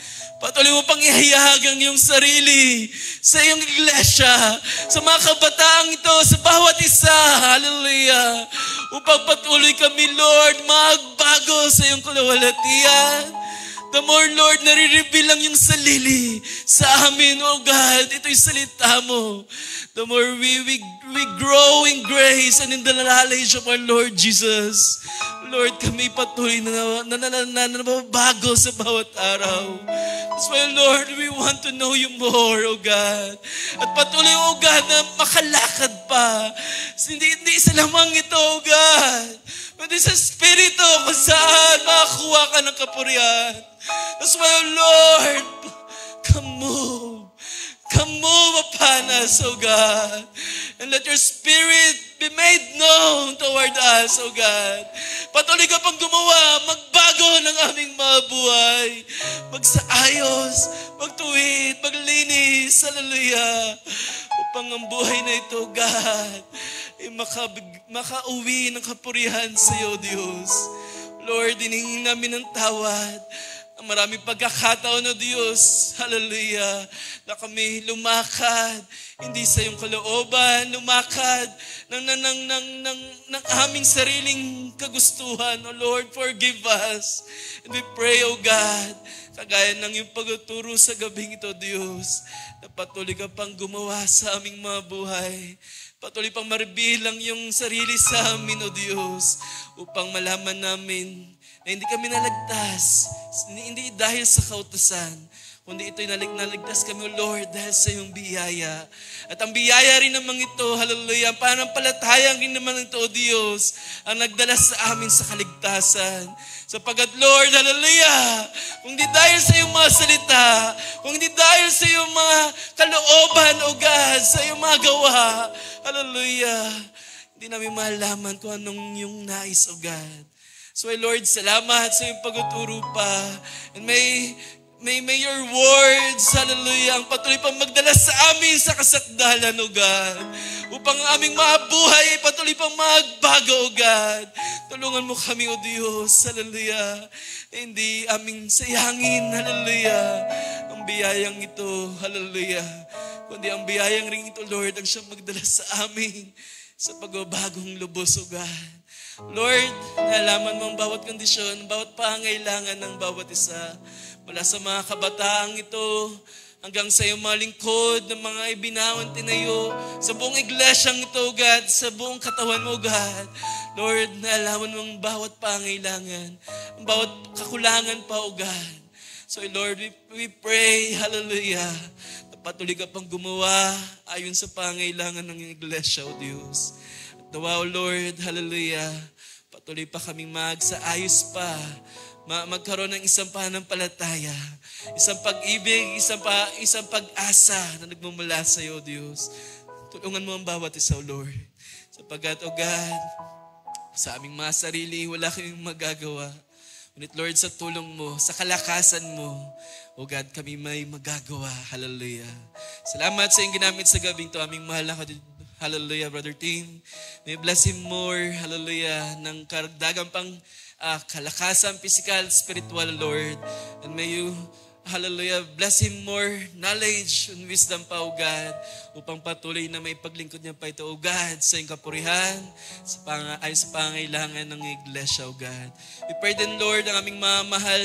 Patuloy mo pang ihayag ang iyong sarili sa iyong iglesia, sa mga kabataang ito, sa bawat isa. Hallelujah. Upang patuloy kami, Lord, magbago sa iyong kalawalatian. The more, Lord, nare-reveal ang iyong sarili sa amin, O God. Ito'y salita mo. The more we grow in grace and in the knowledge of our Lord Jesus. Lord, kami patuloy na nababago sa bawat araw. That's why, Lord, we want to know you more, O God. At patuloy, O God, na makalakad pa. Hindi isa lamang ito, O God. Kundi sa Espiritu kung saan makakuha ka ng kapurihan. That's why, Lord, come move upon us, O God. And let your Spirit be made known toward us, O God. Patuloy ka pang gumawa, magbago ng aming mga buhay. Magsaayos, magtuwid, maglinis, hallelujah. Upang ang buhay na ito, God, ay makauwi ng kapurihan sa iyo, Diyos. Lord, hinihingi namin ng tawad maraming pagkakataon, O Diyos, hallelujah, na kami lumakad, hindi sa iyong kalooban, lumakad ng aming sariling kagustuhan. O Lord, forgive us. And we pray, O God, kagaya ng iyong pagtuturo sa gabing ito, Diyos, na patuloy ka pang gumawa sa aming mga buhay. Patuloy pang maribilang yung sarili sa amin, O Diyos, upang malaman namin na hindi kami nalagtas, hindi dahil sa kautusan, kundi ito'y naligtas kami, O Lord, dahil sa iyong biyaya. At ang biyaya rin naman ito, hallelujah, ang panampalatayang rin naman ito, O Diyos, ang nagdala sa amin sa kaligtasan. Sapagkat, Lord, hallelujah, kung di dahil sa iyong mga salita, kung di dahil sa iyong mga kalooban, O God, sa iyong mga gawa, hallelujah, hindi namin malaman kung anong yung nais, O God. So, Lord, salamat sa iyong pagtuturo pa. And may your words, hallelujah, ang patuloy pang magdala sa amin sa kasakdalan, O God. Upang ang aming mga buhay ay patuloy pang magbago, O God. Tulungan mo kami, O Diyos, hallelujah. Hindi aming sayangin, hallelujah, ang biyayang ito, hallelujah. Kundi ang biyayang ring ito, Lord, ang siyang magdala sa amin sa pagbabagong lubos, O God. Lord, nalaman mo ang bawat kondisyon, bawat pangailangan ng bawat isa. Mula sa mga kabataang ito, hanggang sa iyong mga lingkod ng mga ibinawan tinayo, sa buong iglesyang ito, God, sa buong katawan mo, God. Lord, nalaman mo ang bawat pangailangan, ang bawat kakulangan pa, O God. So, Lord, we pray, hallelujah, na patuloy ka pang gumawa ayon sa pangailangan ng iglesia, O Diyos. Nawa, O Lord, hallelujah, patuloy pa kaming magsaayos pa, magkaroon ng isang pananampalataya, isang pag-ibig, isang pag-asa na nagmumula sa iyo, O Diyos. Tulungan mo ang bawat isa, O Lord. Sapagkat, O God, sa aming mga sarili, wala kaming magagawa. Ngunit, Lord, sa tulong mo, sa kalakasan mo, O God, kami may magagawa. Hallelujah. Salamat sa iyong ginamit sa gabing to, aming mahal na hallelujah, Brother Tim. May bless him more, hallelujah, ng karagdagang pang kalakasan, physical, spiritual, Lord. And may you, hallelujah, bless him more knowledge and wisdom pa, O God, upang patuloy na may paglingkod niya pa ito, O God, sa iyong kapurihan, ayon sa pangailangan ng iglesia, O God. We pray din, Lord, ang aming mga mahal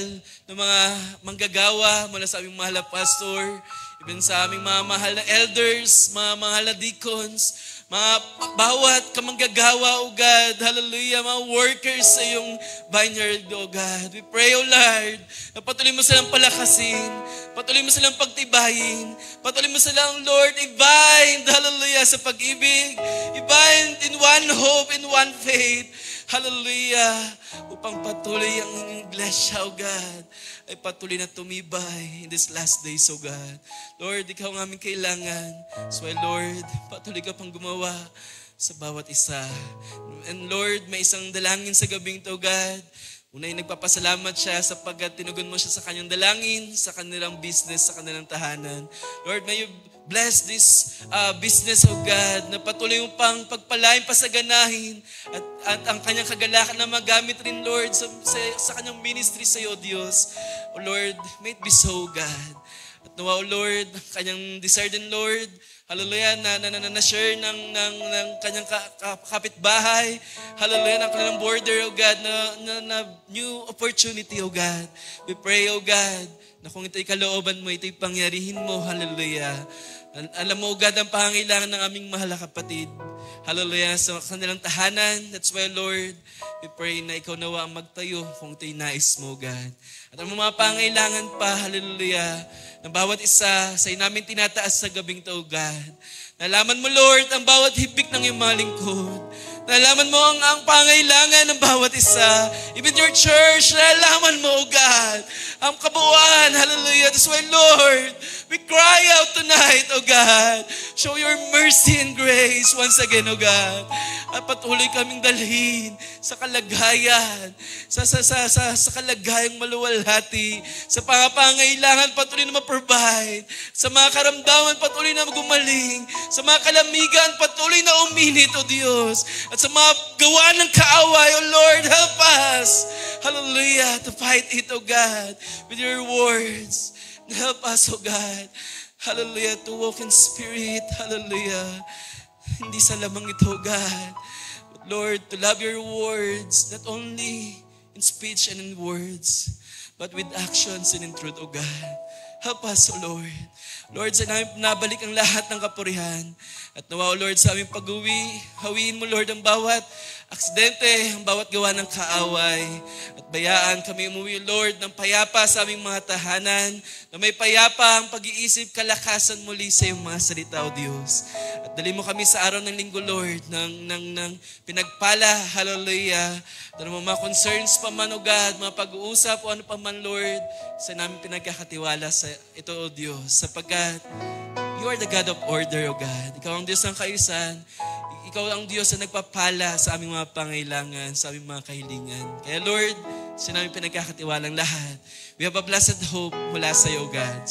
na mga manggagawa mula sa aming mahal na pastor, even sa aming mga mahal na elders, mga mahal na deacons, mga bawat kamanggagawa, O God, hallelujah, mga workers sa iyong vineyard, O God. We pray, O Lord, na patuloy mo silang palakasin, patuloy mo silang pagtibayin, patuloy mo silang, Lord, i-bind, hallelujah, sa pag-ibig, i-bind in one hope, in one faith, hallelujah, upang patuloy ang iglesia, O God, ay patuloy na tumibay in this last days, O God. Lord, ikaw ang aming kailangan. So, Lord, patuloy ka pang gumawa sa bawat isa. And Lord, may isang dalangin sa gabing to, God. Unay, nagpapasalamat siya sapagkat tinugon mo siya sa kanyang dalangin, sa kanilang business, sa kanilang tahanan. Lord, may you bless this business, O God, na patuloy mo pang pagpalain, pasaganahin, at ang kanyang kagalakan na magamit rin, Lord, sa kanyang ministry sa iyo, Diyos. O Lord, may it be so, God. At nawa, O Lord, kanyang desire din, Lord, hallelujah, na share ng kanyang kapitbahay, hallelujah, ng kanyang border, O God, na new opportunity, O God. We pray, O God, na kung ito'y kalooban mo, ito'y pangyarihin mo, hallelujah. Alam mo, God, ang pangailangan ng aming mahal na kapatid. Hallelujah, sa kanilang tahanan. That's why, Lord, we pray na ikaw nawa ang magtayo kung ito'y nais mo, God. At ang mga pangailangan pa, hallelujah, ng bawat isa sa namin tinataas sa gabing to, God. Nalaman mo, Lord, ang bawat hibik ng iyong mga lingkod. Nalaman mo ang pangailangan ng bawat isa. Even your church, nalaman mo, O God, ang kabuuan. Hallelujah. That's why, Lord, we cry out tonight, O God. Show your mercy and grace once again, O God. At patuloy kaming dalhin sa kalagayan, sa kalagayang maluwalhati, sa pangangailangan patuloy na ma-provide, sa mga karamdaman patuloy na gumaling, sa mga kalamigan patuloy na uminit, O Diyos. At sa mga gawa ng kaaway, O Lord, help us. hallelujah, to fight it, O God, with your words. Help us, O God, hallelujah, to walk in spirit, hallelujah. Hindi sa lamang ito, O God, but Lord, to love your words, not only in speech and in words, but with actions and in truth, O God. Help us, O Lord. Lord, sa namin nabalik ang lahat ng kapurihan. At nawa, O Lord, sa aming pag-uwi, hawiin mo, Lord, ang bawat aksidente, ang bawat gawa ng kaaway. At bayaan kami umuwi, Lord, ng payapa sa aming mga tahanan, na may payapa ang pag-iisip, kalakasan muli sa iyong mga salita, O Diyos. At dali mo kami sa araw ng linggo, Lord, ng pinagpala, hallelujah. Dali mo mga concerns pa man, O God, mga pag-uusap o ano pa man, Lord, sa namin pinagkakatiwala sa ito, O Diyos, sapagkat you are the God of order, O God. Ikaw ang Diyos ng kaayusan. Ikaw ang Diyos na nagpapala sa aming mga pangailangan, sa aming mga kahilingan. Kaya Lord, sa namin pinagkakatiwalang lahat, we have a blessed hope mula sa iyo, God.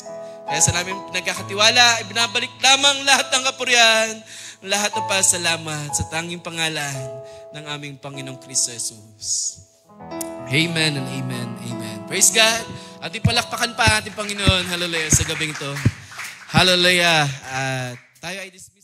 Kaya sa namin pinagkakatiwala, ibinabalik lamang lahat ng kapurihan, lahat ng pasalamat sa tanging pangalan ng aming Panginoong Kristo Jesus. Amen and amen, amen. Praise God. Ating palakpakan pa ating Panginoon. Hallelujah sa gabing ito. Hallelujah. Tayo ay dismiss.